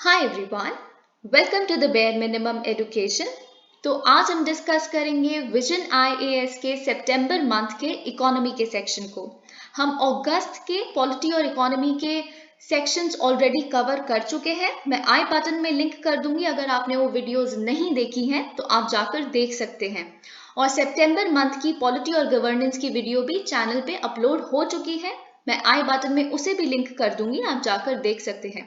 Hi everyone, welcome to the bare minimum education. तो आज हम डिस्कस करेंगे विजन आईएएस के सितंबर मंथ के इकोनॉमी के सेक्शन को। हम अगस्त के पॉलिटी और इकोनॉमी के सेक्शंस ऑलरेडी कवर कर चुके हैं। मैं आई बटन में लिंक कर दूंगी, अगर आपने वो वीडियोस नहीं देखी हैं तो आप जाकर देख सकते हैं। और सितंबर मंथ की पॉलिटी और गवर्नेंस की वीडियो भी चैनल पे अपलोड हो चुकी है। मैं आई बटन में उसे भी लिंक कर दूंगी, आप जाकर देख सकते हैं।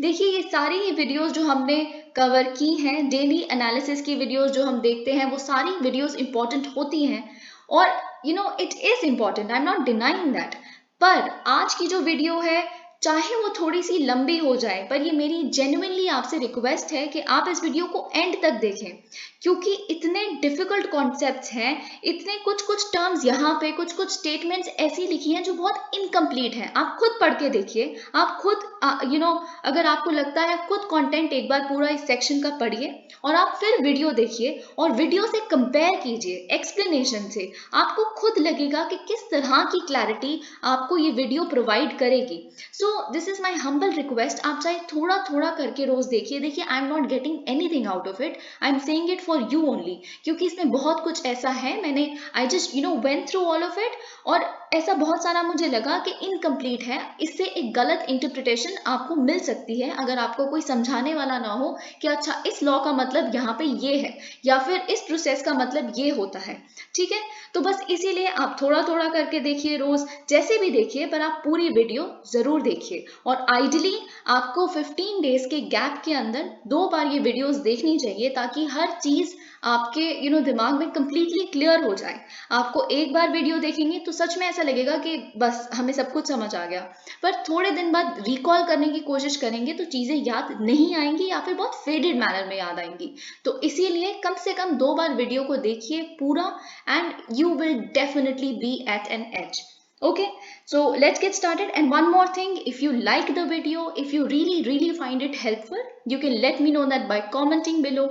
देखिए, ये सारी ही वीडियोस जो हमने कवर की हैं, डेली एनालिसिस की वीडियोस जो हम देखते हैं, वो सारी वीडियोस इंपॉर्टेंट होती हैं। और it is important, I am not denying that. पर आज की जो वीडियो है, चाहे वो थोड़ी सी लंबी हो जाए, पर ये मेरी जेन्युइनली आपसे रिक्वेस्ट है कि आप इस वीडियो को एंड तक देखें, क्योंकि इतने डिफिकल्ट कॉन्सेप्ट्स हैं, इतने कुछ कुछ टर्म्स यहाँ पे, कुछ कुछ स्टेटमेंट्स ऐसी लिखी हैं जो बहुत इनकम्प्लीट हैं। आप खुद पढ़ के देखिए, आप खुद अगर आपको लगता है, खुद कंटेंट एक बार पूरा इस सेक्शन का पढ़िए और आप फिर वीडियो देखिए और वीडियो से कंपेयर कीजिए एक्सप्लेनेशन से। आपको खुद लगेगा कि किस तरह की क्लैरिटी आपको ये वीडियो प्रोवाइड करेगी। So this is my humble request, आप चाहे थोड़ा थोड़ा करके रोज देखिए। आई am not getting anything out of it, I am saying it for you only, क्योंकि इसमें बहुत कुछ ऐसा है, मैंने I just went through all of it, और ऐसा बहुत सारा मुझे लगा कि इनकम्प्लीट है। इससे एक गलत इंटरप्रिटेशन आपको मिल सकती है, अगर आपको कोई समझाने वाला ना हो कि अच्छा इस लॉ का मतलब यहाँ पे ये है, या फिर इस प्रोसेस का मतलब ये होता है। ठीक है, तो बस इसीलिए आप थोड़ा थोड़ा करके देखिए, रोज जैसे भी देखिए, पर आप पूरी वीडियो जरूर देखिए। और आइडियली आपको 15 डेज के गैप के अंदर 2 बार ये वीडियोस देखनी चाहिए, ताकि हर चीज आपके दिमाग में कंप्लीटली क्लियर हो जाए। आपको एक बार वीडियो देखेंगे तो सच में ऐसा लगेगा कि बस हमें सब कुछ समझ आ गया, पर थोड़े दिन बाद रिकॉल करने की कोशिश करेंगे तो चीजें याद नहीं आएंगी, या फिर बहुत फेडेड मैनर में याद आएंगी। तो इसीलिए कम से कम 2 बार वीडियो को देखिए पूरा, and you will definitely be at an edge. Okay, so let's get started. And one more thing, if you like the video, if you really find it helpful, you can let me know that by commenting below,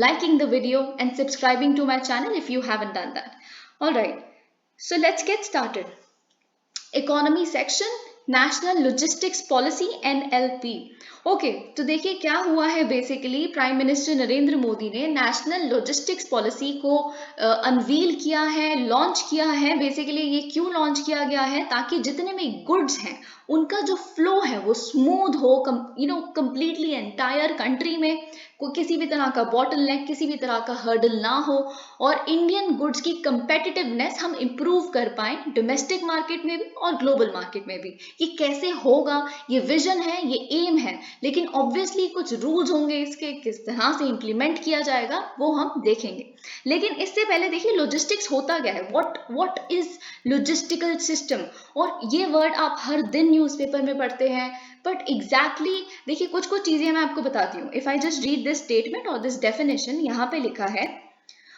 liking the video, and subscribing to my channel if you haven't done that. All right, so let's get started. Economy section, national logistics policy, NLP. Okay, तो देखिए क्या हुआ है। Basically prime minister Narendra Modi ने national logistics policy को unveil किया है, launch किया है। बेसिकली ये क्यों लॉन्च किया गया है, ताकि जितने भी गुड्स हैं उनका जो फ्लो है वो स्मूथ हो, कंप्लीटली एंटायर कंट्री में कोई किसी भी तरह का बॉटल नेक, किसी भी तरह का हर्डल ना हो, और इंडियन गुड्स की कंपेटिटिवनेस हम इंप्रूव कर पाए डोमेस्टिक मार्केट में भी और ग्लोबल मार्केट में भी। ये कैसे होगा, ये विजन है, ये एम है, लेकिन ऑब्वियसली कुछ रूल्स होंगे इसके, किस तरह से इंप्लीमेंट किया जाएगा वो हम देखेंगे। लेकिन इससे पहले देखिए लॉजिस्टिक्स होता क्या है, व्हाट इज लॉजिस्टिकल सिस्टम। और ये वर्ड आप हर दिन न्यूज़पेपर में पढ़ते हैं, बट एग्जैक्टली देखिए कुछ कुछ चीजें मैं आपको बताती हूँ। If I just read this statement और दिस डेफिनेशन, यहाँ पे लिखा है,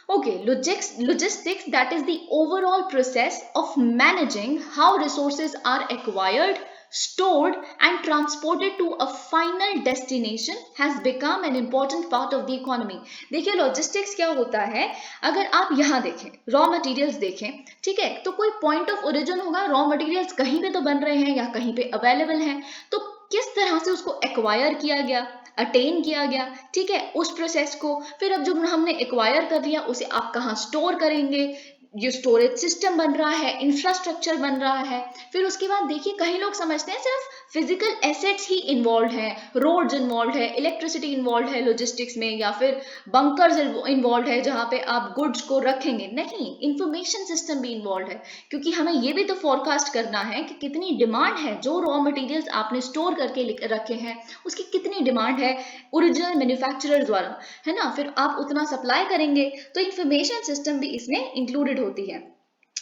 okay, logistics, that is the overall process of managing how resources are acquired, stored and transported to a final destination, has become an important part of the economy. देखिए logistics क्या होता है, अगर आप यहाँ देखें, रॉ मटेरियल्स देखें, ठीक है, तो कोई पॉइंट ऑफ ओरिजिन होगा, रॉ मटेरियल्स कहीं पे तो बन रहे हैं या कहीं पे अवेलेबल हैं, तो किस तरह से उसको एक्वायर किया गया, अटेन किया गया, ठीक है, उस प्रोसेस को। फिर अब जब हमने एक्वायर कर लिया, उसे आप कहाँ स्टोर करेंगे, ये स्टोरेज सिस्टम बन रहा है, इंफ्रास्ट्रक्चर बन रहा है। फिर उसके बाद देखिए कई लोग समझते हैं सिर्फ फिजिकल एसेट्स ही इन्वॉल्व हैं, रोड्स इन्वॉल्व है, इलेक्ट्रिसिटी इन्वॉल्व है लॉजिस्टिक्स में, या फिर बंकर्स इन्वॉल्व है जहाँ पे आप गुड्स को रखेंगे। नहीं, इंफॉर्मेशन सिस्टम भी इन्वॉल्व है, क्योंकि हमें ये भी तो फोरकास्ट करना है कि कितनी डिमांड है, जो रॉ मटेरियल्स आपने स्टोर करके रखे हैं उसकी कितनी डिमांड है ओरिजिनल मैन्युफैक्चरर द्वारा, है ना। फिर आप उतना सप्लाई करेंगे, तो इंफॉर्मेशन सिस्टम भी इसमें इंक्लूडेड होती है।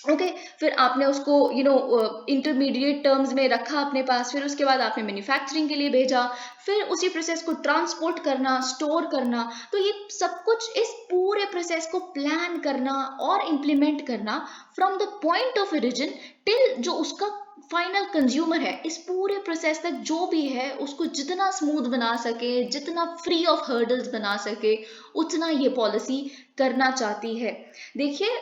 ओके, फिर आपने उसको इंटरमीडिएट टर्म्स में रखा अपने पास, फिर उसके बाद आपने मैन्युफैक्चरिंग के लिए भेजा, फिर उसी प्रोसेस को ट्रांसपोर्ट करना, स्टोर करना। तो ये सब कुछ, इस पूरे प्रोसेस को प्लान करना और इम्प्लीमेंट करना from the point of origin till जो उसका फाइनल कंज्यूमर है, इस पूरे प्रोसेस तक जो भी है उसको जितना स्मूथ बना सके, जितना फ्री ऑफ हर्डल्स बना सके, उतना ये पॉलिसी करना चाहती है। देखिए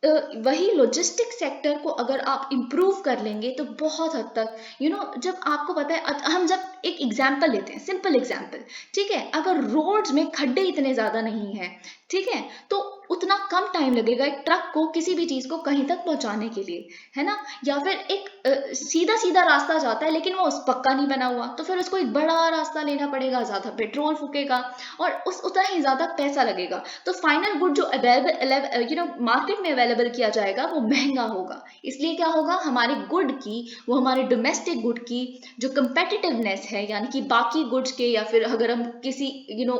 वही लॉजिस्टिक सेक्टर को अगर आप इम्प्रूव कर लेंगे तो बहुत हद तक जब आपको पता है, हम जब एक एग्जाम्पल लेते हैं, सिंपल एग्जाम्पल, ठीक है, अगर रोड्स में खड्डे इतने ज्यादा नहीं है, ठीक है, तो उतना कम टाइम लगेगा एक ट्रक को किसी भी चीज को कहीं तक पहुंचाने के लिए, है ना। या फिर एक सीधा सीधा रास्ता जाता है लेकिन वो पक्का नहीं बना हुआ, तो फिर उसको एक बड़ा रास्ता लेना पड़ेगा, ज्यादा पेट्रोल फूकेगा और उस उतना ही ज्यादा पैसा लगेगा। तो फाइनल गुड जो अवेलेबल मार्केट में अवेलेबल किया जाएगा वो महंगा होगा। इसलिए क्या होगा, हमारे गुड की, वो हमारे डोमेस्टिक गुड की जो कंपेटिटिवनेस है, यानी कि बाकी गुड्स के, या फिर अगर हम किसी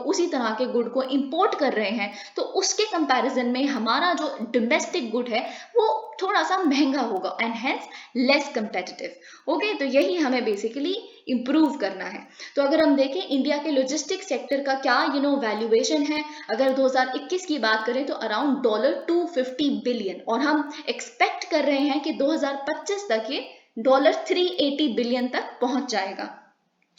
उसी तरह के गुड को इंपोर्ट कर रहे हैं तो उसके कंपैरिजन में हमारा जो डोमेस्टिक गुड है वो थोड़ा सा महंगा होगा and hence less competitive. Okay, तो यही हमें बेसिकली इंप्रूव करना है। तो अगर हम देखें इंडिया के लॉजिस्टिक सेक्टर का क्या वैल्यूएशन है, अगर 2021 की बात करें तो अराउंड $250 बिलियन, और हम एक्सपेक्ट कर रहे हैं कि 2025 तक ये $380 बिलियन तक पहुंच जाएगा।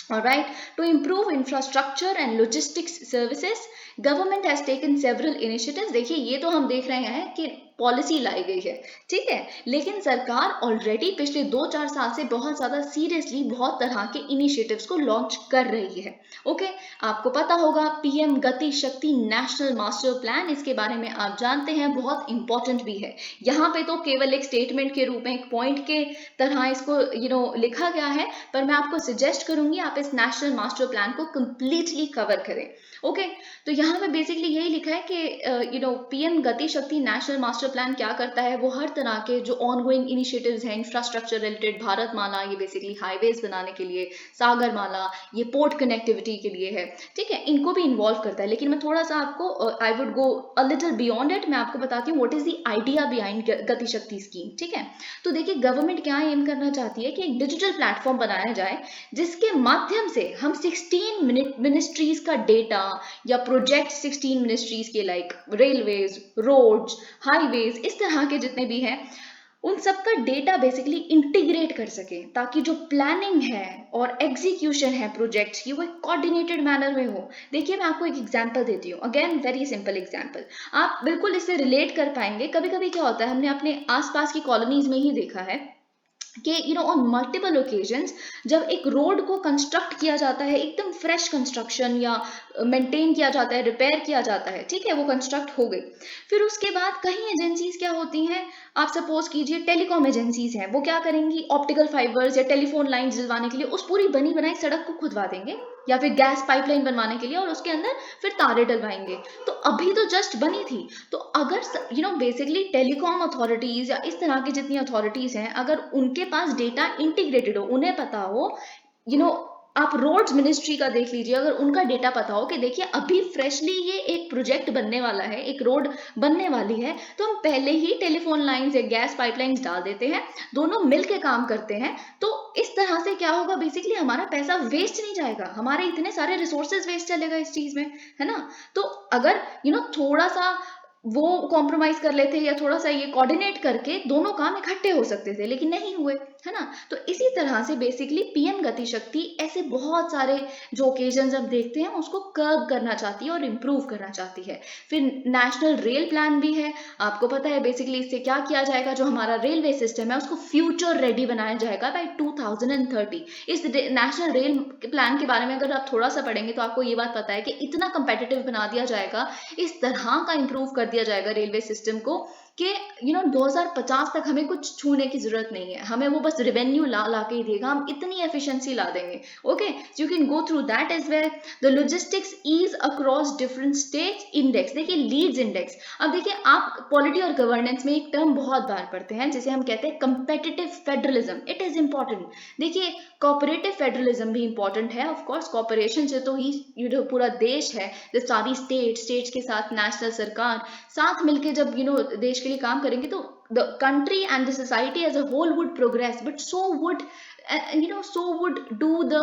Alright, to improve infrastructure and logistics services, government has taken several initiatives। देखिए, ये तो हम देख रहे हैं कि पॉलिसी लाई गई है, ठीक है, लेकिन सरकार ऑलरेडी पिछले 2-4 साल से बहुत ज्यादा सीरियसली बहुत तरह के इनिशिएटिव्स को लॉन्च कर रही है। ओके, आपको पता होगा पीएम गति शक्ति नेशनल मास्टर प्लान, इसके बारे में आप जानते हैं, बहुत इंपॉर्टेंट भी है। यहाँ पे तो केवल एक स्टेटमेंट के रूप में, एक पॉइंट के तरह इसको लिखा गया है, पर मैं आपको सजेस्ट करूंगी आप इस नेशनल मास्टर प्लान को कंप्लीटली कवर करें। ओके, तो यहाँ पे बेसिकली यही लिखा है कि पीएम गति शक्ति नेशनल मास्टर प्लान क्या करता है, वो हर तरह के जो ऑनगोइंग इनिशिएटिव्स हैं इंफ्रास्ट्रक्चर रिलेटेड, भारत माला ये बेसिकली हाईवेज बनाने के लिए, सागर माला ये पोर्ट कनेक्टिविटी के लिए है, ठीक है, इनको भी इन्वॉल्व करता है। लेकिन मैं थोड़ा सा आपको I would go a little beyond it, मैं आपको बताती हूँ what is the idea behind गति शक्ति स्कीम। ठीक है, तो देखिए गवर्नमेंट क्या एम करना चाहती है कि एक डिजिटल प्लेटफॉर्म बनाया जाए जिसके माध्यम से हम 16 मिनिस्ट्रीज का डेटा या प्रोजेक्ट 16 मिनिस्ट्रीज के लाइक रेलवेज, रोड्स, हाईवेज, इस तरह के जितने भी हैं उन सबका डेटा बेसिकली इंटीग्रेट कर सके, ताकि जो प्लानिंग है और एग्जीक्यूशन है प्रोजेक्ट्स की वो एक कोऑर्डिनेटेड मैनर में हो। देखिए मैं आपको एक एग्जांपल देती हूँ, अगेन वेरी सिंपल एग्जांपल, आप बिल्कुल इससे रिलेट कर पाएंगे। कभी कभी क्या होता है, हमने अपने आसपास की कॉलोनीज में ही देखा है कि ऑन मल्टीपल ओकेजन्स जब एक रोड को कंस्ट्रक्ट किया जाता है, एकदम फ्रेश कंस्ट्रक्शन या मेंटेन किया जाता है, रिपेयर किया जाता है, ठीक है, वो कंस्ट्रक्ट हो गई, फिर उसके बाद कहीं एजेंसीज क्या होती हैं, आप सपोज कीजिए टेलीकॉम एजेंसीज हैं, वो क्या करेंगी, ऑप्टिकल फाइबर्स या टेलीफोन लाइंस दिलवाने के लिए उस पूरी बनी बनाई सड़क को खुदवा देंगे, या फिर गैस पाइपलाइन बनवाने के लिए और उसके अंदर फिर तारे डलवाएंगे। तो अभी तो जस्ट बनी थी, तो अगर बेसिकली टेलीकॉम अथॉरिटीज या इस तरह की जितनी अथॉरिटीज हैं, अगर उनके पास डेटा इंटीग्रेटेड हो, उन्हें पता हो, आप रोड्स मिनिस्ट्री का देख लीजिए, अगर उनका डेटा पता हो कि देखिए अभी फ्रेशली ये एक प्रोजेक्ट बनने वाला है, एक रोड बनने वाली है, तो हम पहले ही टेलीफोन लाइंस या गैस पाइपलाइंस डाल देते हैं, दोनों मिलके काम करते हैं, तो इस तरह से क्या होगा, बेसिकली हमारा पैसा वेस्ट नहीं जाएगा, हमारे इतने सारे रिसोर्सेज वेस्ट चलेगा इस चीज में, है ना। तो अगर थोड़ा सा वो कॉम्प्रोमाइज कर लेते या थोड़ा सा ये कोऑर्डिनेट करके दोनों काम इकट्ठे हो सकते थे, लेकिन नहीं हुए, है ना। तो इसी तरह से बेसिकली पीएम गति शक्ति ऐसे बहुत सारे जो ओकेजन्स हम देखते हैं उसको कर्ब करना चाहती है और इम्प्रूव करना चाहती है। फिर नेशनल रेल प्लान भी है, आपको पता है बेसिकली इससे क्या किया जाएगा, जो हमारा रेलवे सिस्टम है उसको फ्यूचर रेडी बनाया जाएगा बाय 2030। इस नेशनल रेल प्लान के बारे में अगर आप थोड़ा सा पढ़ेंगे तो आपको ये बात पता है कि इतना कंपेटिटिव बना दिया जाएगा, इस तरह का इंप्रूव कर दिया जाएगा रेलवे सिस्टम को कि 2050 तक हमें कुछ छूने की जरूरत नहीं है, हमें वो बस रेवेन्यू ला के ही देगा, हम इतनी एफिशिएंसी ला देंगे। Okay, you can go through that as well. The logistics ease across different states index, देखिए लीड्स इंडेक्स। अब देखिए आप पॉलिटी और गवर्नेंस में एक टर्म बहुत बार पढ़ते हैं जिसे हम कहते हैं competitive federalism, it is important. देखिए कोऑपरेटिव फेडरलिज्म भी इंपॉर्टेंट है, ऑफ कोर्स कोऑपरेशन से तो ही पूरा देश है, जो सारी स्टेट्स के साथ नेशनल सरकार साथ मिलके जब देश के लिए काम करेंगे तो the country and the society as a whole would progress, but so would do the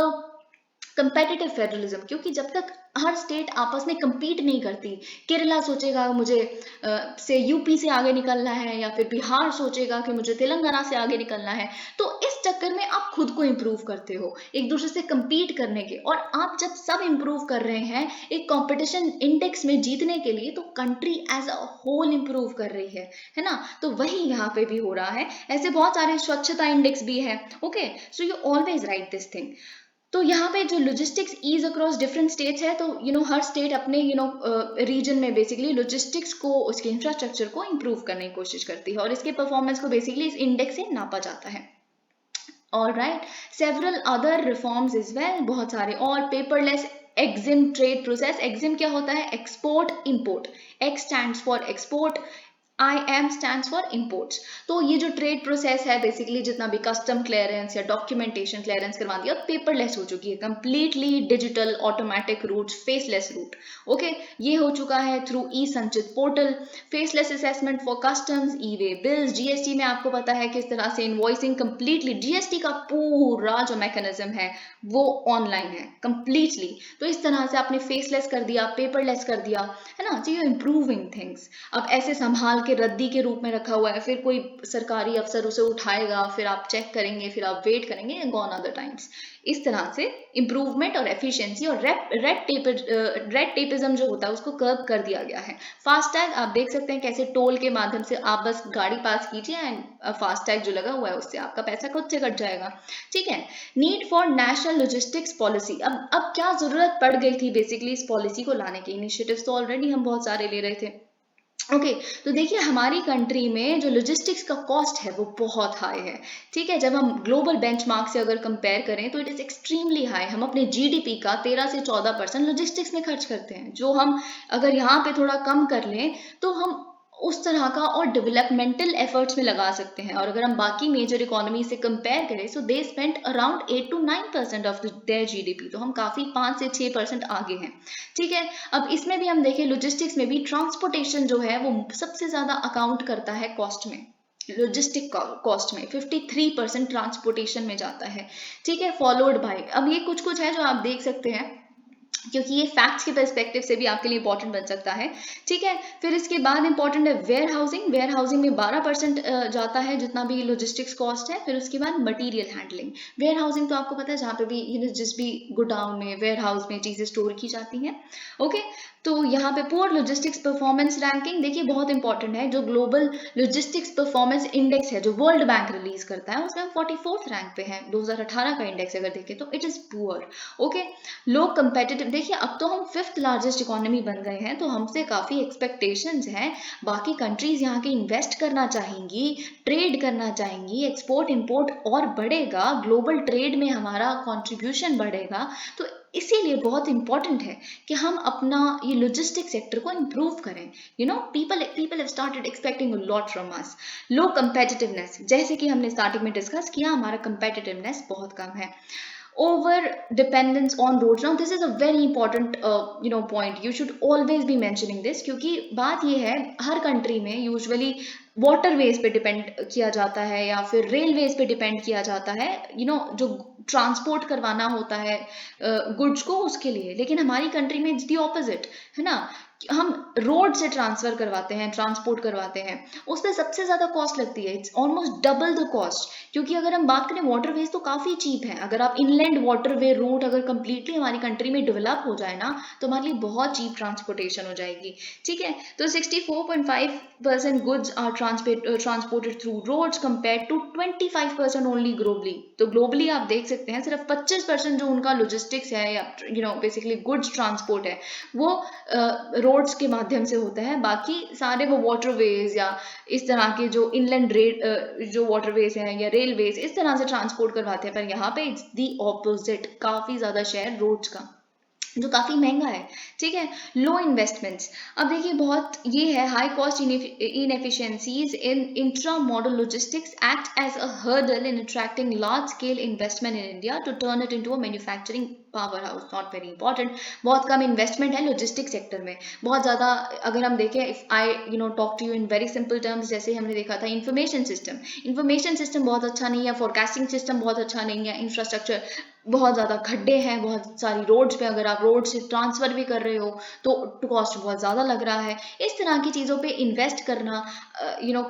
competitive federalism, क्योंकि जब तक हर स्टेट आपस में compete नहीं करती, केरला सोचेगा मुझे से यूपी से आगे निकलना है, या फिर बिहार सोचेगा कि मुझे तेलंगाना से आगे निकलना है, तो इस चक्कर में आप खुद को इम्प्रूव करते हो एक दूसरे से compete करने के। और आप जब सब इम्प्रूव कर रहे हैं एक कंपटीशन इंडेक्स में जीतने के लिए, तो country as a whole improve कर रही है ना। तो वही यहाँ पे भी हो रहा है। ऐसे बहुत सारे स्वच्छता इंडेक्स भी है। Okay, so you always write this thing. तो यहाँ पे जो logistics ease across different states है, तो हर स्टेट अपने रीजन में बेसिकली लॉजिस्टिक्स को, उसके इंफ्रास्ट्रक्चर को इम्प्रूव करने की कोशिश करती है, और इसके परफॉर्मेंस को बेसिकली इस इंडेक्स से नापा जाता है। All right, several other reforms as well, बहुत सारे और। Paperless EXIM trade process. EXIM क्या होता है? Export import. X stands for export, IM stands for imports। तो ये जो ट्रेड प्रोसेस है बेसिकली, जितना भी कस्टम क्लियरेंस या डॉक्यूमेंटेशन क्लियरेंस करवा दिया, पेपरलेस हो चुकी है, completely digital automatic route, faceless route. Okay, ये हो चुका है through e Sanchit portal. Faceless assessment for customs, e way bills. GST में आपको पता है किस तरह से इनवॉइसिंग कंप्लीटली, जीएसटी का पूरा जो मैकेनिज्म है वो ऑनलाइन है कंप्लीटली। तो इस तरह से आपने फेसलेस कर दिया, पेपरलेस कर दिया, है ना। So you improving things. अब ऐसे संभाल के रद्दी के रूप में रखा हुआ है, फिर कोई सरकारी अफसर उसे उठाएगा, फिर आप चेक करेंगे, फिर आप वेट करेंगे, गॉन अदर टाइम्स। इस तरह से इम्प्रूवमेंट और एफिशिएंसी और रेड टेपिज्म जो होता है उसको कर्ब कर दिया गया है। फास्टैग आप देख सकते हैं कैसे टोल के माध्यम से आप बस गाड़ी पास कीजिए एंड फास्टैग जो लगा हुआ है उससे आपका पैसा खुद से कट जाएगा। ठीक है। Need for national logistics policy. अब क्या जरूरत पड़ गई थी बेसिकली इस पॉलिसी को लाने की? इनिशिएटिव्स तो ऑलरेडी हम बहुत सारे ले रहे थे। ओके, तो देखिए हमारी कंट्री में जो लॉजिस्टिक्स का कॉस्ट है वो बहुत हाई है। ठीक है, जब हम ग्लोबल बेंचमार्क से अगर कंपेयर करें तो इट इज एक्सट्रीमली हाई। हम अपने जीडीपी का 13 से 14% लॉजिस्टिक्स में खर्च करते हैं, जो हम अगर यहाँ पे थोड़ा कम कर लें तो हम उस तरह का और डेवलपमेंटल एफर्ट्स में लगा सकते हैं। और अगर हम बाकी मेजर इकोनॉमी से कंपेयर करें, so they spend around 8 to 9% of their GDP, तो हम काफी 5 से 6% आगे हैं। ठीक है, अब इसमें भी हम देखें लॉजिस्टिक्स में भी ट्रांसपोर्टेशन जो है वो सबसे ज्यादा अकाउंट करता है कॉस्ट में। लॉजिस्टिक कॉस्ट में 53% ट्रांसपोर्टेशन में जाता है। ठीक है, फॉलोड बाय, अब ये कुछ कुछ है जो आप देख सकते हैं, क्योंकि ये फैक्ट्स के पर्सपेक्टिव से भी आपके लिए इंपॉर्टेंट बन सकता है। ठीक है, फिर इसके बाद इंपॉर्टेंट है वेयर हाउसिंग। वेयर हाउसिंग में 12% जाता है जितना भी लॉजिस्टिक्स कॉस्ट है। फिर उसके बाद मटेरियल हैंडलिंग। वेयर हाउसिंग तो आपको पता है जहाँ पे भी जिस भी गोडाउन में, वेयर हाउस में चीजें स्टोर की जाती हैं। ओके, तो यहाँ पे पुअर लॉजिस्टिक्स परफॉर्मेंस रैंकिंग देखिए बहुत इंपॉर्टेंट है। जो ग्लोबल लॉजिस्टिक्स परफॉर्मेंस इंडेक्स है जो वर्ल्ड बैंक रिलीज करता है, उसमें 44th रैंक पे है। 2018 का इंडेक्स अगर देखें तो it is poor. Okay, low competitive, देखिए अब तो हम 5th लार्जेस्ट इकोनॉमी बन गए हैं, तो हमसे काफी एक्सपेक्टेशंस हैं। बाकी कंट्रीज यहाँ के इन्वेस्ट करना चाहेंगी, ट्रेड करना चाहेंगी, एक्सपोर्ट इंपोर्ट और बढ़ेगा, ग्लोबल ट्रेड में हमारा कंट्रीब्यूशन बढ़ेगा। तो इसीलिए बहुत इंपॉर्टेंट है कि हम अपना ये लॉजिस्टिक सेक्टर को इम्प्रूव करें। People have started expecting a lot from us. Low competitiveness, जैसे कि हमने स्टार्टिंग में डिस्कस किया, हमारा कंपेटिटिवनेस बहुत कम है। Over dependence on roads. Now this is a very important point. You should always be mentioning this, क्योंकि बात ये है हर कंट्री में यूजुअली वाटरवेज पे डिपेंड किया जाता है या फिर रेलवेज पे डिपेंड किया जाता है, जो ट्रांसपोर्ट करवाना होता है गुड्स को, उसके लिए। लेकिन हमारी कंट्री में इट्स दी ऑपोजिट, है ना। हम रोड से ट्रांसफर करवाते हैं, ट्रांसपोर्ट करवाते हैं, उस पर सबसे ज्यादा कॉस्ट लगती है। It's almost double the cost. क्योंकि अगर हम बात करें वाटरवेज तो काफी चीप है। अगर आप इनलैंड वाटरवे रूट अगर कंप्लीटली हमारी कंट्री में डेवलप हो जाए ना, तो हमारे लिए बहुत चीप ट्रांसपोर्टेशन हो जाएगी। ठीक है, तो 64.5% goods are transported through roads compare to 25% only globally. तो ग्लोबली आप देख सकते हैं सिर्फ 25% जो उनका लॉजिस्टिक्स है या बेसिकली गुड्स ट्रांसपोर्ट है वो रोड्स के माध्यम से होता है। बाकी सारे वो वाटरवेज या इस तरह के जो इनलैंड जो वाटरवेज हैं या रेलवेज, इस तरह से ट्रांसपोर्ट करवाते हैं। पर यहाँ पे इट्स दी ऑपोजिट, काफी ज्यादा शेयर रोड्स का, जो काफी महंगा है। ठीक है, लो इन्वेस्टमेंट्स। अब देखिए बहुत ये है, high cost inefficiencies in intra modal logistics act as a hurdle in attracting large scale investment in India to turn it into a manufacturing power house. Not very important, बहुत कम इन्वेस्टमेंट है logistic sector में, बहुत ज्यादा। अगर हम देखें, if I talk to you in very simple terms, जैसे हमने देखा था इंफॉर्मेशन सिस्टम बहुत अच्छा नहीं है, फोरकास्टिंग सिस्टम बहुत अच्छा नहीं है, इंफ्रास्ट्रक्चर बहुत ज़्यादा खड्डे हैं, बहुत सारी रोड्स पे अगर आप रोड से ट्रांसफ़र भी कर रहे हो तो कॉस्ट बहुत ज़्यादा लग रहा है। इस तरह की चीज़ों पे इन्वेस्ट करना,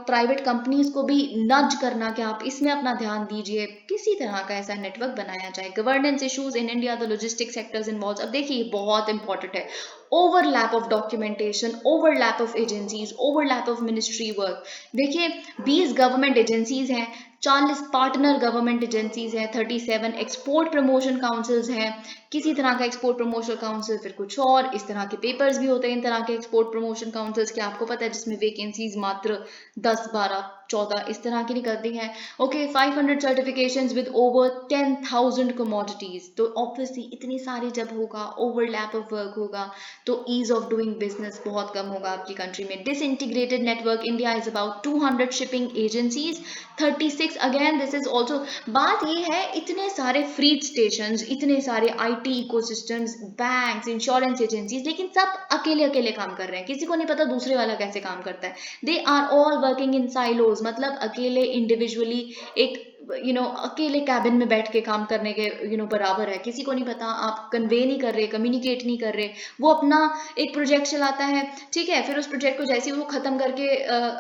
प्राइवेट कंपनीज़ को भी नज करना कि आप इसमें अपना ध्यान दीजिए, किसी तरह का ऐसा नेटवर्क बनाया जाए। Governance issues in India, the logistic sectors involve, अब देखिए बहुत इंपॉर्टेंट है। Overlap of documentation, overlap of agencies, overlap of ministry work. देखिए 20 गवर्नमेंट एजेंसीज हैं, 40 पार्टनर गवर्नमेंट एजेंसीज हैं, 37 एक्सपोर्ट प्रमोशन काउंसिल्स हैं, किसी तरह का एक्सपोर्ट प्रमोशन काउंसिल, फिर कुछ और इस तरह के पेपर्स भी होते हैं इन तरह के एक्सपोर्ट प्रमोशन काउंसिल्स के, आपको पता है, जिसमें वैकेंसीज मात्र 10 12 14 इस तरह की निकलती हैं। Okay, 500 certifications with over 10,000 commodities. तो ऑब्वियसली इतनी सारी जब होगा, ओवरलैप ऑफ वर्क होगा, तो ईज ऑफ डूइंग बिजनेस बहुत कम होगा आपकी कंट्री में। Disintegrated network, India is about 200 shipping agencies, 36 again this is also. बात ये है, इतने सारे फ्रीड स्टेशंस, इतने सारे IT ecosystems, banks, insurance agencies, लेकिन सब अकेले अकेले काम कर रहे हैं, किसी को नहीं पता दूसरे वाला कैसे काम करता है। They are all working in silos, मतलब अकेले इंडिविजुअली एक अकेले कैबिन में बैठ के काम करने के बराबर है। किसी को नहीं पता, आप कन्वे नहीं कर रहे, कम्युनिकेट नहीं कर रहे। वो अपना एक प्रोजेक्ट चलाता है, ठीक है, फिर उस प्रोजेक्ट को जैसे ही वो खत्म करके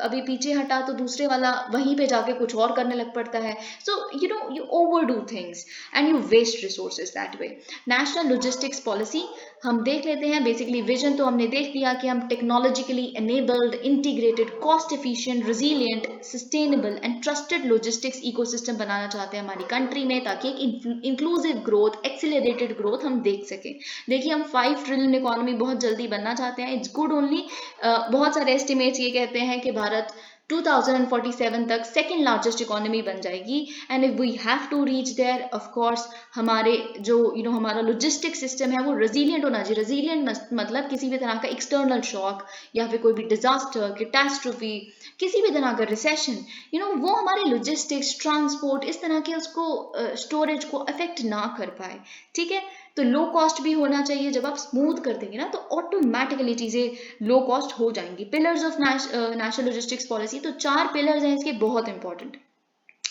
अभी पीछे हटा तो दूसरे वाला वहीं पे जाके कुछ और करने लग पड़ता है। So you over do things and you waste resources that way. National logistics policy हम देख लेते हैं। बेसिकली विजन तो हमने देख लिया कि हम technologically enabled, integrated, cost efficient, resilient, sustainable and trusted logistics ecosystem बनाना चाहते हैं हमारी कंट्री में, ताकि एक इंक्लूसिव ग्रोथ, एक्सीलरेटेड ग्रोथ हम देख सकें। देखिए हम 5 ट्रिलियन इकोनॉमी बहुत जल्दी बनना चाहते हैं, इट्स गुड ओनली। बहुत सारे एस्टिमेट्स ये कहते हैं कि भारत 2047 तक सेकेंड लार्जेस्ट इकोनॉमी बन जाएगी। And if we have to reach there, of course हमारे जो हमारा लॉजिस्टिक सिस्टम है वो रेजिलिएंट होना चाहिए। रेजिलिएंट मतलब किसी भी तरह का एक्सटर्नल शॉक या फिर कोई भी डिजास्टर, कैटास्ट्रोफी, किसी भी तरह का रिसेशन, वो हमारे लॉजिस्टिक्स, ट्रांसपोर्ट, इस तरह के उसको स्टोरेज को अफेक्ट ना कर पाए। ठीक है, तो लो कॉस्ट भी होना चाहिए। जब आप स्मूथ कर देंगे ना तो ऑटोमेटिकली चीजें लो कॉस्ट हो जाएंगी। Pillars of national logistics policy, तो 4 पिलर्स हैं इसके, बहुत इंपॉर्टेंट।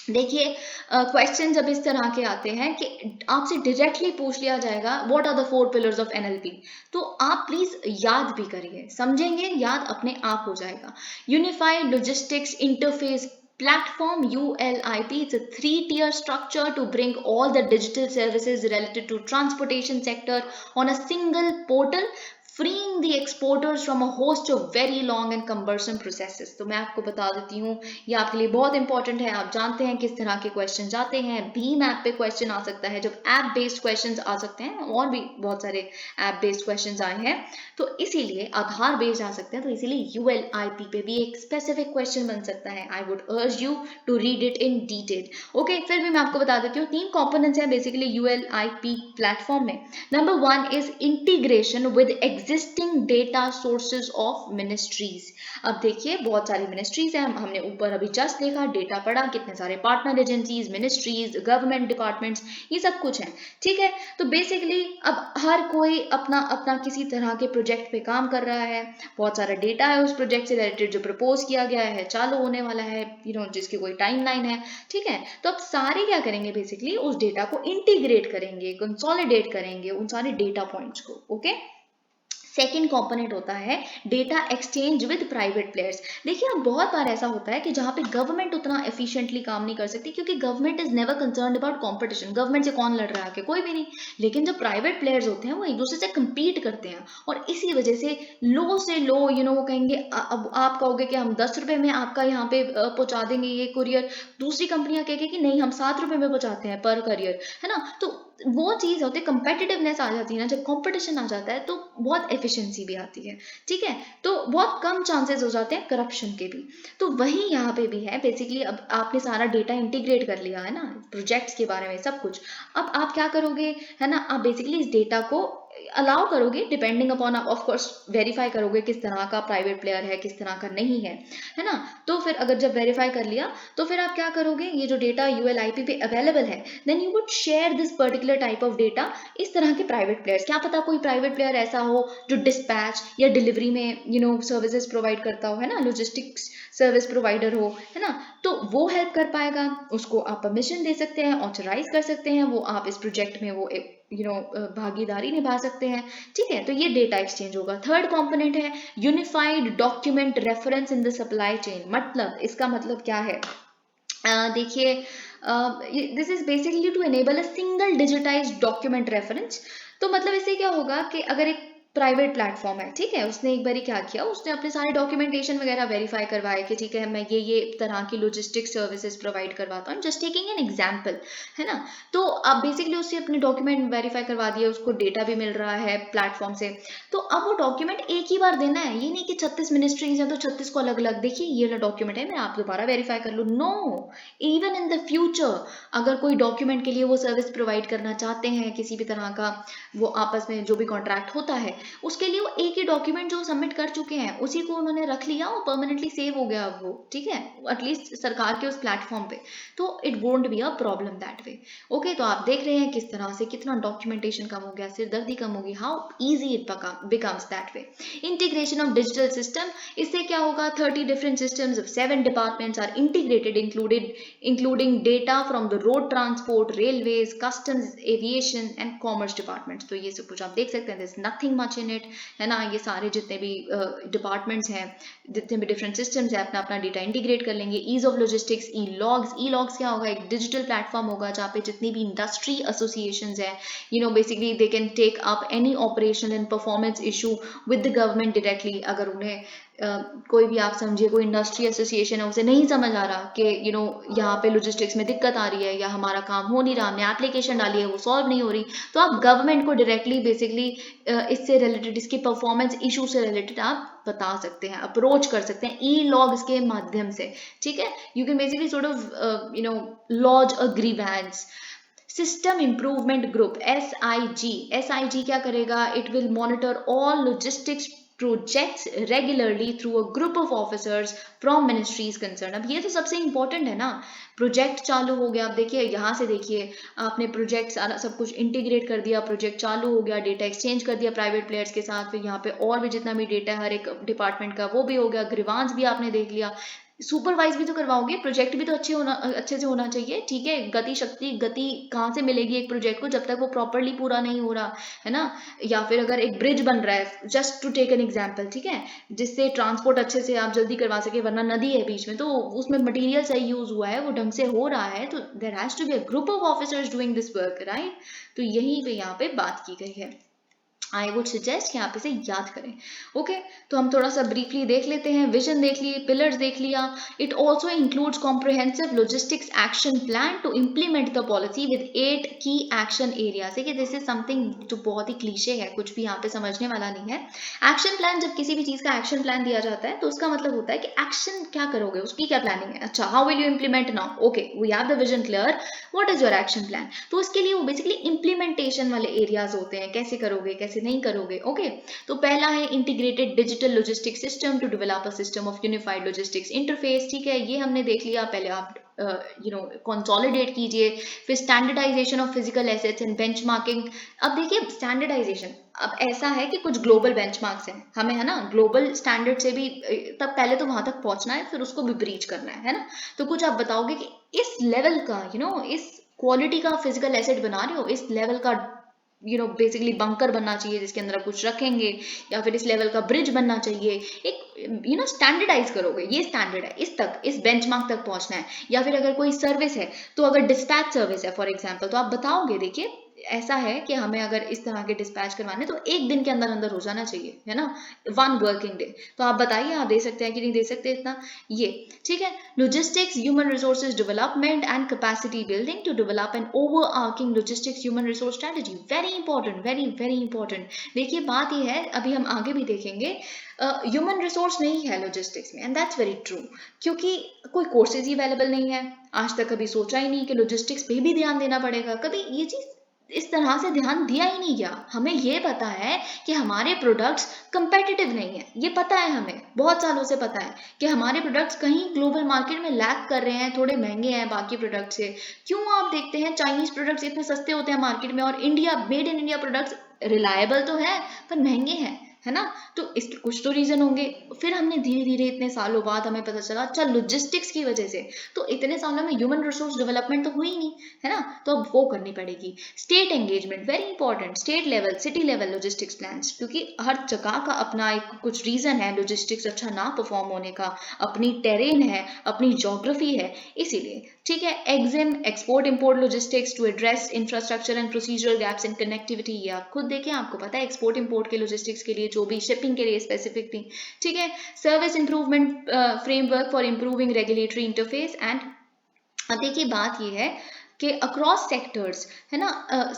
देखिए क्वेश्चन जब इस तरह के आते हैं कि आपसे डायरेक्टली पूछ लिया जाएगा what are the 4 pillars of NLP, तो आप प्लीज याद भी करिए, समझेंगे, याद अपने आप हो जाएगा। Unified logistics interface platform, ULIP, it's a 3-tier structure to bring all the digital services related to transportation sector on a single portal, freeing the exporters from a host of very long and cumbersome processes। तो मैं आपको बता देती हूँ, ये आपके लिए बहुत इंपॉर्टेंट है। आप जानते हैं किस तरह के क्वेश्चन आते हैं। भीम ऐप पे क्वेश्चन आ सकता है, जब ऐप बेस्ड क्वेश्चन आ सकते हैं, और भी बहुत सारे ऐप बेस्ड क्वेश्चन आए हैं, तो इसीलिए आधार बेस्ड आ सकते हैं, तो इसीलिए ULIP पे भी एक स्पेसिफिक क्वेश्चन बन सकता है। I would urge you to read it in detail. Okay, फिर भी मैं आपको बता देती हूँ, 3 कंपोनेंट्स हैं बेसिकली ULIP प्लेटफॉर्म में। Number 1 is integration with existing data sources of ministries. अब देखिए बहुत सारी मिनिस्ट्रीज हैं, हमने ऊपर अभी जस्ट देखा, डेटा पढ़ा, कितने सारे partner agencies, ministries, government departments, ये सब कुछ है। ठीक है, तो बेसिकली अब हर कोई अपना अपना किसी तरह के प्रोजेक्ट पे काम कर रहा है, बहुत सारा डेटा है उस प्रोजेक्ट से रिलेटेड जो प्रपोज किया गया है, चालू होने वाला है, जिसकी कोई टाइमलाइन है। ठीक है, तो अब सारे क्या करेंगे, बेसिकली उस डेटा को इंटीग्रेट करेंगे, कंसोलिडेट करेंगे उन सारे डेटा पॉइंट्स को। ओके, सेकेंड कंपोनेंट होता है data exchange with private players. देखिए अब बहुत बार ऐसा होता है कि जहां पे गवर्नमेंट उतना एफिशिएंटली काम नहीं कर सकती, क्योंकि government is never concerned about competition. Government से कौन लड़ रहा है, कोई भी नहीं। लेकिन जो प्राइवेट प्लेयर्स होते हैं वो एक दूसरे से compete करते हैं, और इसी वजह से लो से लो वो कहेंगे, अब आप कहोगे कि हम 10 रुपए में आपका यहाँ पे पहुंचा देंगे ये कुरियर, दूसरी कंपनियां कहेगी कि नहीं हम 7 रुपए में पहुंचाते हैं पर करियर, है ना। तो वो चीज होती है, कंपेटिटिवनेस आ जाती है ना, जब कंपटीशन आ जाता है तो बहुत एफिशिएंसी भी आती है। ठीक है, तो बहुत कम चांसेस हो जाते हैं करप्शन के भी। तो वही यहाँ पे भी है बेसिकली। अब आपने सारा डेटा इंटीग्रेट कर लिया है ना, प्रोजेक्ट्स के बारे में सब कुछ। अब आप क्या करोगे, है ना, आप बेसिकली इस डेटा को अलाउ करोगे depending upon, of course verify करोगे किस तरह का प्राइवेट प्लेयर है किस तरह का नहीं है ना। तो फिर अगर जब वेरीफाई कर लिया तो फिर आप क्या करोगे, ये जो डेटा ULIP पे अवेलेबल है, then you would share this particular type of data इस तरह के प्राइवेट प्लेयर्स। क्या पता कोई प्राइवेट प्लेयर ऐसा हो जो डिस्पैच या डिलीवरी में सर्विसेज प्रोवाइड करता हो, है ना, लॉजिस्टिक्स सर्विस प्रोवाइडर हो, है ना, तो वो हेल्प कर पाएगा, उसको आप परमिशन दे सकते हैं, ऑथराइज कर सकते हैं, वो आप इस प्रोजेक्ट में वो भागीदारी निभा सकते हैं। ठीक है, तो ये डेटा एक्सचेंज होगा। थर्ड कंपोनेंट है unified document reference in the supply chain. मतलब इसका मतलब क्या है, देखिए, this is basically to enable a single digitised document reference. तो मतलब इससे क्या होगा कि अगर एक प्राइवेट प्लेटफॉर्म है, ठीक है, उसने एक बारी क्या किया, उसने अपने सारे डॉक्यूमेंटेशन वगैरह वेरीफाई करवाए कि ठीक है मैं ये तरह की लॉजिस्टिक सर्विसेज प्रोवाइड करवाता हूँ, जस्ट टेकिंग एन एग्जांपल, है ना। तो अब बेसिकली उससे अपने डॉक्यूमेंट वेरीफाई करवा दिए, उसको डेटा भी मिल रहा है प्लेटफॉर्म से, तो अब वो डॉक्यूमेंट एक ही बार देना है, ये नहीं कि 36 मिनिस्ट्रीज हैं तो 36 को अलग अलग देखिए ये वाला डॉक्यूमेंट है, मैं आप दोबारा वेरीफाई कर लूँ। No, even in the future अगर कोई डॉक्यूमेंट के लिए वो सर्विस प्रोवाइड करना चाहते हैं किसी भी तरह का, वो आपस में जो भी कॉन्ट्रैक्ट होता है उसके लिए वो एक ही डॉक्यूमेंट जो सबमिट कर चुके हैं उसी को उन्होंने रख लिया, वो परमानेंटली सेव हो गया वो, ठीक है, एटलीस्ट सरकार के उस प्लेटफॉर्म पे, तो it won't be a problem that way. Okay, तो आप देख रहे हैं किस तरह से कितना डॉक्यूमेंटेशन कम हो गया, सिरदर्दी कम होगी, how easy it becomes that way. Integration of digital system, इससे क्या होगा, 30 different systems of 7 departments are integrated including data from the road transport, railways, customs, aviation and commerce departments. तो ये सब कुछ आप देख सकते हैं, this nothing much in it, है ना। ये सारे जितने भी डिपार्टमेंट्स हैं, जितने भी डिफरेंट सिस्टम्स हैं, अपना अपना डेटा इंटीग्रेट कर लेंगे। Ease of logistics, e logs क्या होगा, एक डिजिटल प्लेटफॉर्म होगा जहाँ पे जितनी भी इंडस्ट्री एसोसिएशंस हैं, basically they can take up any operation and performance issue with the government directly. अगर उन्हें कोई भी, आप समझिए कोई इंडस्ट्री एसोसिएशन है, उसे नहीं समझ आ रहा कि यहाँ पे लॉजिस्टिक्स में दिक्कत आ रही है या हमारा काम हो नहीं रहा, हमने एप्लीकेशन डाली है वो सॉल्व नहीं हो रही, तो आप गवर्नमेंट को डायरेक्टली बेसिकली इससे रिलेटेड, इसके परफॉर्मेंस इशू से रिलेटेड आप बता सकते हैं, अप्रोच कर सकते हैं ई लॉग्स के माध्यम से। ठीक है, you can basically sort of lodge a grievance. System improvement group, SIG क्या करेगा, it will monitor all logistics projects regularly through a group of officers from ministries concern. अब ये तो सबसे इंपॉर्टेंट है ना, प्रोजेक्ट चालू हो गया, अब देखिए यहाँ से देखिए आपने प्रोजेक्ट सारा सब कुछ इंटीग्रेट कर दिया, प्रोजेक्ट चालू हो गया, डेटा एक्सचेंज कर दिया प्राइवेट प्लेयर्स के साथ, फिर यहाँ पे और भी जितना भी डेटा है हर एक डिपार्टमेंट का वो भी हो गया, ग्रीवांस भी आपने देख लिया, सुपरवाइज भी तो करवाओगे, प्रोजेक्ट भी तो अच्छे से होना चाहिए। ठीक है, गति कहाँ से मिलेगी एक प्रोजेक्ट को जब तक वो प्रॉपरली पूरा नहीं हो रहा, है ना। या फिर अगर एक ब्रिज बन रहा है, just to take an example, ठीक है, जिससे ट्रांसपोर्ट अच्छे से आप जल्दी करवा सके, वरना नदी है बीच में तो उसमें मटेरियल सही यूज हुआ है, वो ढंग से हो रहा है, तो there has to be a group of officers doing this work, right. तो यहीं पे यहाँ पे बात की गई है। आई वुड सजेस्ट कि आप इसे याद करें। ओके, तो हम थोड़ा सा ब्रीफली देख लेते हैं, विजन देख लिए, पिलर्स देख लिया। It also includes comprehensive logistics action plan to implement the policy with 8 key action areas. देखिए, दिस इज समथिंग जो बहुत ही क्लीशे है, कुछ भी यहाँ पे समझने वाला नहीं है। एक्शन प्लान, जब किसी भी चीज का एक्शन प्लान दिया जाता है तो उसका मतलब होता है कि एक्शन क्या करोगे, उसकी क्या प्लानिंग है। अच्छा, how will you implement now, okay we have the vision clear, what is your action plan. तो उसके लिए वो बेसिकली इम्प्लीमेंटेशन वाले एरियाज होते हैं, कैसे करोगे कैसे नहीं करोगे। ओके, तो पहला है integrated digital logistic system to develop a system of unified logistics interface. ठीक है, ये हमने देख लिया, पहले आप कंसोलिडेट कीजिए, फिर standardisation of physical assets and benchmarking. अब देखिए स्टैंडर्डाइजेशन, अब ऐसा है कि कुछ ग्लोबल बेंचमार्क्स हैं, हमें, है ना, ग्लोबल स्टैंडर्ड से भी तब पहले तो वहां तक पहुंचना है, फिर उसको भी ब्रीच करना है ना। तो कुछ आप बताओगे कि इस लेवल का, इस क्वालिटी का फिजिकल एसेट बना रहे हो, इस लेवल का बेसिकली बंकर बनना चाहिए जिसके अंदर आप कुछ रखेंगे, या फिर इस लेवल का ब्रिज बनना चाहिए, एक स्टैंडर्डाइज करोगे, ये स्टैंडर्ड है, इस तक, इस बेंचमार्क तक पहुंचना है। या फिर अगर कोई सर्विस है, तो अगर डिस्पैच सर्विस है फॉर एग्जांपल, तो आप बताओगे देखिए ऐसा है कि हमें अगर इस तरह के डिस्पैच करवाने तो एक दिन के अंदर अंदर हो जाना चाहिए, है ना, 1 वर्किंग डे। तो आप बताइए आप दे सकते हैं कि नहीं दे सकते इतना, ये ठीक है। Logistics human resources development and capacity building to develop an overarching logistics human resource strategy, very important, very very important. देखिए बात ये है, अभी हम आगे भी देखेंगे, ह्यूमन रिसोर्स नहीं है लॉजिस्टिक्स में, एंड दैट्स वेरी ट्रू, क्योंकि कोई कोर्सेज ही अवेलेबल नहीं है। आज तक कभी सोचा ही नहीं कि लॉजिस्टिक्स पे भी ध्यान देना पड़ेगा, कभी ये चीज इस तरह से ध्यान दिया ही नहीं गया। हमें ये पता है कि हमारे प्रोडक्ट्स कंपेटिटिव नहीं है, ये पता है, हमें बहुत सालों से पता है कि हमारे प्रोडक्ट्स कहीं ग्लोबल मार्केट में लैग कर रहे हैं, थोड़े महंगे हैं बाकी प्रोडक्ट से। क्यों आप देखते हैं चाइनीज प्रोडक्ट्स इतने सस्ते होते हैं मार्केट में, और India made in India products reliable तो है पर महंगे हैं, है ना? तो इसके कुछ तो रीजन होंगे। फिर हमने धीरे धीरे इतने सालों बाद हमें पता चला, अच्छा लॉजिस्टिक्स की वजह से। तो इतने सालों में ह्यूमन रिसोर्स डेवलपमेंट तो हुई नहीं, है ना? तो अब वो करनी पड़ेगी। State engagement very important, state level, city level logistics plans, क्योंकि हर जगह का अपना एक कुछ रीजन है लॉजिस्टिक्स अच्छा ना परफॉर्म होने का, अपनी टेरेन है, अपनी जोग्राफी है, इसीलिए। ठीक है, EXIM export import logistics to address infrastructure and procedural gaps in connectivity. ये आप खुद देखें, आपको पता है एक्सपोर्ट इंपोर्ट के लॉजिस्टिक्स के लिए जो भी शिपिंग के लिए स्पेसिफिक थी। ठीक है, service improvement framework for improving regulatory interface and. अब देखिए बात ये है कि अक्रॉस सेक्टर्स, है ना,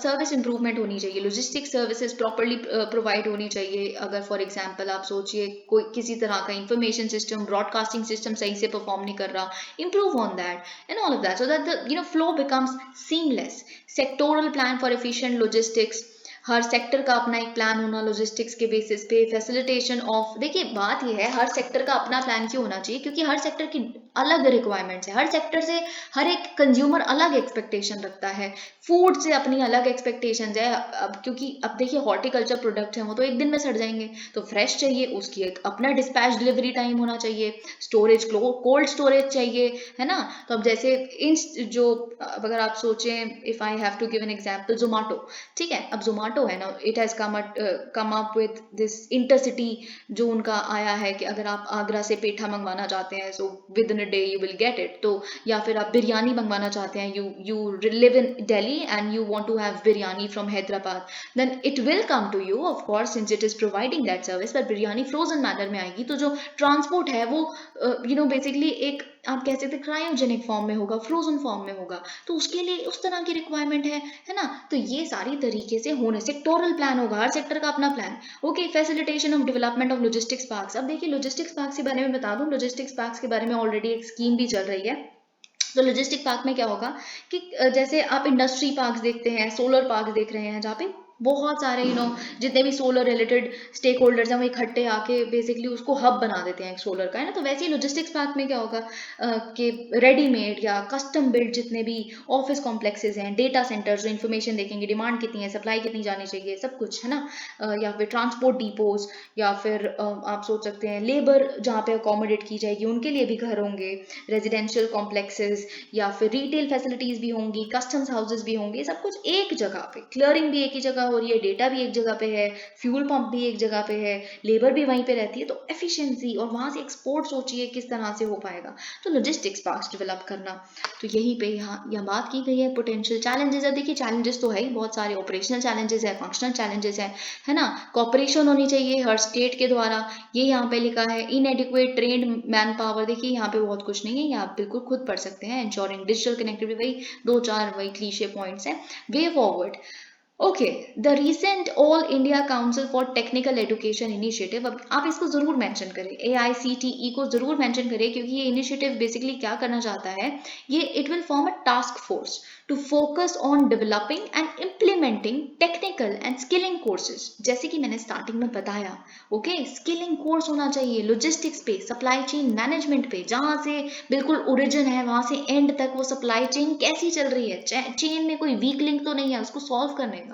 सर्विस इंप्रूवमेंट होनी चाहिए, लॉजिस्टिक सर्विसेज प्रॉपरली प्रोवाइड होनी चाहिए। अगर फॉर एग्जांपल आप सोचिए कोई किसी तरह का इंफॉर्मेशन सिस्टम, ब्रॉडकास्टिंग सिस्टम सही से परफॉर्म नहीं कर रहा, improve on that and all of that so that the flow becomes seamless. Sectoral plan for efficient logistics, her sector का अपना एक प्लान होना लॉजिस्टिक्स के बेसिस पे। फैसिलिटेशन ऑफ, देखिए बात यह है हर सेक्टर का अपना प्लान क्यों होना चाहिए, क्योंकि हर सेक्टर की अलग रिक्वायरमेंट्स है, हर सेक्टर से हर एक कंज्यूमर अलग एक्सपेक्टेशन रखता है, फूड से अपनी अलग एक्सपेक्टेशंस है। अब क्योंकि अब देखिए हॉर्टिकल्चर प्रोडक्ट्स हैं वो तो एक दिन में सड़ जाएंगे, तो फ्रेश चाहिए, उसकी एक अपना डिस्पैच डिलीवरी टाइम होना चाहिए, स्टोरेज कोल्ड स्टोरेज चाहिए, है ना? तो अब जैसे इन जो अगर आप सोचें, if I have to give an example, Zomato, ठीक है, अब जोमेटो है ना, it has come up with this intercity, जो उनका आया है कि अगर आप आगरा से पेठा मंगवाना चाहते हैं so within a day you will get it. तो या फिर आप बिरयानी मंगवाना चाहते हैं, you live in Delhi and you want to have biryani from Hyderabad, then it will come to you of course since it is providing that service, पर biryani frozen manner में आएगी। तो जो ट्रांसपोर्ट है वो बेसिकली एक आप कह सकते क्रायोजेनिक फॉर्म में होगा, फ्रोजन फॉर्म में होगा, तो उसके लिए उस तरह की रिक्वायरमेंट है ना? तो ये सारी तरीके से होने, सेक्टोरल प्लान होगा, हर सेक्टर का अपना plan. Okay, facilitation of development of logistics parks. अब देखिए लॉजिस्टिक्स पार्क्स के बारे में बता दूं, लॉजिस्टिक्स पार्क्स के बारे में ऑलरेडी एक स्कीम भी चल रही है। तो लॉजिस्टिक पार्क में क्या होगा कि जैसे आप इंडस्ट्री पार्क देखते हैं, सोलर पार्क देख रहे हैं, जहाँ पे बहुत सारे जितने भी सोलर रिलेटेड स्टेक होल्डर्स हैं वो इकट्ठे आके बेसिकली उसको हब बना देते हैं एक सोलर का, है ना? तो वैसे ही लॉजिस्टिक्स पार्क में क्या होगा कि रेडीमेड या कस्टम बिल्ड जितने भी ऑफिस कॉम्प्लेक्सेस हैं, डेटा सेंटर्स, जो इन्फॉर्मेशन देखेंगे डिमांड कितनी है, सप्लाई कितनी जानी चाहिए, सब कुछ, है ना? या फिर ट्रांसपोर्ट डिपोज, या फिर आप सोच सकते हैं लेबर जहाँ पे अकोमोडेट की जाएगी उनके लिए भी घर होंगे, रेजिडेंशियल कॉम्प्लेक्सेस, या फिर रिटेल फैसिलिटीज भी होंगी, कस्टम्स हाउसेस भी होंगे, सब कुछ एक जगह पे, क्लियरिंग भी एक ही जगह हो रही है, डेटा भी एक जगह पे है, फ्यूल पंप भी एक जगह पे है, लेबर भी वहीं पे रहती है, तो एफिशिएंसी और वहां से एक्सपोर्ट सोचिए किस तरह से हो पाएगा। तो लॉजिस्टिक्स पार्क्स डेवलप करना, तो यहीं पे यहाँ बात की गई है। पोटेंशियल चैलेंजेस है, देखिए चैलेंजेस तो है ही बहुत सारे, ऑपरेशनल चैलेंजेस है, फंक्शनल चैलेंजेस है ना? कॉपरेशन होनी चाहिए हर स्टेट के द्वारा, ये यहाँ पे लिखा है। इनएडिक्वेट ट्रेंड मैन पावर, देखिए यहाँ पे बहुत कुछ नहीं है, ये आप बिल्कुल खुद पढ़ सकते हैं। इंश्योरिंग डिजिटल कनेक्टिविटी, वही दो चार वही क्लीशे पॉइंट्स हैं। Way forward, okay, the recent all India council for technical education initiative, अब आप इसको जरूर मेंशन करें, AICTE को जरूर मेंशन करें, क्योंकि ये इनिशिएटिव बेसिकली क्या करना चाहता है, ये it will form a task force to focus on developing and implementing technical and skilling courses, जैसे कि मैंने स्टार्टिंग में बताया। ओके, स्किलिंग कोर्स होना चाहिए लॉजिस्टिक्स पे, सप्लाई चेन मैनेजमेंट पे, जहां से बिल्कुल ओरिजिन है वहां से एंड तक वो सप्लाई चेन कैसी चल रही है, चेन में कोई वीक लिंक तो नहीं है, उसको सॉल्व करने का।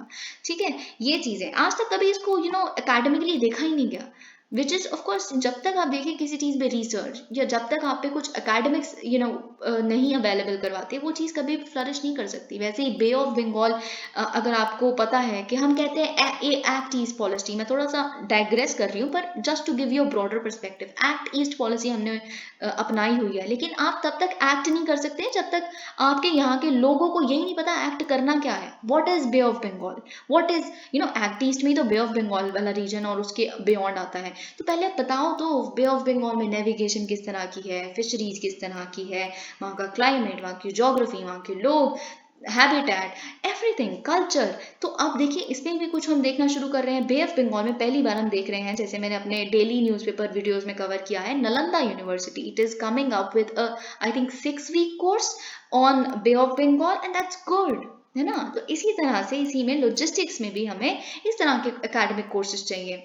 ठीक है, ये चीजें आज तक कभी इसको एकेडमिकली देखा ही नहीं गया, विच इज ऑफ कोर्स। जब तक आप देखिए किसी चीज पे रिसर्च, या जब तक आप पे कुछ एकेडमिक्स नहीं अवेलेबल करवाते, वो चीज कभी फ्लरिश नहीं कर सकती। वैसे ही बे ऑफ बंगाल, अगर आपको पता है कि हम कहते हैं एक्ट ईस्ट पॉलिसी, मैं थोड़ा सा डाइग्रेस कर रही हूँ, पर just to give you a broader perspective, act east policy हमने अपनाई हुई है, लेकिन आप तब तक एक्ट नहीं कर सकते जब तक आपके यहाँ के लोगों को यही नहीं पता एक्ट करना क्या है। What is bay of Bengal, what is act east में तो बे ऑफ बंगाल वाला रीजन और उसके बियॉन्ड आता है। तो पहले बताओ तो बे ऑफ बंगाल में नेविगेशन किस तरह की है, फिशरीज किस तरह की है, वहाँ का क्लाइमेट, वहाँ की ज्योग्राफी, वहाँ के लोग, हैबिटेट, एवरीथिंग, कल्चर। तो अब देखिए इसमें भी कुछ हम देखना शुरू कर रहे हैं। बे ऑफ बंगाल में पहली बार हम देख रहे हैं, जैसे मैंने अपने डेली न्यूज़पेपर वीडियोस में कवर किया है, Nalanda university it is coming up with I think 6 week course on bay of Bengal, and that's good, है ना। तो इसी तरह से इसी में लॉजिस्टिक्स में भी हमें इस तरह के एकेडमिक कोर्सेज चाहिए।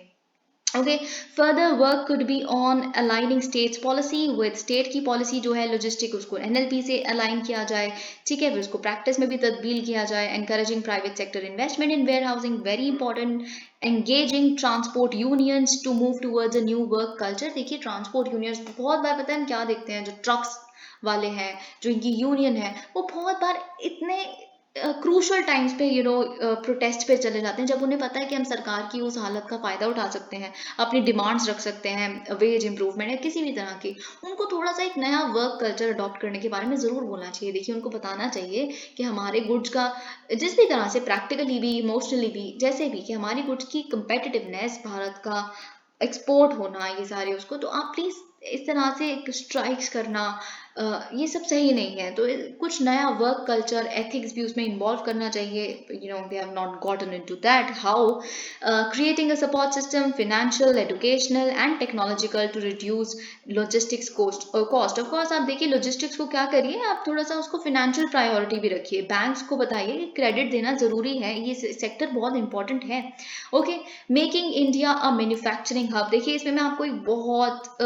Okay, further work could be on aligning states policy with state की पॉलिसी जो है लॉजिस्टिक उसको एनएलपी से अलाइन किया जाए, ठीक है, फिर उसको प्रैक्टिस में भी तब्दील किया जाए। Encouraging private sector investment in warehousing very important. Engaging transport unions to move towards a new work culture. देखिए ट्रांसपोर्ट यूनियंस बहुत बार पता है हम क्या देखते हैं, जो ट्रक्स वाले हैं, जो इनकी यूनियन है, वो बहुत बार इतने क्रूशल टाइम्स पे प्रोटेस्ट पे चले जाते हैं जब उन्हें पता है कि हम सरकार की उस हालत का फायदा उठा सकते हैं, अपनी डिमांड्स रख सकते हैं, वेज इंप्रूवमेंट है किसी भी तरह की। उनको थोड़ा सा एक नया वर्क कल्चर अडॉप्ट करने के बारे में जरूर बोलना चाहिए। देखिए उनको बताना चाहिए कि हमारे गुड्स का जिस भी तरह से प्रैक्टिकली भी इमोशनली भी जैसे भी कि हमारी गुड्स की कंपेटिटिवनेस, भारत का एक्सपोर्ट होना, ये सारे उसको, तो आप प्लीज इस तरह से स्ट्राइक्स करना ये सब सही नहीं है। तो कुछ नया वर्क कल्चर एथिक्स भी उसमें इन्वॉल्व करना चाहिए। They have not gotten into that. How creating a support system financial educational and technological to reduce logistics cost of course आप देखिए लॉजिस्टिक्स को क्या करिए, आप थोड़ा सा उसको फाइनेंशियल प्रायोरिटी भी रखिए, बैंक्स को बताइए कि क्रेडिट देना जरूरी है, ये सेक्टर बहुत इंपॉर्टेंट है। ओके, मेकिंग इंडिया अ मैन्युफैक्चरिंग हब। देखिए इसमें मैं आपको एक बहुत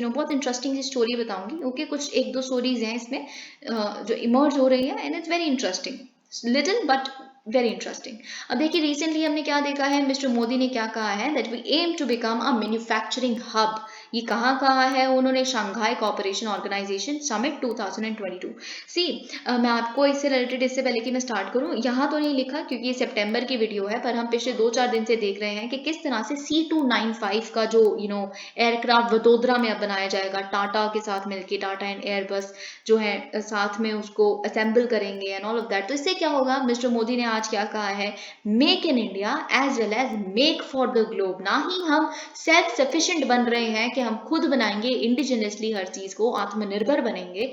बहुत इंटरेस्टिंग सी स्टोरी बताऊंगी। ओके, कुछ एक दो स्टोरीज हैं इसमें जो इमर्ज हो रही है and it's very interesting little but very interesting. अब देखिए रिसेंटली हमने क्या देखा है, मिस्टर मोदी ने क्या कहा है, that we aim to become a manufacturing hub. ये कहाँ कहा है उन्होंने, Shanghai cooperation organisation summit 2022। See मैं आपको इससे रिलेटेड, इससे पहले कि मैं स्टार्ट करूं, यहाँ तो नहीं लिखा क्योंकि ये सितंबर की वीडियो है, पर हम पिछले 2-4 दिन से देख रहे हैं कि किस तरह से C295 का जो एयरक्राफ्ट वडोदरा में अब बनाया जाएगा, टाटा के साथ मिलके, टाटा एंड एयरबस जो है साथ में उसको असेंबल करेंगे एंड ऑल ऑफ दैट। तो इससे क्या होगा, मिस्टर मोदी ने आज क्या कहा है, make in India as well as make for the globe. ना ही हम सेल्फ सफिशिएंट बन रहे हैं कि हम खुद बनाएंगे इंडिजिनियसली हर चीज को, आत्मनिर्भर बनेंगे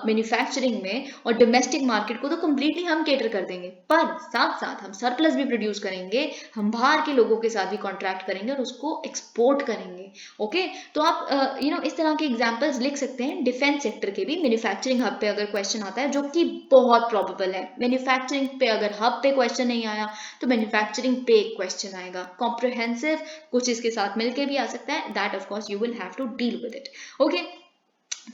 मैन्युफैक्चरिंग में, और डोमेस्टिक मार्केट को तो कंप्लीटली हम केटर कर देंगे, पर साथ साथ हम सरप्लस भी प्रोड्यूस करेंगे, हम बाहर के लोगों के साथ भी कॉन्ट्रैक्ट करेंगे और उसको एक्सपोर्ट करेंगे। ओके, तो आप इस तरह के एग्जांपल्स लिख सकते हैं डिफेंस सेक्टर के भी। मैन्युफैक्चरिंग हब पे अगर क्वेश्चन आता है, जो कि बहुत प्रोबेबल है, मैन्युफैक्चरिंग पे अगर हब पे क्वेश्चन नहीं आया तो मैन्युफैक्चरिंग पे एक क्वेश्चन आएगा कॉम्प्रिहेंसिव, कुछ इसके साथ मिलके भी आ सकता है, that of course you will have to deal with it. Okay,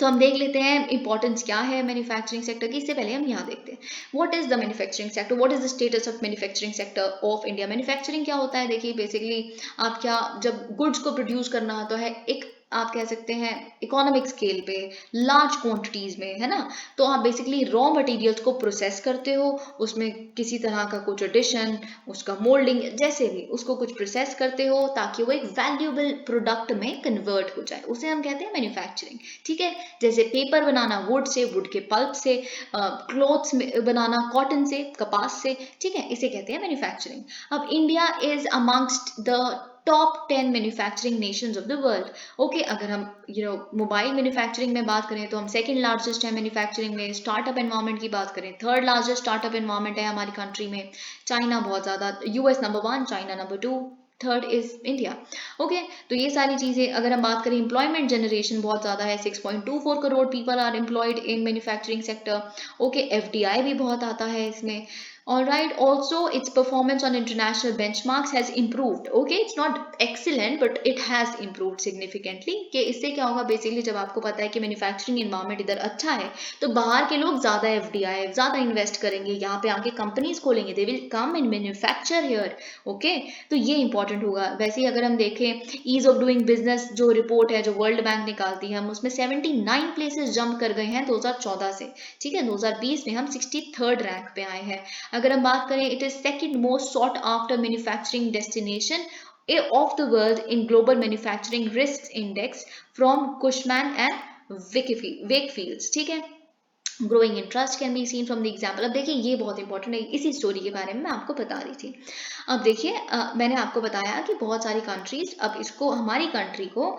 तो हम देख लेते हैं इंपॉर्टेंस क्या है मैन्युफैक्चरिंग सेक्टर की। इससे पहले हम यहाँ देखते हैं what is the manufacturing sector, what is the status of manufacturing sector of India. Manufacturing क्या होता है, देखिए बेसिकली आप क्या, जब गुड्स को प्रोड्यूस करना होता है एक, आप कह सकते हैं इकोनॉमिक स्केल पे, लार्ज क्वांटिटीज में, है ना, तो आप बेसिकली रॉ मटेरियल्स को प्रोसेस करते हो, उसमें किसी तरह का कुछ एडिशन, उसका मोल्डिंग, जैसे भी उसको कुछ प्रोसेस करते हो ताकि वो एक वैल्यूएबल प्रोडक्ट में कन्वर्ट हो जाए, उसे हम कहते हैं मैन्युफैक्चरिंग। ठीक है, जैसे paper banana would say, would के पल्प से, क्लोथ्स बनाना कॉटन से, कपास से, ठीक है, इसे कहते हैं मैन्युफैक्चरिंग। अब India is amongst the top 10 manufacturing Nations of the world. Okay, अगर हम मोबाइल मैन्युफैक्चरिंग में बात करें तो हम सेकंड लार्जेस्ट है मैन्युफैक्चरिंग में। स्टार्टअप एनवायरनमेंट की बात करें, थर्ड लार्जेस्ट स्टार्टअप एनवायरनमेंट है हमारी कंट्री में। चाइना बहुत ज्यादा, US number 1, China number 2, third is India. Okay, तो ये सारी चीजें, अगर हम बात करें एम्प्लॉयमेंट जनरेशन बहुत ज्यादा है, 6.24 crore people are employed in manufacturing sector. Okay, FDI भी बहुत आता है इसमें। All right, also its performance on international benchmarks has improved. Okay, it's not excellent but it has improved significantly। कि इससे क्या होगा, बेसिकली जब आपको पता है कि मैन्युफैक्चरिंग इन्वायरमेंट इधर अच्छा है तो बाहर के लोग ज्यादा एफडीआई ज्यादा इन्वेस्ट करेंगे, यहाँ पे आके कंपनीज खोलेंगे, they will come and manufacture here. Okay, तो ये इंपॉर्टेंट होगा। वैसे ही अगर हम देखें ईज ऑफ डूइंग बिजनेस जो रिपोर्ट है जो वर्ल्ड बैंक निकालती है, हम उसमें 79 प्लेसेस जंप कर गए हैं 2014 से। ठीक है, 2020 में हम 63rd रैंक पे आए हैं। अगर हम बात करें, it is second most sought after manufacturing destination of the world in global manufacturing risk index from Cushman and Wakefields. ठीक है, growing interest can be seen from the example. अब देखिए ये बहुत इंपॉर्टेंट है, इसी स्टोरी के बारे में मैं आपको बता रही थी। अब देखिए मैंने आपको बताया कि बहुत सारी कंट्रीज अब इसको, हमारी कंट्री को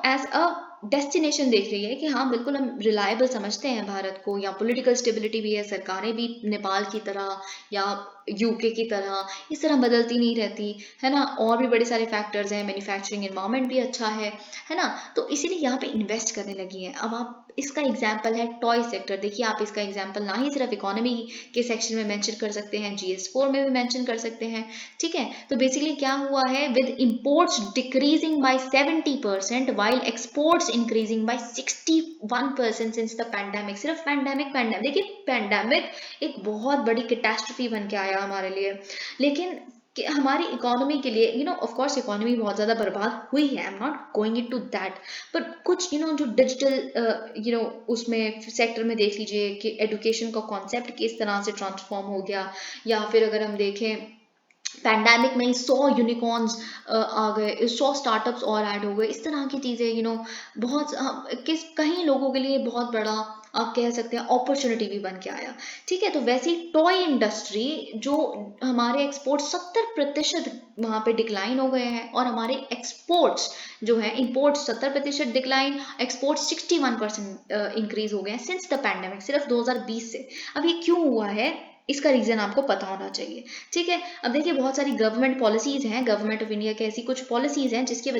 एज अ डेस्टिनेशन देख रही है कि हाँ बिल्कुल हम रिलायबल समझते हैं भारत को, या पॉलिटिकल स्टेबिलिटी भी है, सरकारें भी नेपाल की तरह या यूके की तरह इस तरह बदलती नहीं रहती है ना, और भी बड़े सारे फैक्टर्स हैं, मैन्युफैक्चरिंग एनवायरनमेंट भी अच्छा है ना, तो इसीलिए यहाँ पे इन्वेस्ट करने लगी है। अब आप इसका एग्जाम्पल है टॉय सेक्टर, देखिए आप इसका एग्जाम्पल ना ही सिर्फ इकोनॉमी के सेक्शन में मेंशन कर सकते हैं, GS4 में भी मेंशन कर सकते हैं, ठीक है। तो बेसिकली क्या हुआ है, with imports decreasing by 70% while exports increasing by 61% since the pandemic. सिर्फ पैंडेमिक देखिए पैंडेमिक एक बहुत बड़ी कैटास्ट्रफी बन के आया हमारे लिए, लेकिन कि हमारी इकोनॉमी के लिए ऑफ कोर्स इकोनॉमी बहुत ज़्यादा बर्बाद हुई है, I am not going it to that, but कुछ जो डिजिटल उसमें सेक्टर में देख लीजिए कि एडुकेशन का कॉन्सेप्ट किस तरह से ट्रांसफॉर्म हो गया, या फिर अगर हम देखें पैंडेमिक में ही 100 यूनिकॉर्न्स आ गए, 100 स्टार्टअप्स और ऐड हो गए, इस तरह की चीज़ें बहुत कहीं लोगों के लिए बहुत बड़ा आप कह सकते हैं अपॉर्चुनिटी भी बन के आया, ठीक है। तो वैसे ही टॉय इंडस्ट्री जो हमारे एक्सपोर्ट 70% वहाँ पे डिक्लाइन हो गए हैं, और हमारे एक्सपोर्ट्स जो है इंपोर्ट 70% डिक्लाइन, एक्सपोर्ट 61% इंक्रीज हो गए हैं सिंस द पैंडेमिक, सिर्फ 2020 से। अब ये क्यों हुआ है, इसका रीजन आपको पता होना चाहिए, ठीक है। अब देखिए बहुत सारी गवर्नमेंट पॉलिसीज हैं, गवर्नमेंट ऑफ इंडिया की ऐसी कुछ पॉलिसीज हैं जिसकी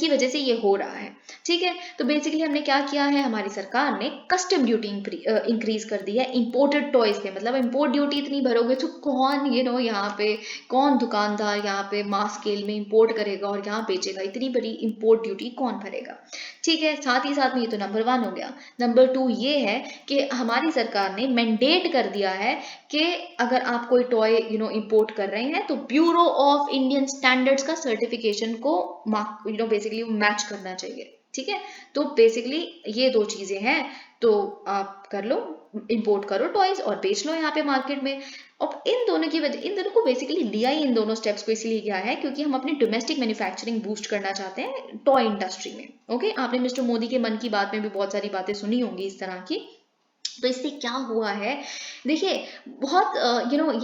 वजह से ये हो रहा है, ठीक है। तो बेसिकली हमने क्या किया है, हमारी सरकार ने कस्टम ड्यूटी इंक्रीज कर दी है इंपोर्टेड टॉयज पे, मतलब इंपोर्ट ड्यूटी इतनी भरोगे तो कौन यहाँ पे कौन दुकानदार यहाँ पे मास स्केल में इंपोर्ट करेगा और यहाँ बेचेगा, इतनी बड़ी इंपोर्ट ड्यूटी कौन भरेगा, ठीक है। साथ ही साथ में ये तो नंबर 1 हो गया। नंबर 2 ये है कि हमारी सरकार ने मैंडेट कर दिया है कि अगर आप कोई टॉय इंपोर्ट कर रहे हैं तो ब्यूरो ऑफ इंडियन स्टैंडर्ड्स का सर्टिफिकेशन को बेसिकली मैच करना चाहिए, ठीक है। तो बेसिकली ये 2 चीजें हैं, तो आप कर लो, इंपोर्ट करो टॉयज और बेच लो यहाँ पे मार्केट में। अब इन दोनों को बेसिकली लिया ही इन दोनों स्टेप्स को इसलिए गया है क्योंकि हम अपनी डोमेस्टिक मैन्युफैक्चरिंग बूस्ट करना चाहते हैं टॉय इंडस्ट्री में। ओके, आपने मिस्टर मोदी के मन की बात में भी बहुत सारी बातें सुनी होंगी इस तरह की। तो इससे क्या हुआ है, देखिए बहुत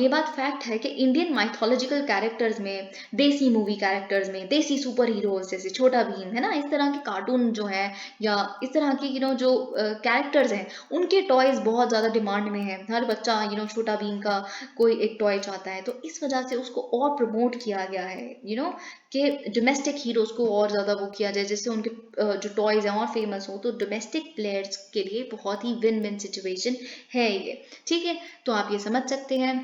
ये बात फैक्ट है कि इंडियन माइथोलॉजिकल कैरेक्टर्स में, देसी मूवी कैरेक्टर्स में, देसी सुपर हीरोज जैसे छोटा भीम है ना, इस तरह के कार्टून जो है या इस तरह के जो कैरेक्टर्स हैं उनके टॉयज बहुत ज़्यादा डिमांड में है। हर बच्चा छोटा भीम का कोई एक टॉय चाहता है, तो इस वजह से उसको और प्रमोट किया गया है कि डोमेस्टिक हीरोज को और ज़्यादा वो किया जाए, जिससे उनके जो टॉयज हैं और फेमस हो। तो डोमेस्टिक प्लेयर्स के लिए बहुत ही विन विन सिचुएशन है ये, ठीक है। तो आप ये समझ सकते हैं,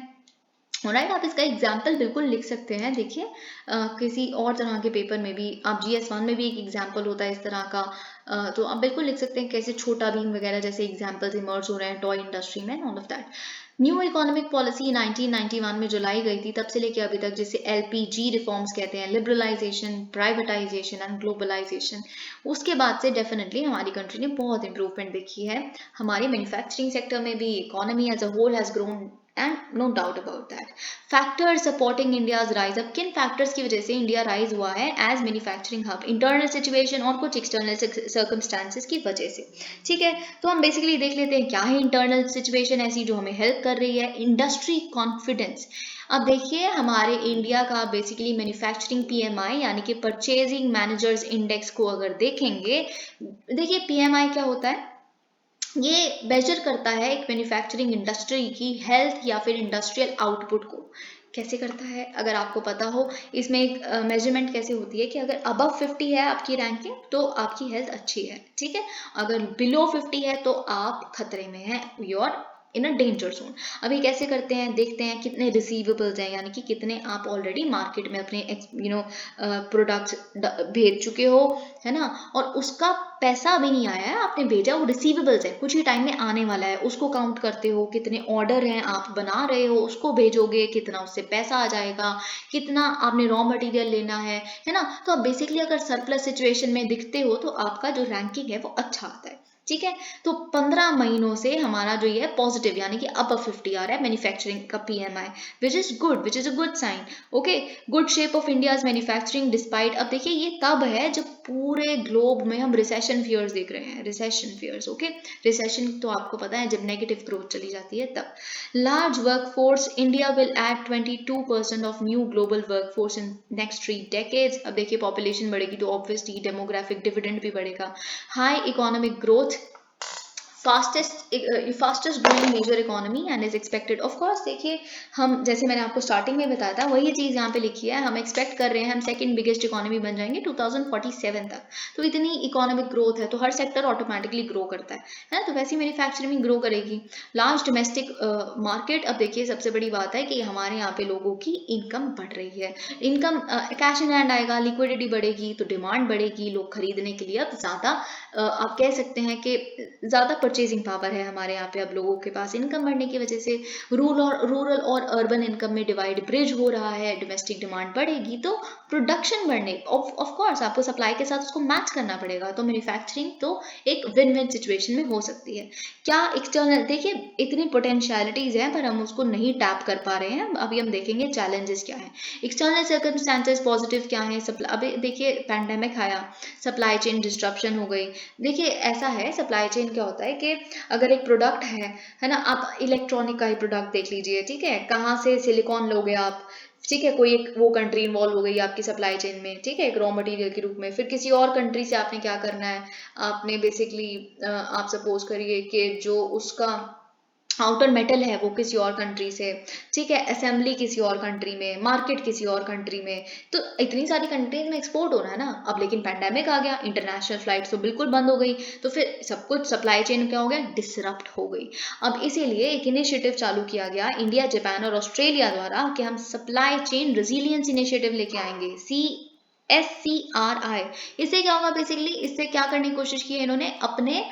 राइट। आप इसका एग्जाम्पल बिल्कुल लिख सकते हैं, देखिए किसी और तरह के पेपर में भी, आप GS1 में भी एक एग्जाम्पल होता है इस तरह का, तो आप बिल्कुल लिख सकते हैं कैसे छोटा भीम वगैरह जैसे एग्जाम्पल्स इमर्ज हो रहे हैं टॉय इंडस्ट्री में, all of that. New economic policy 1991 में जो लाई गई थी तब से लेके अभी तक, जिसे LPG रिफॉर्म्स कहते हैं, लिबरलाइजेशन, प्राइवेटाइजेशन एंड ग्लोबलाइजेशन, उसके बाद से डेफिनेटली हमारी कंट्री ने बहुत इंप्रूवमेंट देखी है। हमारे मैन्युफैक्चरिंग सेक्टर में भी economy as a whole has grown, and no doubt about that. Factors supporting India's rise, अब किन फैक्टर्स की वजह से इंडिया राइज हुआ है as manufacturing hub, internal situation और कुछ एक्सटर्नल सर्कमस्टांसेस की वजह से, ठीक है। तो हम बेसिकली देख लेते हैं क्या है इंटरनल सिचुएशन ऐसी जो हमें हेल्प कर रही है, इंडस्ट्री कॉन्फिडेंस। अब देखिए हमारे इंडिया का बेसिकली मैन्युफैक्चरिंग PMI यानी कि परचेजिंग मैनेजर्स इंडेक्स को अगर देखेंगे, देखिए PMI क्या होता है, ये मेजर करता है एक मैन्युफैक्चरिंग इंडस्ट्री की हेल्थ या फिर इंडस्ट्रियल आउटपुट को। कैसे करता है अगर आपको पता हो, इसमें एक मेजरमेंट कैसे होती है कि अगर अबव 50 है आपकी रैंकिंग तो आपकी हेल्थ अच्छी है, ठीक है। अगर बिलो 50 है तो आप खतरे में हैं, your in a danger zone. अभी कैसे करते हैं, देखते हैं कितने रिसीवेबल्स हैं, यानी कि कितने आप ऑलरेडी मार्केट में अपने प्रोडक्ट्स भेज चुके हो, है ना, और उसका पैसा भी नहीं आया है, आपने भेजा, वो रिसीवेबल्स है, कुछ ही टाइम में आने वाला है, उसको काउंट करते हो, कितने ऑर्डर हैं आप बना रहे हो, उसको भेजोगे, कितना उससे पैसा आ जाएगा, कितना आपने रॉ मटेरियल लेना है ना। तो आप बेसिकली अगर सरप्लस सिचुएशन में दिखते हो तो आपका जो रैंकिंग है वो अच्छा आता है, ठीक है। तो 15 महीनों से हमारा जो ये है पॉजिटिव यानी कि अब 50 आ रहा है मैन्युफैक्चरिंग का PMI, which is good, which is a good sign. Okay, good shape of India's manufacturing despite. अब देखिए ये तब है जब पूरे ग्लोब में हम रिसेशन फियर्स देख रहे हैं, रिसेशन फियर्स। ओके, रिसेशन तो आपको पता है जब नेगेटिव ग्रोथ चली जाती है तब। Large workforce, India will add 22% of new global workforce in next 3 decades। अब देखिए पॉपुलेशन बढ़ेगी तो ऑब्वियसली डेमोग्राफिक डिविडेंड भी बढ़ेगा। High economic growth, fastest growing major economy and is expected. Of course देखिए हम जैसे मैंने आपको स्टार्टिंग में बताया था वही चीज़ यहाँ पे लिखी है, हम एक्सपेक्ट कर रहे हैं हम सेकंड बिगेस्ट इकोनॉमी बन जाएंगे 2047 तक। तो इतनी इकोनॉमिक ग्रोथ है तो हर सेक्टर ऑटोमेटिकली ग्रो करता है ना, तो वैसे मैन्युफैक्चरिंग भी ग्रो करेगी। लार्ज डोमेस्टिक मार्केट, अब देखिए सबसे बड़ी बात है कि हमारे यहाँ पे लोगों की इनकम बढ़ रही है, इनकम कैश इन हैंड आएगा, लिक्विडिटी बढ़ेगी तो डिमांड बढ़ेगी, लोग खरीदने के लिए अब ज़्यादा आप कह सकते हैं कि ज़्यादा परचेजिंग पावर है हमारे यहाँ पे अब लोगों के पास। इनकम बढ़ने की वजह से रूरल और अर्बन इनकम में डिवाइड ब्रिज हो रहा है, डोमेस्टिक डिमांड बढ़ेगी तो प्रोडक्शन बढ़ने, ऑफ कोर्स आपको सप्लाई के साथ उसको मैच करना पड़ेगा, तो मैन्युफैक्चरिंग तो एक विन विन सिचुएशन में हो सकती है। क्या एक्सटर्नल, देखिए इतनी पोटेंशियलिटीज हैं पर हम उसको नहीं टैप कर पा रहे हैं। अभी हम देखेंगे चैलेंजेस क्या है। एक्सटर्नल सर्कमस्टांसेस पॉजिटिव क्या है, अभी देखिए पैंडेमिक आया, सप्लाई चेन डिस्ट्रप्शन हो गई। देखिए ऐसा है सप्लाई चेन क्या होता है कि अगर एक प्रोडक्ट है ना, आप इलेक्ट्रॉनिक का ही प्रोडक्ट देख लीजिए, ठीक है, कहाँ से सिलिकॉन लोगे आप, ठीक है, कोई एक वो कंट्री इन्वॉल्व हो गई आपकी सप्लाई चेन में, ठीक है, एक रॉ मटेरियल के रूप में, फिर किसी और कंट्री से आपने क्या करना है, आपने बेसिकली आप सपोज करिए कि जो उसका आउटर मेटल है वो किसी और कंट्री से, ठीक है, असेंबली किसी और कंट्री में, मार्केट किसी और कंट्री में, तो इतनी सारी कंट्रीज में एक्सपोर्ट हो रहा है ना। अब लेकिन पैंडेमिक आ गया, इंटरनेशनल फ्लाइट्स तो बिल्कुल बंद हो गई, तो फिर सब कुछ सप्लाई चेन क्या हो गया, डिसरप्ट हो गई। अब इसीलिए एक इनिशिएटिव चालू किया गया इंडिया, जापान और ऑस्ट्रेलिया द्वारा कि हम सप्लाई चेन रेजिलियंस इनिशिएटिव लेके आएंगे, SCRI। इससे क्या होगा बेसिकली, इससे क्या करने की कोशिश की है इन्होंने, अपने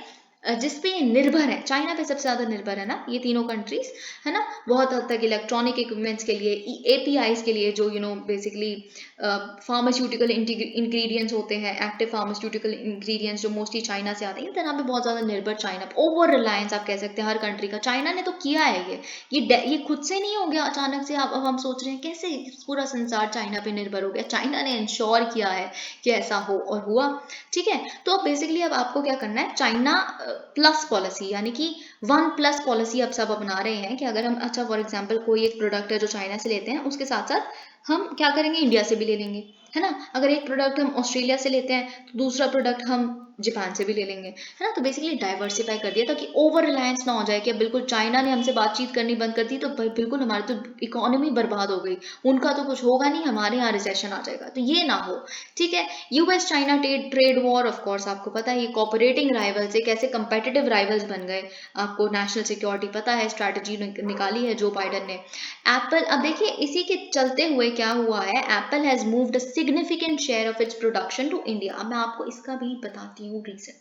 जिस पे निर्भर है, चाइना पे सबसे ज्यादा निर्भर है ना ये तीनों कंट्रीज, है ना, बहुत हद तक इलेक्ट्रॉनिक इक्विपमेंट्स के लिए, APIs के लिए, जो बेसिकली फार्मास्यूटिकल इंग्रेडिएंट्स होते हैं, एक्टिव फार्मास्यूटिकल इंग्रेडिएंट्स जो मोस्टली चाइना से आते हैं, तो यहाँ पे बहुत ज्यादा निर्भर चाइना, ओवर रिलायंस आप कह सकते हैं हर कंट्री का। चाइना ने तो किया है ये खुद से नहीं हो गया अचानक से। अब हम सोच रहे हैं कैसे पूरा संसार चाइना पे निर्भर हो गया, चाइना ने इंश्योर किया है कि ऐसा हो और हुआ, ठीक है। तो अब बेसिकली अब आपको क्या करना है, चाइना प्लस पॉलिसी यानी कि 1+ पॉलिसी अब सब अपना रहे हैं कि अगर हम, अच्छा फॉर एग्जांपल कोई एक प्रोडक्ट है जो चाइना से लेते हैं, उसके साथ साथ हम क्या करेंगे, इंडिया से भी ले लेंगे, है ना। अगर एक प्रोडक्ट हम ऑस्ट्रेलिया से लेते हैं तो दूसरा प्रोडक्ट हम जापान से भी ले लेंगे, है ना। तो बेसिकली डाइवर्सिफाई कर दिया ताकि ओवर रिलायंस ना हो जाए कि बिल्कुल चाइना ने हमसे बातचीत करनी बंद कर दी तो बिल्कुल हमारी तो इकोनॉमी बर्बाद हो गई, उनका तो कुछ होगा नहीं, हमारे यहाँ रिसेशन आ जाएगा, तो ये ना हो, ठीक है। US China trade war, of course आपको पता है ये कोऑपरेटिंग राइवल्स से कैसे कंपेटिटिव राइवल्स बन गए, आपको नेशनल सिक्योरिटी पता है, स्ट्रैटेजी निकाली है जो बाइडन ने। एप्पल, अब देखिए इसी के चलते हुए क्या हुआ है, Apple has moved a significant share of its production to India. अब मैं आपको इसका भी बताती हूँ रीजन,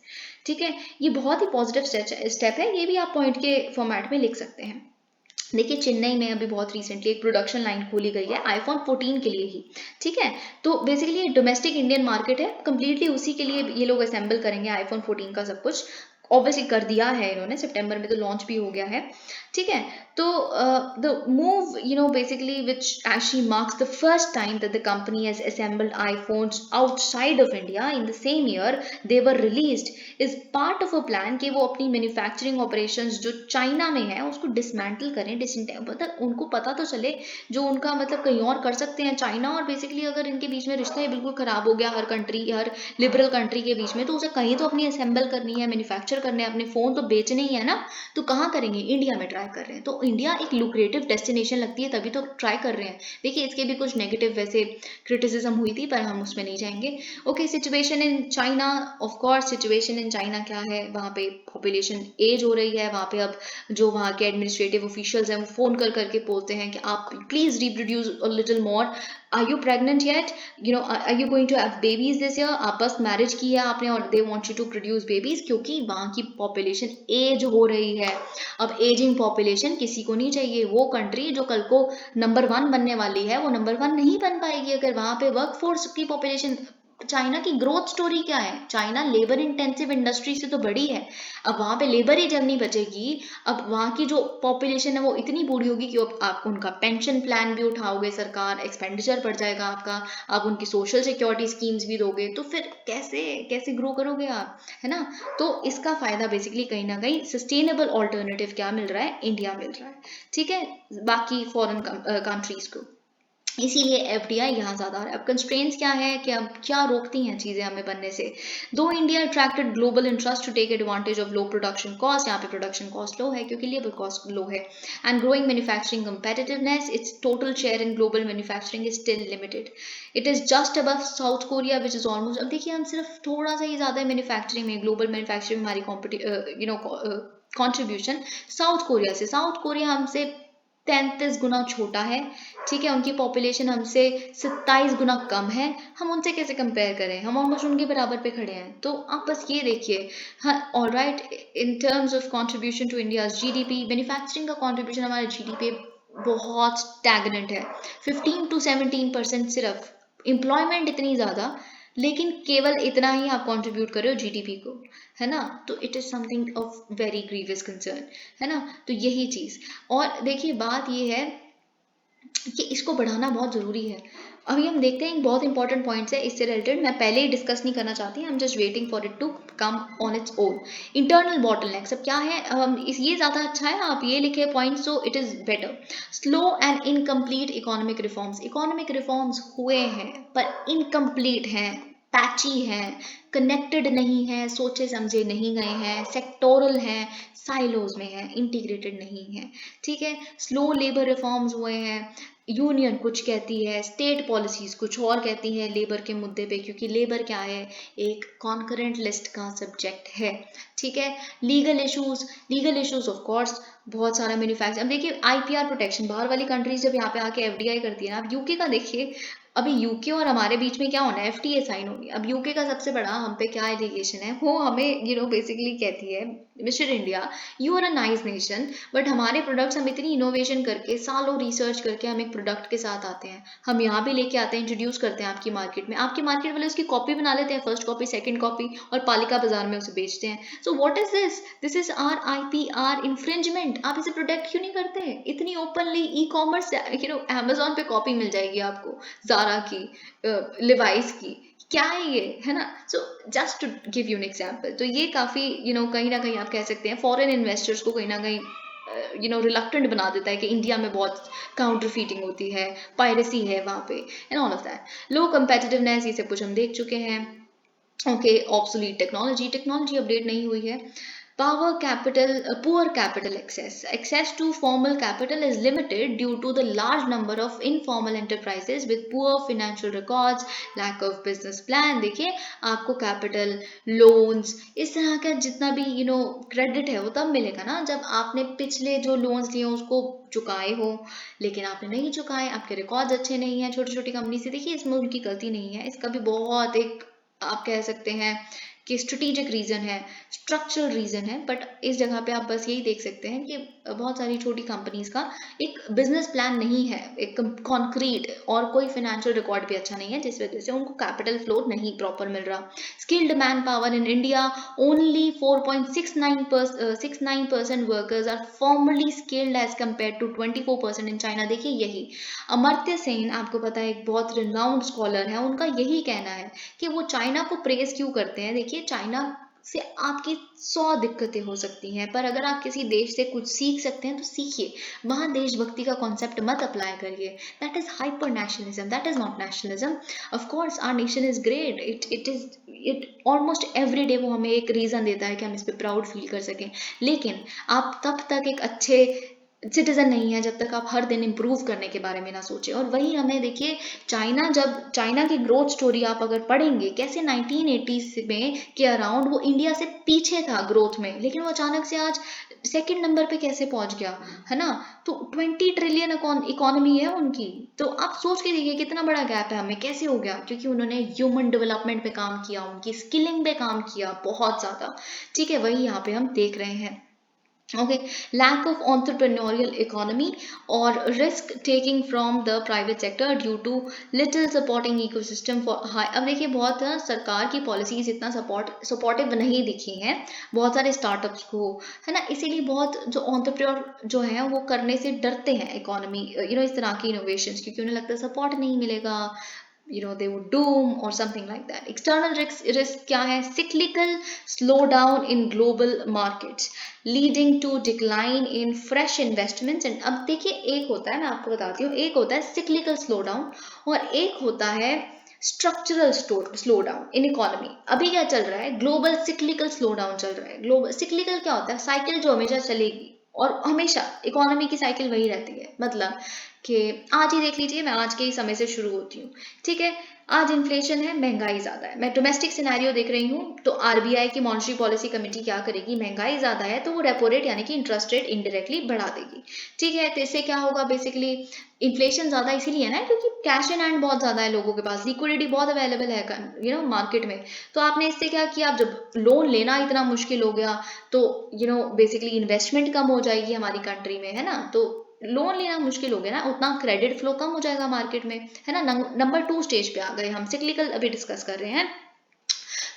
ठीक है। ये बहुत ही पॉजिटिव स्टेप है, ये भी आप पॉइंट के फॉर्मेट में लिख सकते हैं। देखिए चेन्नई में अभी बहुत रिसेंटली एक प्रोडक्शन लाइन खोली गई है iPhone 14 के लिए ही, ठीक है। तो बेसिकली डोमेस्टिक इंडियन मार्केट है, कंप्लीटली उसी के लिए ये लोग असेंबल करेंगे iPhone 14 का सब कुछ, ऑब्वियसली कर दिया है इन्होंने, सितंबर में तो लॉन्च भी हो गया है, ठीक है। तो the move basically which actually marks the first time that the company has assembled iPhones outside of India in the same year they were released, is part of a plan कि वो अपनी मैन्युफैक्चरिंग ऑपरेशंस जो China में है उसको dismantle करें, मतलब उनको पता तो चले जो उनका मतलब कहीं और कर सकते हैं चाइना, और बेसिकली अगर इनके बीच में रिश्ता बिल्कुल खराब हो गया हर कंट्री, हर लिबरल कंट्री के बीच में, तो उसे कहीं तो अपनी असेंबल करनी है, मैन्युफैक्चर करने हैं, अपने फोन तो बेचने ही है ना, तो कहाँ करेंगे, इंडिया में ट्राई कर रहे हैं। तो इंडिया एक लुक्रेटिव डेस्टिनेशन लगती है तभी तो ट्राई कर रहे हैं। देखिए इसके भी कुछ नेगेटिव वैसे क्रिटिसिज्म हुई थी पर हम उसमें नहीं जाएंगे। Okay, situation in China, of course situation in China क्या है, वहाँ पे पॉपुलेशन एज हो रही है, वहाँ पे अब जो वहाँ के एडमिनिस्ट्रेटिव ऑफिशियल्स हैं वो फोन कर करके बोलते हैं कि आप please reproduce a little more, are you pregnant yet, are you going to have babies this year, आप बस मैरिज की है आपने और they want you to produce babies, क्योंकि वहाँ की पॉपुलेशन एज हो रही है। अब एजिंग पॉपुलेशन किसी को नहीं चाहिए, वो कंट्री जो कल को नंबर 1 बनने वाली है वो नंबर 1 नहीं बन पाएगी अगर वहाँ पे वर्कफोर्स की पॉपुलेशन चाइना की ग्रोथ स्टोरी क्या है? चाइना लेबर इंटेंसिव इंडस्ट्री से तो बड़ी है। अब वहां पे लेबर ही जब नहीं बचेगी, अब वहां की जो पॉपुलेशन है वो इतनी बूढ़ी होगी कि अब आप उनका पेंशन प्लान भी उठाओगे, सरकार एक्सपेंडिचर बढ़ जाएगा आपका, आप उनकी सोशल सिक्योरिटी स्कीम्स भी दोगे, तो फिर कैसे कैसे ग्रो करोगे आप, है ना? तो इसका फायदा बेसिकली कहीं ना कहीं सस्टेनेबल ऑल्टरनेटिव क्या मिल रहा है? इंडिया मिल रहा है, ठीक है, बाकी फॉरेन कंट्रीज को। इसीलिए एफडीआई यहाँ ज़्यादा आ रहा है। अब कंस्ट्रेंट्स क्या है कि अब क्या रोकती हैं चीज़ें हमें बनने से? दो India attracted global interest to take advantage of low production cost, यहाँ पे प्रोडक्शन कॉस्ट लो है क्योंकि लेबर कॉस्ट लो है, and growing manufacturing competitiveness, its total share in global manufacturing is still limited. It is just above South Korea, which is almost, अब देखिए हम सिर्फ थोड़ा सा ही ज़्यादा है मैन्युफैक्चरिंग में, ग्लोबल मैन्युफैक्चरिंग में हमारी कॉन्ट्रीब्यूशन साउथ कोरिया से, साउथ कोरिया हमसे 33 गुना छोटा है, ठीक है, उनकी पॉपुलेशन हमसे 27 गुना कम है, हम उनसे कैसे कंपेयर करें? हम ऑलमोस्ट उनके बराबर पे खड़े हैं। तो आप बस ये देखिए, हाँ alright, in terms of contribution to India's GDP, manufacturing का कंट्रीब्यूशन हमारे जीडीपी बहुत स्टैग्नेंट है, 15 to 17% सिर्फ। एम्प्लॉयमेंट इतनी ज़्यादा, लेकिन केवल इतना ही आप कंट्रीब्यूट कर रहे हो जीडीपी को, है ना? तो it is something of very grievous concern, है ना? तो यही चीज़। और देखिए बात ये है कि इसको बढ़ाना बहुत ज़रूरी है। अभी हम देखते हैं, बहुत इंपॉर्टेंट पॉइंट्स है इससे रिलेटेड, मैं पहले ही डिस्कस नहीं करना चाहती, I am just waiting for it to come on its own. Internal bottlenecks, अब क्या है, ये ज़्यादा अच्छा है, आप ये लिखे पॉइंट्स तो it is better. Slow and incomplete economic reforms हुए हैं पर इनकम्प्लीट हैं, पैची हैं, कनेक्टेड नहीं है, सोचे समझे नहीं गए हैं, सेक्टोरल हैं, साइलोज में है, इंटीग्रेटेड नहीं है, ठीक है। स्लो लेबर रिफॉर्म्स हुए हैं, यूनियन कुछ कहती है, स्टेट पॉलिसीज कुछ और कहती हैं लेबर के मुद्दे पे, क्योंकि लेबर क्या है, एक कॉन्करेंट लिस्ट का सब्जेक्ट है, ठीक है। लीगल इश्यूज ऑफ कोर्स, बहुत सारा मैन्युफैक्चर, अब देखिए आईपीआर प्रोटेक्शन, बाहर वाली कंट्रीज जब यहाँ पे आके एफडीआई करती है ना, अब यूके का देखिए, अभी यूके और हमारे बीच में क्या होना है, एफटीए साइन होगी। अब यूके का सबसे बड़ा हम पे क्या एलिगेशन है, वो हमें बेसिकली कहती है, mister India you are a nice nation, but हमारे प्रोडक्ट्स, हम इतनी इनोवेशन करके, सालों रिसर्च करके हम एक प्रोडक्ट के साथ आते हैं, हम यहाँ भी लेके आते हैं, इंट्रोड्यूस करते हैं आपकी मार्केट में, आपकी मार्केट वाले उसकी कॉपी बना लेते हैं, फर्स्ट कॉपी, सेकंड कॉपी, और पालिका बाजार में उसे बेचते हैं। So what is this is our IPR infringement. आप इसे प्रोटेक्ट क्यों नहीं करते? इतनी ओपनली ई कॉमर्स, अमेजोन पे कॉपी मिल जाएगी आपको, जारा की, लिवाइस की, क्या है ये, है ना? So just to give you an example, तो ये काफ़ी कहीं ना कहीं आप कह सकते हैं फॉरेन इन्वेस्टर्स को कहीं ना कहीं रिलक्टेंट बना देता है कि इंडिया में बहुत काउंटर फीटिंग होती है, पायरेसी है वहाँ पे, एंड ऑल ऑफ दैट। लो कम्पेटिटिवनेस, ये सब कुछ हम देख चुके हैं। ओके, ऑब्सोलीट टेक्नोलॉजी अपडेट नहीं हुई है। Poor capital access to formal capital is limited due to the large number of informal enterprises with poor financial records, lack of business plan। देखिए आपको कैपिटल, लोन्स, इस तरह का जितना भी क्रेडिट है वो तब मिलेगा ना जब आपने पिछले जो लोन्स लिए उसको चुकाए हो, लेकिन आपने नहीं चुकाए, आपके रिकॉर्ड्स अच्छे नहीं है छोटी छोटी कंपनी से। देखिए इसमें उनकी गलती नहीं है, इसका भी बहुत एक आप कह सकते हैं कि स्ट्रेटेजिक रीजन है, स्ट्रक्चरल रीजन है, बट इस जगह पे आप बस यही देख सकते हैं कि बहुत सारी छोटी कंपनीज का एक बिजनेस प्लान नहीं है, एक कॉन्क्रीट, और कोई फाइनेंशियल रिकॉर्ड भी अच्छा नहीं है, जिस वजह से उनको कैपिटल फ्लो नहीं प्रॉपर मिल रहा। Skilled man power in India, only 4.69% workers are formally skilled as compare to 24% in China. देखिए यही अमर्त्य सेन, आपको पता है एक बहुत रिनाउंड स्कॉलर है, उनका यही कहना है कि वो चाइना को प्रेज क्यों करते हैं। देखिए चाइना से आपकी 100 दिक्कतें हो सकती हैं, पर अगर आप किसी देश से कुछ सीख सकते हैं तो सीखिए, वहां देशभक्ति का कॉन्सेप्ट मत अप्लाई करिए, that is hyper nationalism, that is not nationalism. Of course our nation is great, it almost every day वो हमें एक रीजन देता है कि हम इस पर प्राउड फील कर सकें, लेकिन आप तब तक एक अच्छे सिटीजन नहीं है जब तक आप हर दिन इम्प्रूव करने के बारे में ना सोचें। और वही हमें देखिए, चाइना की ग्रोथ स्टोरी आप अगर पढ़ेंगे, कैसे 1980s में के अराउंड वो इंडिया से पीछे था ग्रोथ में, लेकिन वो अचानक से आज सेकंड नंबर पे कैसे पहुंच गया, है ना? तो 20 ट्रिलियन इकोनॉमी है उनकी, तो आप सोच के देखिए कितना बड़ा गैप है हमें, कैसे हो गया? क्योंकि उन्होंने ह्यूमन डेवलपमेंट पे काम किया, उनकी स्किलिंग पे काम किया बहुत ज्यादा, ठीक है, वही यहाँ पे हम देख रहे हैं। Okay, lack of entrepreneurial economy or risk taking from the private sector due to little supporting ecosystem for high। अब देखिए बहुत सरकार की पॉलिसीज इतना सपोर्टिव नहीं दिखी हैं बहुत सारे स्टार्टअप्स को, है ना, इसीलिए बहुत जो entrepreneur जो है वो करने से डरते हैं इकोनॉमी, इस तरह की इनोवेशंस, क्योंकि उन्हें लगता है सपोर्ट नहीं मिलेगा, they would doom or something like that। external risk क्या है? cyclical slowdown in global markets leading to decline in fresh investments। and अब देखिए एक होता है, मैं आपको बताती हूँ, एक होता है cyclical slowdown और एक होता है स्ट्रक्चरल स्लोडाउन इन इकोनॉमी। अभी क्या चल रहा है? ग्लोबल सिक्लिकल स्लोडाउन चल रहा है। ग्लोबल सिक्लिकल क्या होता है? साइकिल जो हमेशा चलेगी, और हमेशा इकोनॉमी की साइकिल वही रहती है। मतलब कि आज ही देख लीजिए, मैं आज के ही समय से शुरू होती हूँ, ठीक है। आज इन्फ्लेशन है, महंगाई ज्यादा है। मैं डोमेस्टिक सिनेरियो देख रही हूँ, तो आरबीआई की मॉनेटरी पॉलिसी कमेटी क्या करेगी? महंगाई ज्यादा है तो वो रेपो रेट यानी कि इंटरेस्ट रेट इनडायरेक्टली बढ़ा देगी, ठीक है। तो इससे क्या होगा? बेसिकली इन्फ्लेशन ज्यादा इसीलिए है ना क्योंकि कैश इन हैंड बहुत ज्यादा है लोगों के पास, लिक्विडिटी बहुत अवेलेबल है मार्केट में। तो आपने इससे क्या किया? अब जब लोन लेना इतना मुश्किल हो गया तो बेसिकली इन्वेस्टमेंट कम हो जाएगी हमारी कंट्री में, है ना। तो लोन लेना मुश्किल हो गया ना, उतना क्रेडिट फ्लो कम हो जाएगा मार्केट में, है ना। नंबर 2 स्टेज पे आ गए हम, सिक्लिकल अभी डिस्कस कर रहे हैं।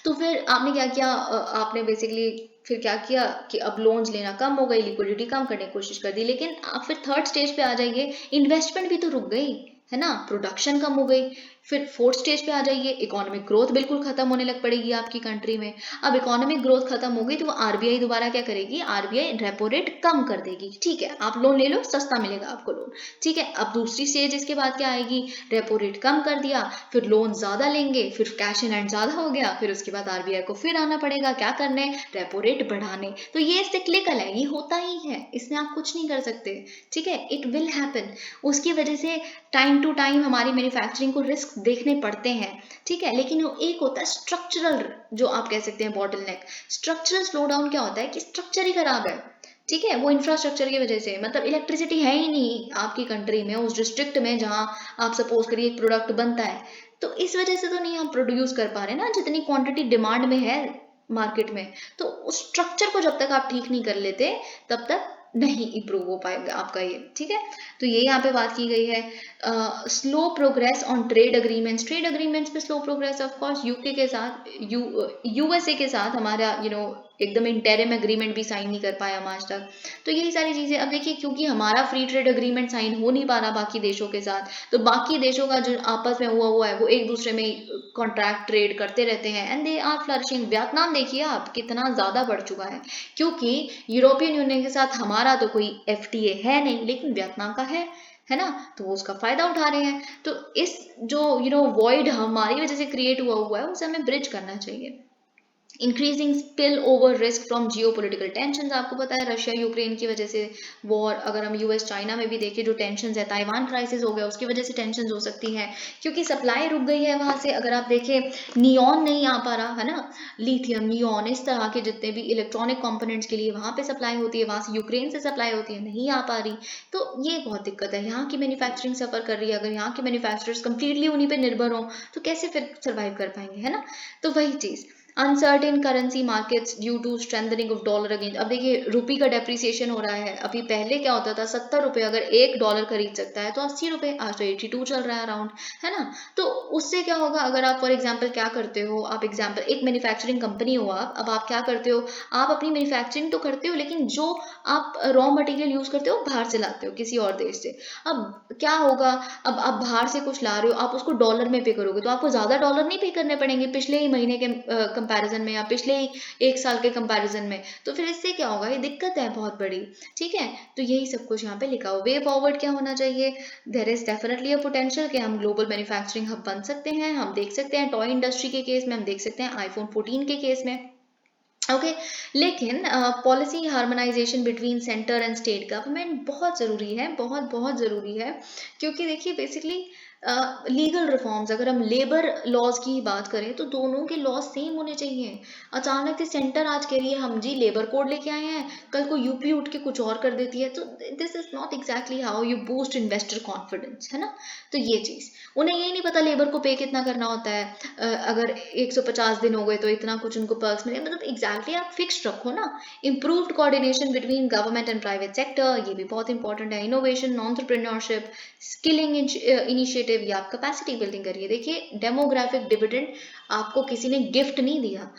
तो फिर आपने क्या किया? आपने बेसिकली फिर क्या किया कि अब लोन्स लेना कम हो गई, लिक्विडिटी कम करने की कोशिश कर दी। लेकिन आप फिर थर्ड स्टेज पे आ जाइए, इन्वेस्टमेंट भी तो रुक गई, है ना, प्रोडक्शन कम हो गई। फिर फोर्थ स्टेज पे आ जाइए, इकोनॉमिक ग्रोथ बिल्कुल खत्म होने लग पड़ेगी आपकी कंट्री में। अब इकोनॉमिक ग्रोथ खत्म हो गई तो आरबीआई दोबारा क्या करेगी? आरबीआई रेपो रेट कम कर देगी, ठीक है। आप लोन ले लो, सस्ता मिलेगा आपको लोन, ठीक है। अब दूसरी स्टेज इसके बाद क्या आएगी? रेपो रेट कम कर दिया, फिर लोन ज्यादा लेंगे, फिर कैश इन हैंड ज्यादा हो गया, फिर उसके बाद आरबीआई को फिर आना पड़ेगा क्या करने? रेपो रेट बढ़ाने। तो ये सिक्लिकल है, ये होता ही है, इसमें आप कुछ नहीं कर सकते, ठीक है। It will happen. उसकी वजह से टाइम टू टाइम हमारी मैन्युफैक्चरिंग को रिस्क देखने पड़ते हैं, ठीक है। लेकिन वो एक होता है स्ट्रक्चरल, जो आप कह सकते हैं बॉटलनेक। स्ट्रक्चरल स्लोडाउन क्या होता है कि स्ट्रक्चर ही खराब है, ठीक है। वो इंफ्रास्ट्रक्चर की वजह से, मतलब इलेक्ट्रिसिटी है ही नहीं आपकी कंट्री में, उस डिस्ट्रिक्ट में जहां आप सपोज करिए एक प्रोडक्ट बनता है, तो इस वजह से तो नहीं हम प्रोड्यूस कर पा रहे ना जितनी क्वांटिटी डिमांड में है मार्केट में। तो उस स्ट्रक्चर को जब तक आप ठीक नहीं कर लेते तब तक नहीं इम्प्रूव हो पाएगा आपका ये, ठीक है। तो ये यहाँ पे बात की गई है। Slow progress on trade agreements. Trade agreements पे slow progress of course UK के साथ, यूएसए के साथ हमारा एकदम इंटरिम एग्रीमेंट भी साइन नहीं कर पाया हम आज तक। तो यही सारी चीजें। अब देखिए क्योंकि हमारा फ्री ट्रेड अग्रीमेंट साइन हो नहीं पा रहा बाकी देशों के साथ, तो बाकी देशों का जो आपस में हुआ है वो एक दूसरे में कॉन्ट्रैक्ट ट्रेड करते रहते हैं and they are flourishing. Vietnam देखिए आप कितना ज्यादा बढ़ चुका है, क्योंकि यूरोपियन यूनियन के साथ हमारा तो कोई एफटीए है नहीं, लेकिन वियतनाम का है ना। तो वो उसका फायदा उठा रहे हैं। तो इस जो वॉइड हमारी वजह से क्रिएट हुआ है उसे हमें ब्रिज करना चाहिए। Increasing spill over risk from geopolitical tension. आपको पता है रशिया यूक्रेन की वजह से वॉर, अगर हम यूएस चाइना में भी देखें जो टेंशन है, ताइवान क्राइसिस हो गया उसकी वजह से टेंशन हो सकती है, क्योंकि सप्लाई रुक गई है वहां से। अगर आप देखें नियॉन नहीं आ पा रहा, है ना, लिथियम नियॉन इस तरह के जितने भी इलेक्ट्रॉनिक कंपोनेंट्स के लिए वहां पे सप्लाई होती है, वहां से यूक्रेन से सप्लाई होती है, नहीं आ पा रही। तो ये बहुत दिक्कत है, यहाँ की मैन्युफैक्चरिंग सफर कर रही है। अगर यहाँ के मैन्युफैक्चरर्स कंप्लीटली उन्हीं पे निर्भर हो तो कैसे फिर सर्वाइव कर पाएंगे, है ना। तो वही चीज। Uncertain currency markets due to strengthening of dollar against. अब देखिए रूपी का डेप्रिसिएशन हो रहा है। अभी पहले क्या होता था, 70 रुपए अगर $1 खरीद सकता है तो 80 रुपए, आज तो 82 चल रहा है अराउंड, है ना। तो उससे क्या होगा? अगर आप फॉर एग्जाम्पल क्या करते हो, आप एग्जाम्पल एक मैन्युफैक्चरिंग कंपनी हो आप, अब आप क्या करते हो, आप अपनी मैन्युफैक्चरिंग तो करते हो लेकिन जो आप रॉ मटेरियल यूज करते हो बाहर से लाते हो किसी और देश से। अब क्या होगा, अब आप बाहर से कुछ ला रहे हो, आप उसको डॉलर में पे करोगे तो आपको ज्यादा डॉलर नहीं पे करने पड़ेंगे पिछले ही महीने के कंपैरिजन में या पिछले ही एक साल के कंपैरिजन में। तो फिर इससे क्या होगा? ये दिक्कत है बहुत बड़ी, ठीक है। तो यही सब कुछ यहाँ पे लिखा हुआ। वे फॉरवर्ड क्या होना चाहिए? There is definitely a potential कि हम ग्लोबल मैन्युफैक्चरिंग हब बन सकते हैं। हम देख सकते हैं टॉय इंडस्ट्री के केस में, हम देख सकते हैं आईफोन 14 के केस में, ओके। लेकिन policy harmonisation between centre and state government बहुत ज़रूरी है, बहुत बहुत ज़रूरी है। क्योंकि देखिए बेसिकली लीगल रिफॉर्म्स, अगर हम लेबर लॉज की बात करें तो दोनों के लॉज सेम होने चाहिए। अचानक से सेंटर आज कह रही है हम जी लेबर कोड लेके आए हैं, कल को यूपी उठ के कुछ और कर देती है, तो this is not exactly how you boost investor confidence, है ना। तो ये चीज, उन्हें ये नहीं पता लेबर को पे कितना करना होता है, अगर 150 दिन हो गए तो इतना कुछ उनको पर्क्स मिले, मतलब एग्जैक्टली आप फिक्स रखो ना। Improved coordination between government and private sector, ये भी बहुत इंपॉर्टेंट है। इनोवेशन, एंटरप्रेन्योरशिप, स्किलिंग इनिशिएटिव, या आप कैपेसिटी बिल्डिंग करिए। देखिए डेमोग्राफिक डिविडेंड आपको किसी ने गिफ्ट नहीं दिया,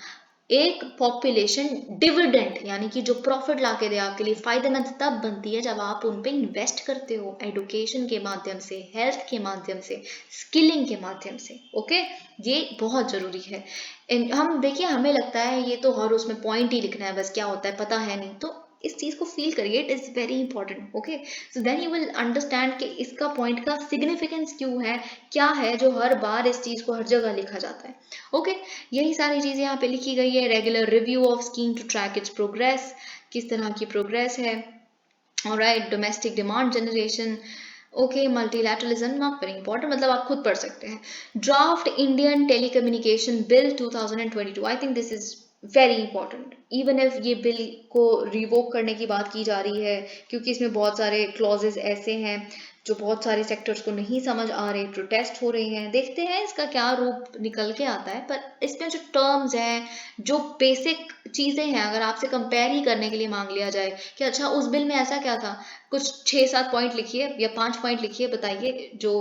एक पॉपुलेशन डिविडेंड यानी कि जो प्रॉफिट ला के दे आपके लिए, फायदेमंद तब बनती है जब आप उन पे इन्वेस्ट करते हो, एडुकेशन के माध्यम से, हेल्थ के माध्यम से, स्किलिंग के माध्यम से। ओके, ये बहुत जरूरी है। हम देखिए हमें लगता है ये तो हर उसमें पॉइंट ही लिखना है बस, क्या होता है पता है नहीं, तो इस चीज को फील करिए, it is very important. Okay, so then you will understand कि इसका पॉइंट का सिग्निफिकेंस क्यों है, क्या है जो हर बार इस चीज को हर जगह लिखा जाता है। ओके, यही सारी चीजें यहाँ पे लिखी गई है। Regular review of scheme to track its progress, किस तरह की प्रोग्रेस है। Alright, domestic demand generation. Okay, multilateralism not very important, मतलब आप खुद पढ़ सकते हैं। Draft Indian telecommunication bill 2022, I think this is very important, even if ये बिल को रिवोक करने की बात की जा रही है, क्योंकि इसमें बहुत सारे क्लॉजेस ऐसे हैं जो बहुत सारे सेक्टर्स को नहीं समझ आ रहे, प्रोटेस्ट हो रहे हैं। देखते हैं इसका क्या रूप निकल के आता है, पर इसमें जो टर्म्स हैं, जो बेसिक चीजें हैं, अगर आपसे कंपेयर ही करने के लिए मांग लिया जाए कि अच्छा उस बिल में ऐसा क्या था, कुछ 6-7 पॉइंट लिखिए या 5 पॉइंट लिखिए, बताइए जो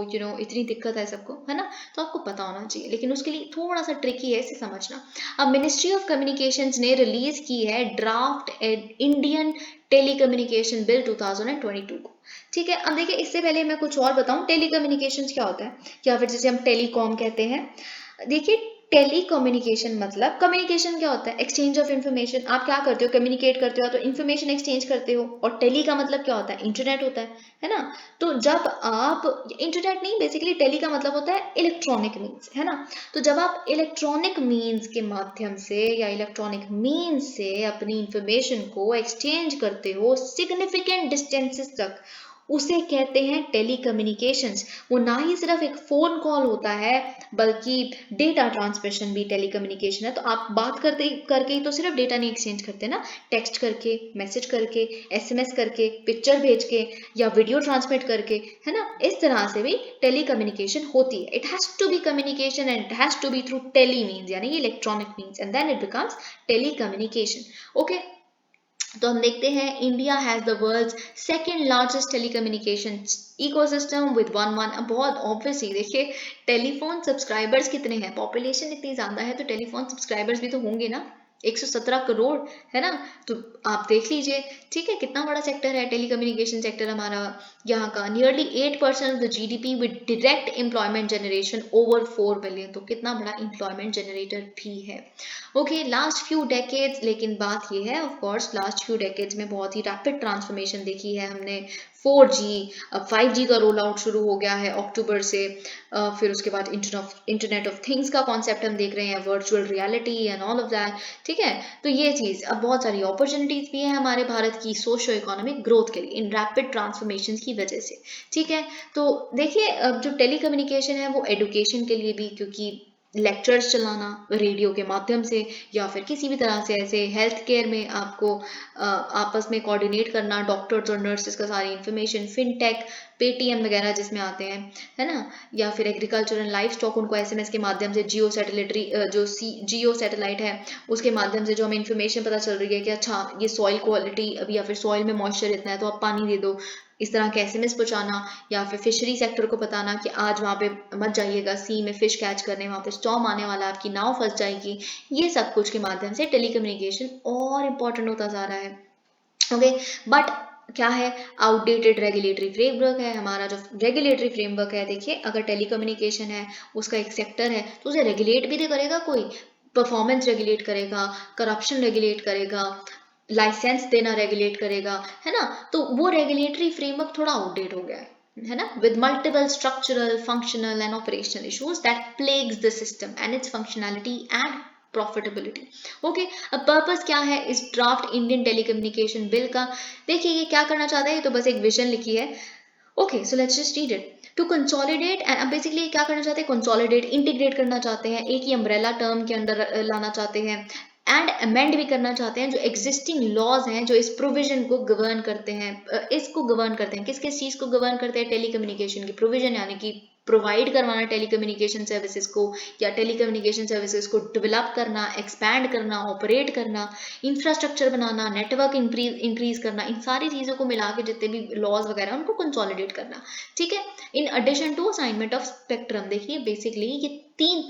इतनी दिक्कत है सबको, है ना, तो आपको पता होना चाहिए। लेकिन उसके लिए थोड़ा सा ट्रिकी है इसे समझना। अब मिनिस्ट्री ऑफ कम्युनिकेशंस ने रिलीज की है ड्राफ्ट इंडियन टेलीकम्युनिकेशन बिल 2022 को। ठीक है, अब देखिए इससे पहले मैं कुछ और बताऊं, टेलीकम्युनिकेशंस क्या होता है, या फिर जिसे हम टेलीकॉम कहते हैं। देखिए टेली कम्युनिकेशन मतलब, कम्युनिकेशन क्या होता है, एक्सचेंज ऑफ इन्फॉर्मेशन। आप क्या करते हो, कम्युनिकेट करते हो तो इन्फॉर्मेशन एक्सचेंज करते हो, और टेली का मतलब क्या होता है, इंटरनेट होता है ना। तो जब आप, इंटरनेट नहीं, बेसिकली टेली का मतलब होता है इलेक्ट्रॉनिक मीन्स, है ना। तो जब आप इलेक्ट्रॉनिक मीन्स के माध्यम से या इलेक्ट्रॉनिक मीन्स से अपनी इंफॉर्मेशन को एक्सचेंज करते हो सिग्निफिकेंट डिस्टेंसेस तक, उसे कहते हैं टेलीकम्युनिकेशंस। वो ना ही सिर्फ एक फोन कॉल होता है, बल्कि डेटा ट्रांसमिशन भी टेलीकम्युनिकेशन है। तो आप बात करते करके ही तो सिर्फ डेटा नहीं एक्सचेंज करते ना, टेक्स्ट करके, मैसेज करके, एसएमएस करके, पिक्चर भेज के, या वीडियो ट्रांसमिट करके, है ना। इस तरह से भी टेलीकम्युनिकेशन होती है। It has to be communication and it has to be through tele means, यानी electronic means, and then it becomes telecommunication. Okay, तो हम देखते हैं India has the world's second largest telecommunication ecosystem with one. बहुत obviously देखिए, telephone subscribers कितने हैं, population इतनी ज्यादा है तो टेलीफोन सब्सक्राइबर्स भी तो होंगे ना, 117 करोड़, है ना। तो आप देख लीजिए, ठीक है, कितना बड़ा सेक्टर है टेलीकम्युनिकेशन सेक्टर हमारा यहाँ का। Nearly 8% of the GDP with direct employment generation over 4 billion, तो कितना बड़ा एम्प्लॉयमेंट जनरेटर भी है। ओके, लास्ट फ्यू डेकेड्स, लेकिन बात ये है of course last few decades में बहुत ही रैपिड ट्रांसफॉर्मेशन देखी है हमने। 4G, अब 5G का रोल आउट शुरू हो गया है अक्टूबर से। फिर उसके बाद इंटरनेट ऑफ थिंग्स का कॉन्सेप्ट हम देख रहे हैं, virtual reality and all of that. ठीक है, तो ये चीज, अब बहुत सारी अपॉर्चुनिटीज भी है हमारे भारत की सोशो इकोनॉमिक ग्रोथ के लिए इन रैपिड ट्रांसफॉर्मेशन की वजह से। ठीक है, तो देखिए अब जो टेलीकम्युनिकेशन है वो एडुकेशन के लिए भी, क्योंकि लेक्चर्स चलाना रेडियो के माध्यम से, या फिर किसी भी तरह से ऐसे हेल्थ केयर में आपको आपस में कोऑर्डिनेट करना, डॉक्टर्स और नर्सेस का सारी इन्फॉर्मेशन, फिनटेक, पेटीएम वगैरह जिसमें आते हैं, है ना। या फिर एग्रीकल्चर एंड लाइफ स्टॉक, उनको एसएमएस के माध्यम से, जियो सैटेलाइटरी जो जियो सैटेलाइट है उसके माध्यम से जो हमें इन्फॉर्मेशन पता चल रही है कि अच्छा ये सॉइल क्वालिटी अभी, या फिर सॉइल में मॉइस्चर इतना है तो आप पानी दे दो, इस तरह के एसएमएस पहुंचाना। या फिर फिशरी सेक्टर को बताना कि आज वहाँ पे मत जाइएगा सी में फिश कैच करने, वहाँ पे स्टॉर्म आने वाला, आपकी नाव फंस जाएगी। ये सब कुछ के माध्यम से टेलीकम्युनिकेशन और इम्पोर्टेंट होता जा रहा है। ओके, बट क्या है, आउटडेटेड रेगुलेटरी फ्रेमवर्क है हमारा। जो रेगुलेटरी फ्रेमवर्क है, देखिए अगर टेलीकम्युनिकेशन है, उसका एक सेक्टर है, तो उसे रेगुलेट भी तो करेगा कोई, परफॉर्मेंस रेगुलेट करेगा, करप्शन रेगुलेट करेगा, लाइसेंस देना रेगुलेट करेगा, है ना। तो वो रेगुलेटरी फ्रेमवर्क थोड़ा आउटडेट हो गया है ना, with multiple structural, functional and operational issues that plagues the system and its functionality and profitability. Okay, अब पर्पस क्या है इस ड्राफ्ट इंडियन टेलीकम्युनिकेशन बिल का। देखिए ये क्या करना चाहता है, ये तो बस एक विजन लिखी है। Okay, so let's just read it. To consolidate, and अब बेसिकली क्या करना चाहते हैं, कंसोलिडेट, इंटीग्रेट करना चाहते हैं, एक ही अम्ब्रेला टर्म के अंडर लाना चाहते हैं, एंड अमेंड भी करना चाहते हैं जो एग्जिस्टिंग लॉज हैं जो इस प्रोविजन को गवर्न करते हैं, इसको गवर्न करते हैं, किस किस चीज को गवर्न करते हैं, टेलीकम्युनिकेशन की प्रोविजन, यानी कि प्रोवाइड करवाना टेलीकम्युनिकेशन सर्विसेज को, या टेलीकम्युनिकेशन सर्विसेज को डेवलप करना, एक्सपैंड करना, ऑपरेट करना, इंफ्रास्ट्रक्चर बनाना, नेटवर्क इंक्रीज करना, इन सारी चीज़ों को मिला के जितने भी लॉज वगैरह उनको कंसोलिडेट करना, ठीक है। In addition to assignment of spectrum, देखिए बेसिकली ये तीन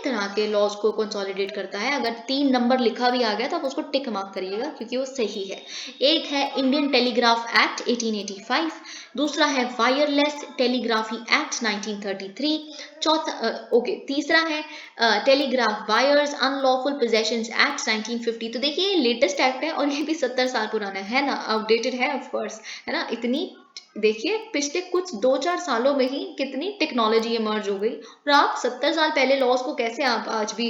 तरह के लॉज को कंसोलिडेट करता है। अगर 3 नंबर लिखा भी आ गया तो आप उसको टिक मार्क करिएगा क्योंकि वो सही है। एक है इंडियन टेलीग्राफ एक्ट 1885, दूसरा है वायरलेस टेलीग्राफी एक्ट 1933, तीसरा है telegraph wires unlawful possessions act 1950। तो देखिए ये लेटेस्ट एक्ट है और ये भी 70 साल पुराना है ना, आउटडेटेड है ऑफ कोर्स, है ना। इतनी देखिए पिछले कुछ 2-4 सालों में ही कितनी टेक्नोलॉजी इमर्ज हो गई, और आप 70 साल पहले लॉज को कैसे आप आज भी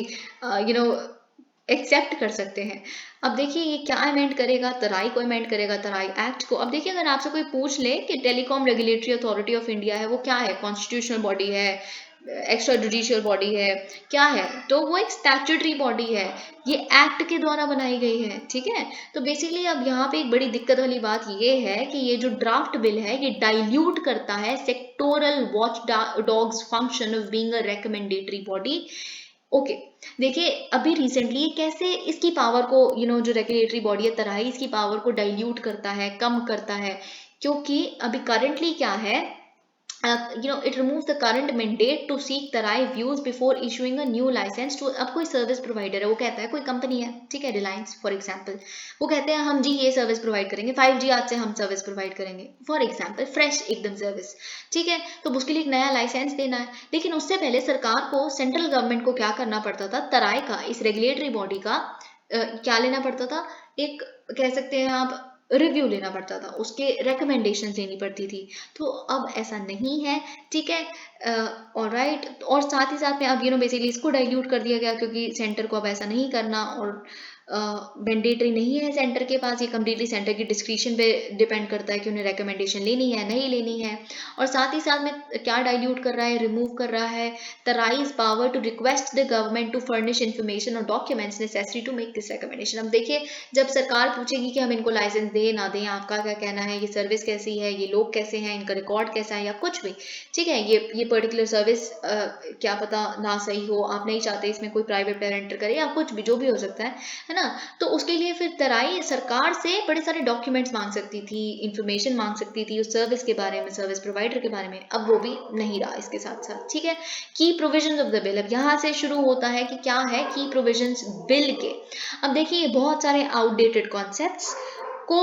एक्सेप्ट कर सकते हैं। अब देखिए ये क्या अमेंड करेगा, तराई को अमेंड करेगा, तराई एक्ट को। अब देखिए अगर आपसे कोई पूछ ले कि telecom regulatory authority of India है वो क्या है, कॉन्स्टिट्यूशनल बॉडी है, एक्स्ट्रा जुडिशियल बॉडी है, क्या है, तो वो एक स्टैट्यूटरी बॉडी है, ये एक्ट के द्वारा बनाई गई है, ठीक है। तो बेसिकली अब यहाँ पे एक बड़ी दिक्कत वाली बात ये है कि ये जो ड्राफ्ट बिल है ये डाइल्यूट करता है sectoral watch dogs function of being a recommendatory body. Okay, देखिए अभी रिसेंटली कैसे इसकी पावर को जो रेगुलेटरी बॉडी है तराई, इसकी पावर को डाइल्यूट करता है, कम करता है, क्योंकि अभी करंटली क्या है, it removes the current mandate to seek Terai views before issuing a new license to। अब कोई सर्विस प्रोवाइडर है, वो कहता है, कोई कंपनी है, ठीक है, रिलायंस फॉर एग्जांपल, वो कहते हैं हम जी ये सर्विस प्रोवाइड करेंगे, 5G आज से हम सर्विस प्रोवाइड करेंगे फॉर एग्जांपल, फ्रेश एकदम सर्विस, ठीक है। तो उसके लिए एक नया लाइसेंस देना है, लेकिन उससे पहले सरकार को, सेंट्रल गवर्नमेंट को क्या करना पड़ता था, तराई का, इस रेगुलेटरी बॉडी का क्या लेना पड़ता था, एक कह सकते हैं आप रिव्यू लेना पड़ता था, उसके रिकमेंडेशंस लेनी पड़ती थी। तो अब ऐसा नहीं है, ठीक है, ऑलराइट। और साथ ही साथ में अब बेसिकली इसको डाइल्यूट कर दिया गया क्योंकि सेंटर को अब ऐसा नहीं करना, और मैंडेटरी नहीं है सेंटर के पास, ये कम्प्लीटली सेंटर की डिस्क्रिशन पे डिपेंड करता है कि उन्हें रिकमेंडेशन लेनी है नहीं लेनी है। और साथ ही साथ में क्या डाइल्यूट कर रहा है, रिमूव कर रहा है TRAI's power to request the government to furnish information और documents necessary to make this recommendation. अब देखिए जब सरकार पूछेगी कि हम इनको लाइसेंस दें ना दें, आपका क्या कहना है, ये सर्विस कैसी है, ये लोग कैसे हैं, इनका रिकॉर्ड कैसा है, या कुछ भी, ठीक है, ये पर्टिकुलर सर्विस क्या पता ना सही हो, आप नहीं चाहते इसमें कोई प्राइवेट प्लेयर एंटर करे, या कुछ भी जो भी हो सकता है ना। तो उसके लिए फिर तराई सरकार से बड़े सारे डॉक्यूमेंट्स मांग सकती थी, इंफॉर्मेशन मांग सकती थी उस सर्विस के बारे में, सर्विस प्रोवाइडर के बारे में। अब वो भी नहीं रहा इसके साथ साथ, ठीक है। की प्रोविजंस ऑफ द बिल, अब यहाँ से शुरू होता है कि क्या है की प्रोविजंस बिल के। अब देखिए बहुत सारे आउटडेटेड कॉन्सेप्ट्स को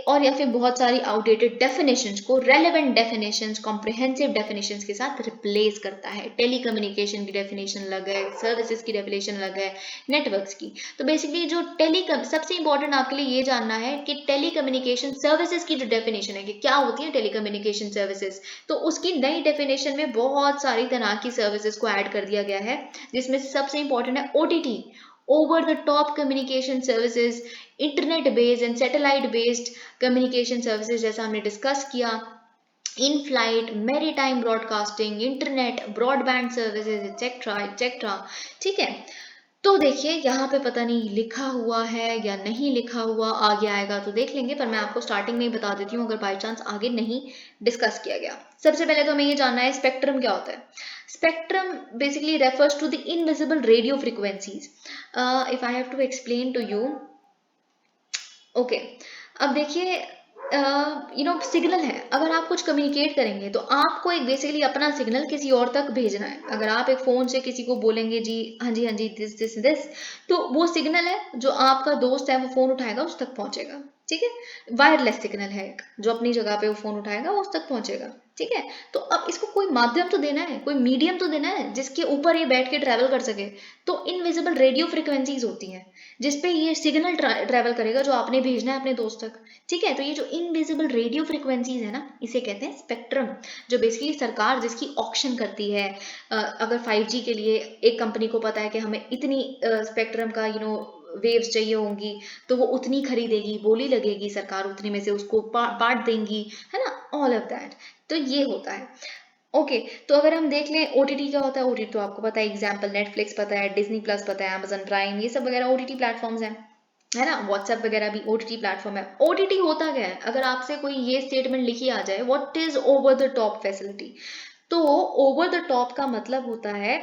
और या फिर बहुत सारी आउटडेटेड डेफिनेशंस को रेलेवेंट डेफिनेशंस, कॉम्प्रिहेंसिव डेफिनेशंस के साथ रिप्लेस करता है। टेलीकम्युनिकेशन की डेफिनेशन अलग है, सर्विसेज की डेफिनेशन अलग है, नेटवर्क्स की। तो बेसिकली जो सबसे इंपॉर्टेंट आपके लिए ये जानना है कि टेलीकम्युनिकेशन सर्विसेज की जो डेफिनेशन है कि क्या होती है टेलीकम्युनिकेशन सर्विसेज, तो उसकी नई डेफिनेशन में बहुत सारी तरह की सर्विसेज को ऐड कर दिया गया है, जिसमें से सबसे इंपॉर्टेंट है OTT, over the top communication services, internet based and satellite based communication services, जैसा हमने डिस्कस किया, in flight, maritime broadcasting, internet, broadband services, etcetera etcetera, ठीक है। तो देखिए यहाँ पे पता नहीं लिखा हुआ है या नहीं लिखा हुआ, आगे आएगा तो देख लेंगे, पर मैं आपको स्टार्टिंग में ही बता देती हूँ अगर बाई चांस आगे नहीं डिस्कस किया गया। सबसे पहले तो हमें ये जानना है स्पेक्ट्रम क्या होता है। Spectrum basically refers to the invisible radio frequencies. If I have to explain to you, okay, अब देखिए सिग्नल है, अगर आप कुछ कम्युनिकेट करेंगे तो आपको एक बेसिकली अपना सिग्नल किसी और तक भेजना है। अगर आप एक फोन से किसी को बोलेंगे जी हाँ जी दिस दिस दिस, तो वो सिग्नल है जो आपका दोस्त है वो फोन उठाएगा उस तक पहुंचेगा, ठीक है। वायरलेस सिग्नल है एक, जो अपनी जगह पे वो फोन उठाएगा वो उस तक पहुंचेगा, ठीक है। तो अब इसको कोई माध्यम तो देना है, कोई मीडियम तो देना है जिसके ऊपर ये बैठ के ट्रैवल कर सके। तो इनविजिबल रेडियो फ्रिक्वेंसीज होती हैं जिसपे ये सिग्नल ट्रैवल करेगा जो आपने भेजना है अपने दोस्त तक, ठीक है। तो ये जो इनविजिबल रेडियो फ्रिक्वेंसीज है ना, इसे कहते हैं स्पेक्ट्रम, जो बेसिकली सरकार जिसकी ऑक्शन करती है। अगर 5G के लिए एक कंपनी को पता है कि हमें इतनी स्पेक्ट्रम का वेव्स चाहिए होंगी तो वो उतनी खरीदेगी, बोली लगेगी, सरकार उतनी में से उसको बांट देंगी, है ना, ऑल ऑफ दैट। तो ये होता है। ओके, तो अगर हम देख लें ओटीटी क्या होता है, ओटीटी तो आपको पता है, एग्जाम्पल नेटफ्लिक्स पता है, डिज्नी प्लस पता है, अमेजन प्राइम, ये सब वगैरह ओटीटी प्लेटफॉर्म्स हैं, है ना, व्हाट्सएप वगैरह भी ओटीटी प्लेटफॉर्म है। ओटीटी होता क्या है, अगर आपसे कोई ये स्टेटमेंट लिखी आ जाए, what is over the top facility, तो ओवर द टॉप का मतलब होता है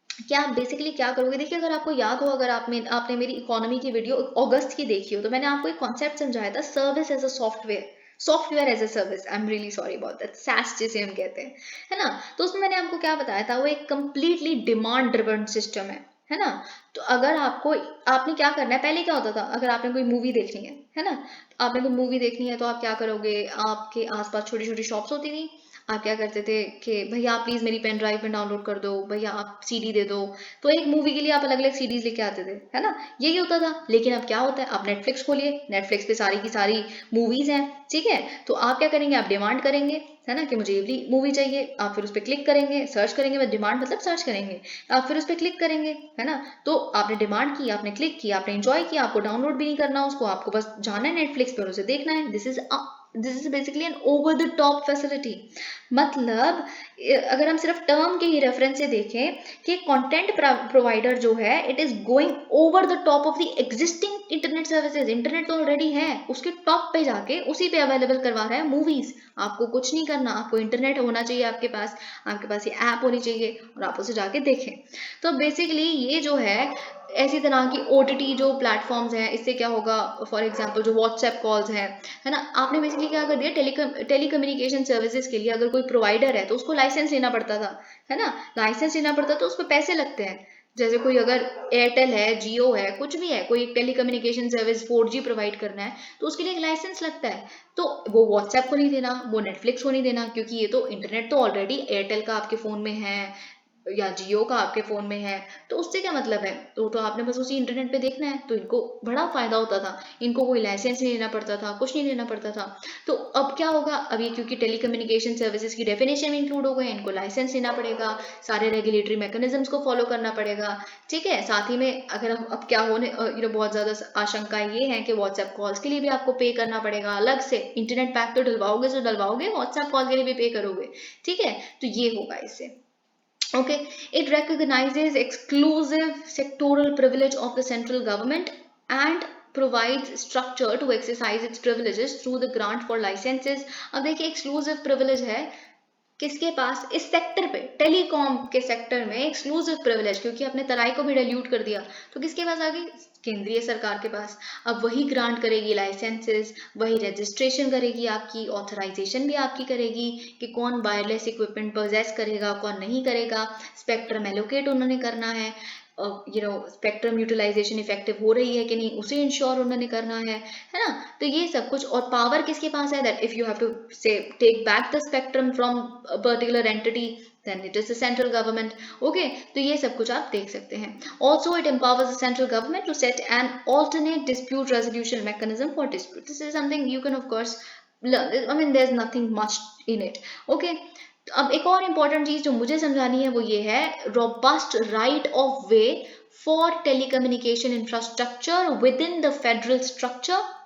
कि आप बेसिकली क्या करोगे। देखिए, अगर आपको याद हो, अगर आपने मेरी इकोनॉमी की वीडियो अगस्त की देखी हो, तो मैंने आपको एक कॉन्सेप्ट समझाया था, service as a software, software as a service, I am really sorry about that, SaaS जिसे हम कहते हैं, है ना। तो उसमें मैंने आपको क्या बताया था, वो एक कंप्लीटली डिमांड ड्रिवन सिस्टम है ना। तो अगर आपने क्या करना है, पहले क्या होता था, अगर आपने कोई मूवी देखनी है ना, तो आपने कोई मूवी देखनी है तो आप क्या करोगे, आपके आसपास छोटी छोटी शॉप्स होती थी, आप क्या करते थे कि भैया आप प्लीज मेरी पेन ड्राइव में डाउनलोड कर दो, भैया आप सीडी दे दो, तो एक मूवी के लिए आप अलग अलग सीडीज लेके आते थे, है ना, यही होता था। लेकिन अब क्या होता है, आप नेटफ्लिक्स खोलिए, नेटफ्लिक्स पे सारी की सारी मूवीज हैं, ठीक है, तो आप क्या करेंगे, आप डिमांड करेंगे, है ना, कि मुझे ये वाली मूवी चाहिए, आप फिर उस पर क्लिक करेंगे, सर्च करेंगे, मैं डिमांड मतलब सर्च करेंगे, आप फिर उस पर क्लिक करेंगे, है ना, तो आपने डिमांड की, आपने क्लिक किया, आपने एंजॉय किया, आपको डाउनलोड भी नहीं करना उसको, आपको बस जाना है नेटफ्लिक्स पर, उसे देखना है। This is basically an over the top facility. मतलब अगर हम सिर्फ टर्म के ही रेफरेंस से देखें कि कंटेंट प्रोवाइडर जो है, it is going over the top of the existing internet services. Internet तो ऑलरेडी है, उसके टॉप पे जाके उसी पे अवेलेबल करवा रहा है मूवीज। आपको कुछ नहीं करना, आपको इंटरनेट होना चाहिए, आपके पास ये ऐप होनी चाहिए और आप उसे जाके देखें। तो बेसिकली ये जो है, ऐसी तरह की ओटीटी जो प्लेटफॉर्म्स हैं, इससे क्या होगा, फॉर एग्जांपल जो व्हाट्सएप कॉल्स हैं, है ना, आपने बेसिकली क्या कर दिया, टेलीकम्युनिकेशन सर्विसेज के लिए अगर कोई प्रोवाइडर है तो उसको लाइसेंस लेना पड़ता था, है ना, लाइसेंस लेना पड़ता तो उस पर पैसे लगते हैं। जैसे कोई अगर एयरटेल है, जियो है, कुछ भी है, कोई टेलीकम्युनिकेशन सर्विस 4G प्रोवाइड करना है तो उसके लिए एक लाइसेंस लगता है। तो वो व्हाट्सएप को नहीं देना, वो नेटफ्लिक्स को नहीं देना, क्योंकि ये तो इंटरनेट तो ऑलरेडी एयरटेल का आपके फोन में है या जियो का आपके फोन में है, तो उससे क्या मतलब है, तो आपने बस उसी इंटरनेट पे देखना है, तो इनको बड़ा फायदा होता था, इनको कोई लाइसेंस नहीं लेना पड़ता था, कुछ नहीं लेना पड़ता था। तो अब क्या होगा, अब ये क्योंकि टेलीकम्युनिकेशन सर्विसेज की डेफिनेशन में इंक्लूड हो गए, इनको लाइसेंस लेना पड़ेगा, सारे रेगुलेटरी मैकेनिज्म्स को फॉलो करना पड़ेगा, ठीक है। साथ ही में अगर हम अब क्या होने बहुत ज्यादा आशंका ये है कि व्हाट्सएप कॉल्स के लिए भी आपको पे करना पड़ेगा अलग से, इंटरनेट पैक तो डलवाओगे जो डलवाओगे, व्हाट्सएप कॉल के लिए भी पे करोगे, ठीक है, तो ये होगा इससे। Okay, it recognizes exclusive sectoral privilege of the central government and provides structure to exercise its privileges through the grant for licenses. अब देखिए एक्सक्लूसिव प्रिविलेज है किसके पास, इस सेक्टर पे, टेलीकॉम के सेक्टर में एक्सक्लूसिव प्रिविलेज, क्योंकि आपने तराई को भी डाइल्यूट कर दिया, तो किसके पास आ गई, केंद्रीय सरकार के पास। अब वही ग्रांट करेगी लाइसेंसेस, वही रजिस्ट्रेशन करेगी, आपकी ऑथराइजेशन भी आपकी करेगी कि कौन वायरलेस इक्विपमेंट पोजेस करेगा, कौन नहीं करेगा, स्पेक्ट्रम एलोकेट उन्होंने करना है, स्पेक्ट्रम यूटिलाइजेशन इफेक्टिव हो रही है कि नहीं उसे इंश्योर उन्होंने करना है ना। तो ये सब कुछ, और पावर किसके पास है, that if you have to say take back the spectrum from particular entity, then it is the central government. Okay, तो ये सब कुछ आप देख सकते हैं। Also it empowers the central government to set an alternate dispute resolution mechanism for dispute. This is something you can of course learn. I mean there's nothing much in it. Okay, अब एक और important चीज जो मुझे समझानी है वो ये है, robust right of way for telecommunication infrastructure with in the federal structure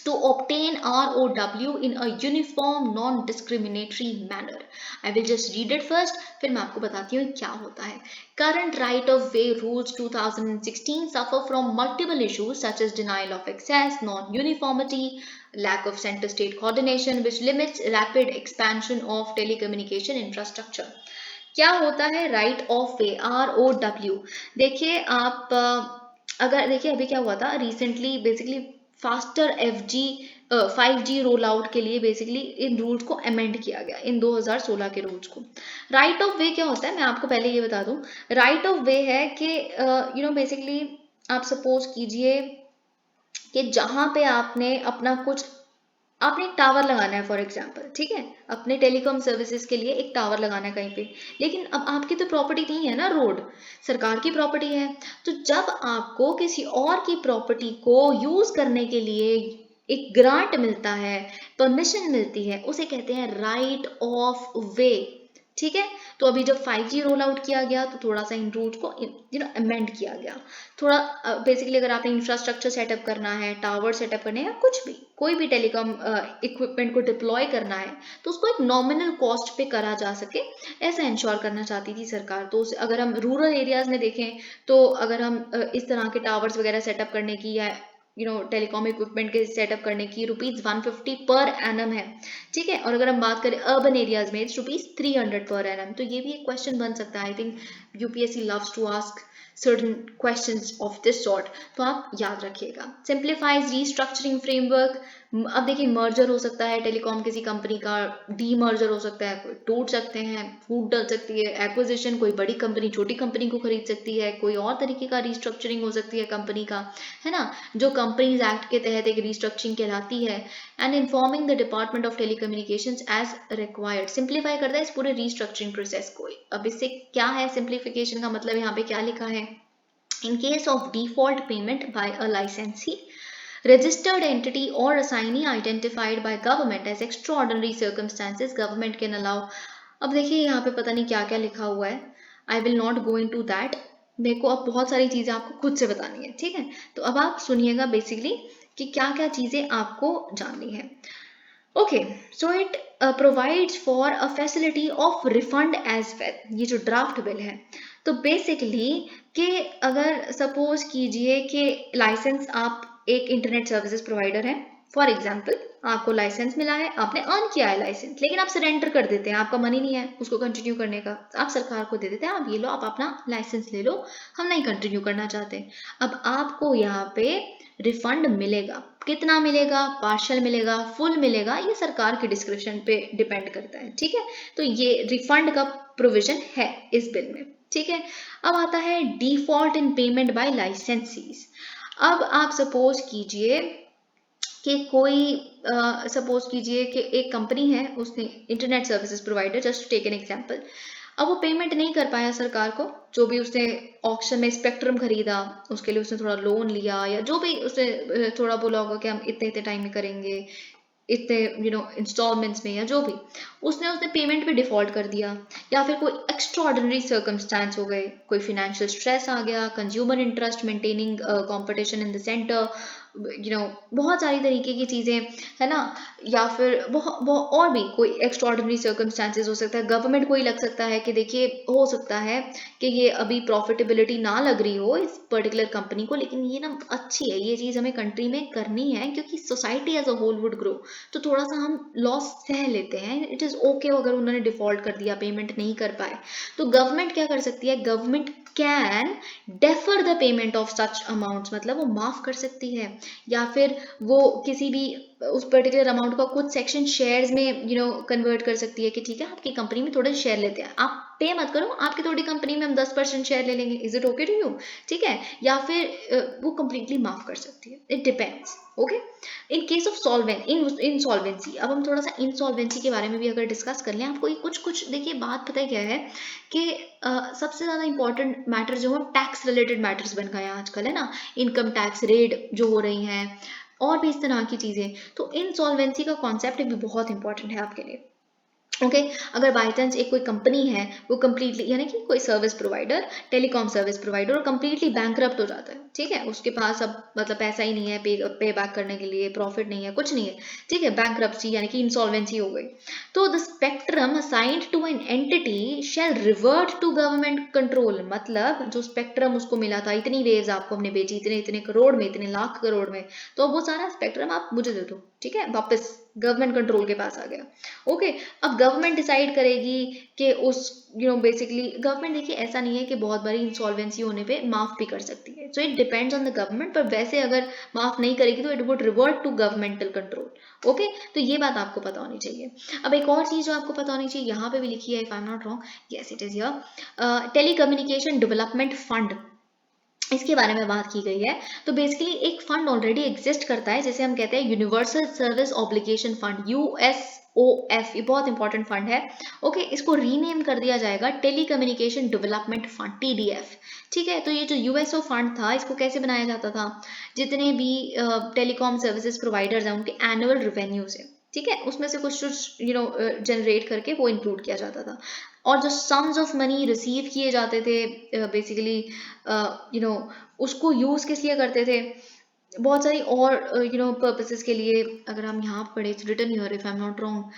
to obtain ROW in a uniform non-discriminatory manner. I will just read it first, फिर मैं आपको बताती हूँ क्या होता है। Current right of way rules 2016 suffer from multiple issues such as denial of access, non-uniformity, lack of center-state coordination, which limits rapid expansion of telecommunication infrastructure. क्या होता है राइट ऑफ वे, ROW? देखिए आप अगर देखिए अभी क्या हुआ था recently, basically faster 5G roll out के लिए बेसिकली इन रूल्स को अमेंड किया गया, इन 2016 के रूल्स को। राइट ऑफ वे क्या होता है, मैं आपको पहले ये बता दूं। राइट ऑफ वे है कि बेसिकली आप सपोज कीजिए कि जहां पे आपने एक टावर लगाना है फॉर एग्जांपल, ठीक है, अपने टेलीकॉम सर्विसेज के लिए एक टावर लगाना है कहीं पे, लेकिन अब आपकी तो प्रॉपर्टी नहीं है ना, रोड सरकार की प्रॉपर्टी है। तो जब आपको किसी और की प्रॉपर्टी को यूज करने के लिए एक ग्रांट मिलता है, परमिशन मिलती है, उसे कहते हैं राइट ऑफ वे। ठीक है। तो अभी जब 5G रोल आउट किया गया तो थोड़ा सा इन रूट को अमेंड किया गया थोड़ा। बेसिकली अगर आपने इंफ्रास्ट्रक्चर सेटअप करना है, टावर सेटअप करने हैं, या कुछ भी कोई भी टेलीकॉम इक्विपमेंट को डिप्लॉय करना है तो उसको एक नॉमिनल कॉस्ट पे करा जा सके, ऐसा इंश्योर करना चाहती थी सरकार। तो अगर हम रूरल एरियाज में देखें तो अगर हम इस तरह के टावर्स वगैरह सेटअप करने की या टेलीकॉम इक्विपमेंट के सेटअप करने की ₹150 पर एनम है, ठीक है। और अगर हम बात करें अर्बन एरियाज में ₹300 पर एनम। तो ये भी एक क्वेश्चन बन सकता है। I think UPSC loves to ask certain questions of this sort, तो आप याद रखिएगा। Simplifies restructuring framework. अब देखिए मर्जर हो सकता है टेलीकॉम किसी कंपनी का, डीमर्जर हो सकता है, कोई टूट सकते हैं, फूट डल सकती है, एक्विजिशन कोई बड़ी कंपनी छोटी कंपनी को खरीद सकती है, कोई और तरीके का रीस्ट्रक्चरिंग हो सकती है कंपनी का, है ना, जो कंपनीज एक्ट के तहत एक रीस्ट्रक्चरिंग कहलाती है। And informing the department of telecommunications as required. Simplify करता है इस पूरे रीस्ट्रक्चरिंग प्रोसेस को। अब इससे क्या है, सिंप्लीफिकेशन का मतलब यहाँ पे क्या लिखा है, in case of default payment by a licensee, registered entity or assignee identified by government as extraordinary circumstances, government can allow। अब देखिए यहाँ पे पता नहीं क्या क्या लिखा हुआ है, I will not go into that। मेरे को अब बहुत सारी चीजें आपको खुद से बतानी है, ठीक है। तो अब आप सुनिएगा बेसिकली कि क्या क्या चीजें आपको जाननी है। Okay, so it provides for a facility of refund as well. ये जो ड्राफ्ट बिल है, तो बेसिकली कि अगर सपोज कीजिए कि लाइसेंस आप एक इंटरनेट सर्विसेज प्रोवाइडर हैं, फॉर एग्जाम्पल आपको लाइसेंस मिला है, आपने अर्न किया है लाइसेंस, लेकिन आप सरेंडर कर देते हैं, आपका मनी नहीं है उसको कंटिन्यू करने का, आप सरकार को दे देते हैं, आप ये लो, आप अपना लाइसेंस ले लो, हम नहीं कंटिन्यू करना चाहते। अब आपको यहाँ पे रिफंड मिलेगा, कितना मिलेगा, पार्शियल मिलेगा, फुल मिलेगा, ये सरकार के डिस्क्रिप्शन पे डिपेंड करता है, ठीक है। तो ये रिफंड का प्रोविजन है इस बिल में, ठीक है। अब आता है डिफॉल्ट इन पेमेंट बाय लाइसेंसीज। अब आप सपोज कीजिए कि कोई सपोज कीजिए कि एक कंपनी है, उसने internet services provider, just take an example, अब वो पेमेंट नहीं कर पाया सरकार को, जो भी उसने ऑक्शन में स्पेक्ट्रम खरीदा उसके लिए उसने थोड़ा लोन लिया, या जो भी उसने थोड़ा बोला होगा कि हम इतने इतने टाइम में करेंगे, इतने इंस्टॉलमेंट्स में, या जो भी उसने पेमेंट पे डिफॉल्ट कर दिया, या फिर कोई एक्स्ट्राऑर्डिनरी सर्कमस्टांस हो गए, कोई फाइनेंशियल स्ट्रेस आ गया, consumer interest maintaining competition in the centre, बहुत सारी तरीके की चीज़ें, है ना, या फिर बहुत और भी कोई एक्स्ट्राऑर्डिनरी सर्कमस्टांसेस हो सकता है। गवर्नमेंट को ही लग सकता है कि देखिए हो सकता है कि ये अभी प्रॉफिटेबिलिटी ना लग रही हो इस पर्टिकुलर कंपनी को, लेकिन ये ना अच्छी है, ये चीज़ हमें कंट्री में करनी है क्योंकि society as a whole would grow, तो थोड़ा सा हम लॉस सह लेते हैं, इट इज़ ओके अगर उन्होंने डिफॉल्ट कर दिया, पेमेंट नहीं कर पाए, तो गवर्नमेंट क्या कर सकती है, government can defer the payment of such amounts, मतलब वो माफ कर सकती है, या फिर वो किसी भी उस पर्टिकुलर अमाउंट का कुछ सेक्शन शेयर्स में कन्वर्ट कर सकती है कि ठीक है आपकी कंपनी में थोड़े शेयर लेते हैं, आप पे मत करो, आपकी थोड़ी कंपनी में हम 10% शेयर ले लेंगे, is it okay to you, ठीक है, या फिर वो कंप्लीटली माफ कर सकती है, it depends. Okay, in case of insolvency, अब हम थोड़ा सा इंसॉल्वेंसी के बारे में भी अगर डिस्कस कर लें, आपको ये कुछ देखिए बात पता है क्या है कि सबसे ज़्यादा इंपॉर्टेंट मैटर जो है टैक्स रिलेटेड मैटर्स बन गए हैं आजकल, है ना, इनकम टैक्स रेड जो हो रही हैं और भी इस तरह की चीज़ें, तो इंसॉल्वेंसी का कॉन्सेप्ट भी बहुत इंपॉर्टेंट है आपके लिए। ओके, अगर बाई चांस एक कोई कंपनी है वो कंप्लीटली, यानी कि कोई service provider, telecom service provider, और कंप्लीटली बैंकरप्ट हो जाता है, ठीक है, उसके पास अब मतलब पैसा ही नहीं है पे बैक करने के लिए, प्रॉफिट नहीं है, कुछ नहीं है, ठीक है, बैंकरप्सी यानी कि इंसॉल्वेंसी हो गई, तो the spectrum assigned to an entity shall revert to government control, मतलब जो स्पेक्ट्रम उसको मिला था, इतनी वेव्स आपको हमने बेची, इतने इतने करोड़ में, इतने लाख करोड़ में, तो अब वो सारा स्पेक्ट्रम आप मुझे दे दो, ठीक है, वापस गवर्नमेंट कंट्रोल के पास आ गया। ओके, अब गवर्नमेंट डिसाइड करेगी कि उस बेसिकली गवर्नमेंट, देखिए ऐसा नहीं है कि बहुत बड़ी इंसॉल्वेंसी होने पे माफ भी कर सकती है, so it depends on the government, पर वैसे अगर माफ नहीं करेगी तो it would revert to governmental control. Okay, तो ये बात आपको पता होनी चाहिए। अब एक और चीज जो आपको पता होनी चाहिए, यहाँ पे भी लिखी है, if I am not wrong, yes it is here, telecommunication development fund, इसके बारे में बात की गई है। तो बेसिकली एक फंड ऑलरेडी एग्जिस्ट करता है, जैसे हम कहते हैं universal service obligation fund, USOF, ये बहुत इंपॉर्टेंट फंड है। ओके, इसको रीनेम कर दिया जाएगा टेलीकम्युनिकेशन डेवलपमेंट फंड, TDF, ठीक है। तो ये जो USO फंड था, इसको कैसे बनाया जाता था, जितने भी टेलीकॉम सर्विसेज प्रोवाइडर्स हैं उनके एनुअल रेवेन्यू से, ठीक है, उसमें से कुछ जनरेट करके वो इंक्लूड किया जाता था। और जो सम्स ऑफ मनी रिसीव किए जाते थे बेसिकली उसको यूज़ किस लिए करते थे, बहुत सारी और पर्पसेस के लिए। अगर हम यहाँ पढ़े, return here if I am not wrong.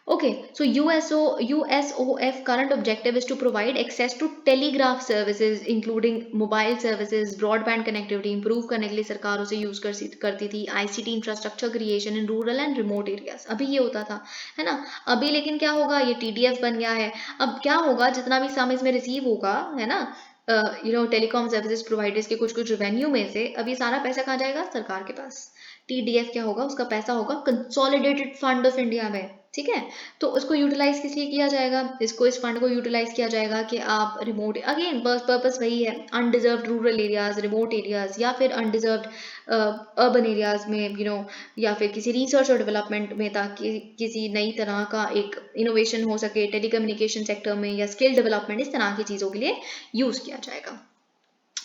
Okay, so USOF current objective is to provide access to telegraph services including mobile services, broadband connectivity improve करने के लिए सरकार उसे यूज करती थी, ICT infrastructure creation in rural and remote areas। अभी ये होता था, है ना। अभी लेकिन क्या होगा, ये TDF बन गया है। अब क्या होगा, जितना भी सम इसमें रिसीव होगा, है ना, टेलीकॉम सर्विसेज प्रोवाइडर्स के कुछ कुछ रेवेन्यू में से, अब ये सारा पैसा कहाँ जाएगा, सरकार के पास। TDF क्या होगा, उसका पैसा होगा कंसोलिडेटेड फंड ऑफ इंडिया में, ठीक है। तो उसको यूटिलाइज किस लिए किया जाएगा, इस फंड को यूटिलाइज किया जाएगा कि आप रिमोट, अगेन पर्पस वही है, undeserved rural areas, remote areas, या फिर अनडिजर्व्ड अर्बन एरियाज में, या फिर किसी रिसर्च और डेवलपमेंट में, ताकि किसी नई तरह का एक इनोवेशन हो सके टेलीकम्युनिकेशन सेक्टर में, या स्किल डेवलपमेंट, इस तरह की चीज़ों के लिए यूज किया जाएगा।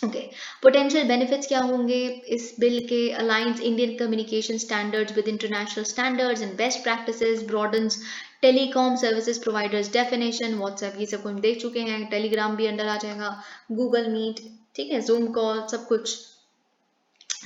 ओके, पोटेंशियल बेनिफिट्स क्या होंगे इस बिल के, aligns Indian communication standards with international standards and best practices, broadens telecom services providers definition, WhatsApp ये सब को हम देख चुके हैं, टेलीग्राम भी अंडर आ जाएगा, गूगल मीट, ठीक है, जूम कॉल, सब कुछ।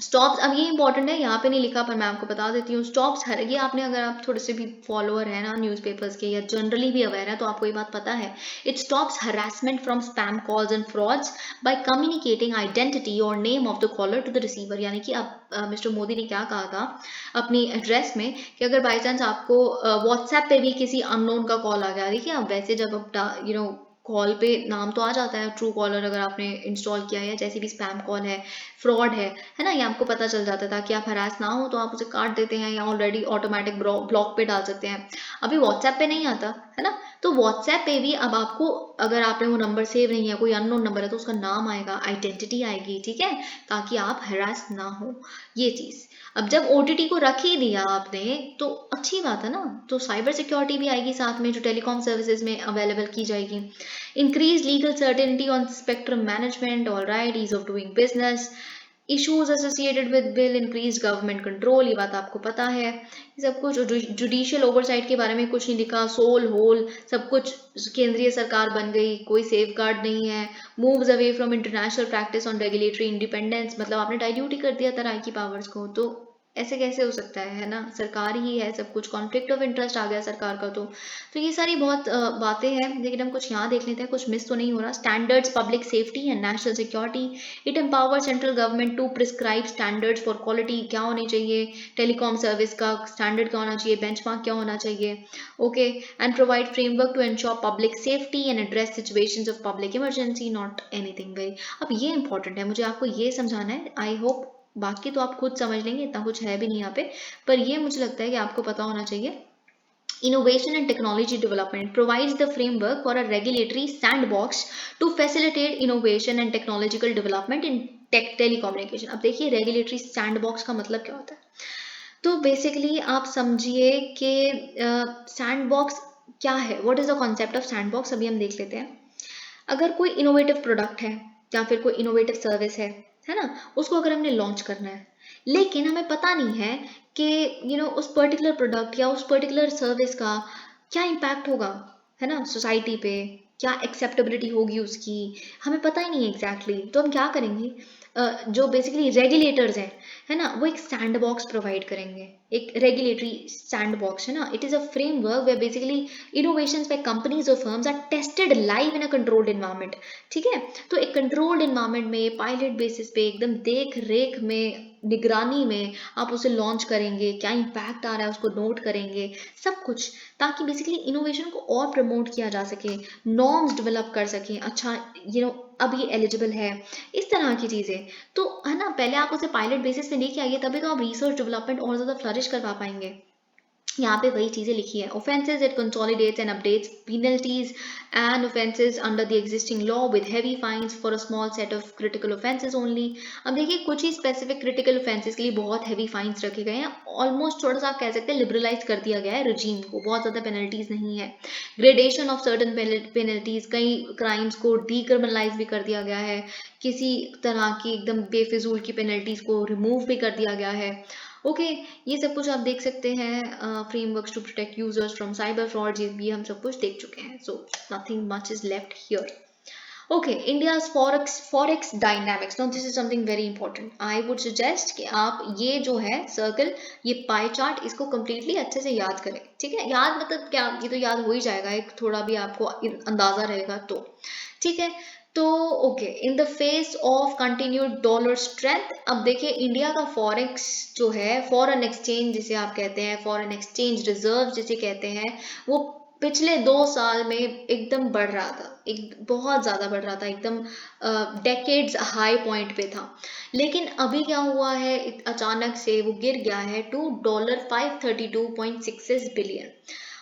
स्टॉप्स, अब ये इंपॉर्टेंट है, यहाँ पे नहीं लिखा पर मैं आपको बता देती हूँ। स्टॉप्स हर, ये आपने, अगर आप थोड़े से भी फॉलोअर है ना न्यूज़पेपर्स के, या जनरली भी अवेयर है, तो आपको ये बात पता है। It stops harassment from spam calls and frauds by communicating identity और name of the caller to the receiver. यानी कि अब मिस्टर मोदी ने क्या कहा था अपनी एड्रेस में, कि अगर बाई चांस आपको व्हाट्सएप पे भी किसी अननोन का कॉल आ गया, देखिए अब वैसे जब अब कॉल पे नाम तो आ जाता है, ट्रू कॉलर अगर आपने इंस्टॉल किया है, जैसे भी स्पैम कॉल है, फ्रॉड है ना, ये आपको पता चल जाता था कि आप हरास ना हो तो आप उसे काट देते हैं, या ऑलरेडी ऑटोमेटिक ब्लॉक पे डाल सकते हैं। अभी व्हाट्सएप पे नहीं आता है ना, तो व्हाट्सएप पे भी अब आपको, अगर आपने वो नंबर सेव नहीं है, कोई अननोन नंबर है, तो उसका नाम आएगा, आइडेंटिटी आएगी, ठीक है, ताकि आप हरास ना हो, ये चीज़। अब जब OTT को रख ही दिया आपने, तो अच्छी बात है ना, तो साइबर सिक्योरिटी भी आएगी साथ में, जो टेलीकॉम सर्विसेज में अवेलेबल की जाएगी। Increased legal certainty on spectrum management, all right, ease of doing business, issues associated with bill, increased government control, ये बात आपको पता है। ये सब कुछ जुडिशियल ओवरसाइट के बारे में कुछ नहीं लिखा, सोल होल सब कुछ, केंद्रीय सरकार बन गई, कोई सेफ गार्ड नहीं है, moves away from international practice on regulatory independence, मतलब आपने डाइल्यूट ही कर दिया तरह की पावर्स को, तो ऐसे कैसे हो सकता है ना, सरकार ही है सब कुछ, कॉन्फ्लिक्ट ऑफ इंटरेस्ट आ गया सरकार का। तो ये सारी बहुत बातें हैं, लेकिन हम कुछ यहाँ देख लेते हैं, कुछ मिस तो नहीं हो रहा। Standards, public safety and national security, it empower central government to prescribe standards for quality, क्या होनी चाहिए टेलीकॉम सर्विस का स्टैंडर्ड, क्या होना चाहिए, बेंचमार्क क्या होना चाहिए, okay, and provide framework to ensure public safety and address situations of public emergency, not anything very. अब ये इंपॉर्टेंट है, मुझे आपको ये समझाना है, आई होप, बाकी तो आप खुद समझ लेंगे, इतना कुछ है भी नहीं यहाँ पे, पर ये मुझे लगता है कि आपको पता होना चाहिए। Innovation and Technology Development provides the framework for a regulatory sandbox to facilitate innovation and technological development in telecommunication। अब देखिए रेगुलेटरी सैंडबॉक्स का मतलब क्या होता है, तो बेसिकली आप समझिए कि सैंडबॉक्स क्या है, what is the concept of sandbox, अभी हम देख लेते हैं। अगर कोई इनोवेटिव प्रोडक्ट है, या फिर कोई इनोवेटिव सर्विस है ना, उसको अगर हमने लॉन्च करना है, लेकिन हमें पता नहीं है कि उस पर्टिकुलर प्रोडक्ट या उस पर्टिकुलर सर्विस का क्या इम्पैक्ट होगा, है ना, सोसाइटी पे, क्या एक्सेप्टेबिलिटी होगी उसकी, हमें पता ही नहीं है एग्जैक्टली। तो हम क्या करेंगे, जो बेसिकली रेगुलेटर्स हैं, है ना, वो एक सैंडबॉक्स प्रोवाइड करेंगे, एक रेगुलेटरी सैंडबॉक्स, है ना। It is a framework where basically innovations by companies और firms are tested live in a controlled environment, ठीक है। तो एक कंट्रोल्ड एनवायरनमेंट में, पायलट बेसिस पे, एकदम देख रेख में, निगरानी में आप उसे लॉन्च करेंगे, क्या इम्पैक्ट आ रहा है उसको नोट करेंगे, सब कुछ, ताकि बेसिकली इनोवेशन को और प्रमोट किया जा सके, नॉर्म्स डेवलप कर सकें, अच्छा अब ये एलिजिबल है, इस तरह की चीज़ें। तो है ना, पहले आप उसे पायलट बेसिस पे लेके आइए, तभी तो आप रिसर्च डेवलपमेंट और ज़्यादा फ्लरिश करवा पाएंगे। यहाँ पे वही चीज़ें लिखी है, offences it consolidates and updates penalties and offences under the existing law with heavy fines for a small set of critical offences only. अब देखिए कुछ ही स्पेसिफिक क्रिटिकल ऑफेंसेज के लिए बहुत हैवी फाइन्स रखे गए हैं, ऑलमोस्ट थोड़ा सा आप कह सकते हैं लिबरलाइज कर दिया गया है रिजीम को, बहुत ज़्यादा पेनल्टीज नहीं है। ग्रेडेशन ऑफ सर्टन पेनल्टीज, कई क्राइम्स को डीक्रिमिनलाइज भी कर दिया गया है, किसी तरह की एकदम बेफिजूल की पेनल्टीज को रिमूव भी कर दिया गया है। ओके, ये सब कुछ आप देख सकते हैं, frameworks to protect users from cyber fraud, ये भी हम सब कुछ देख चुके हैं, so nothing much is left here. Okay, India's forex dynamics. Now this is something very important. I would suggest कि आप ये जो है सर्कल, ये पाई चार्ट, इसको completely अच्छे से याद करें. ठीक है, याद मतलब क्या, ये तो याद हो ही जाएगा, एक थोड़ा भी आपको अंदाजा रहेगा तो. ठीक है, तो okay, in the face of continued dollar strength, अब देखिए इंडिया का फॉरेक्स जो है, फॉरेन एक्सचेंज जिसे आप कहते हैं, फॉरेन एक्सचेंज रिजर्व जिसे कहते हैं, वो पिछले 2 साल में एकदम बढ़ रहा था, एक बहुत ज्यादा बढ़ रहा था, एकदम डेकेड्स हाई पॉइंट पे था. लेकिन अभी क्या हुआ है, अचानक से वो गिर गया है to $532.66 billion.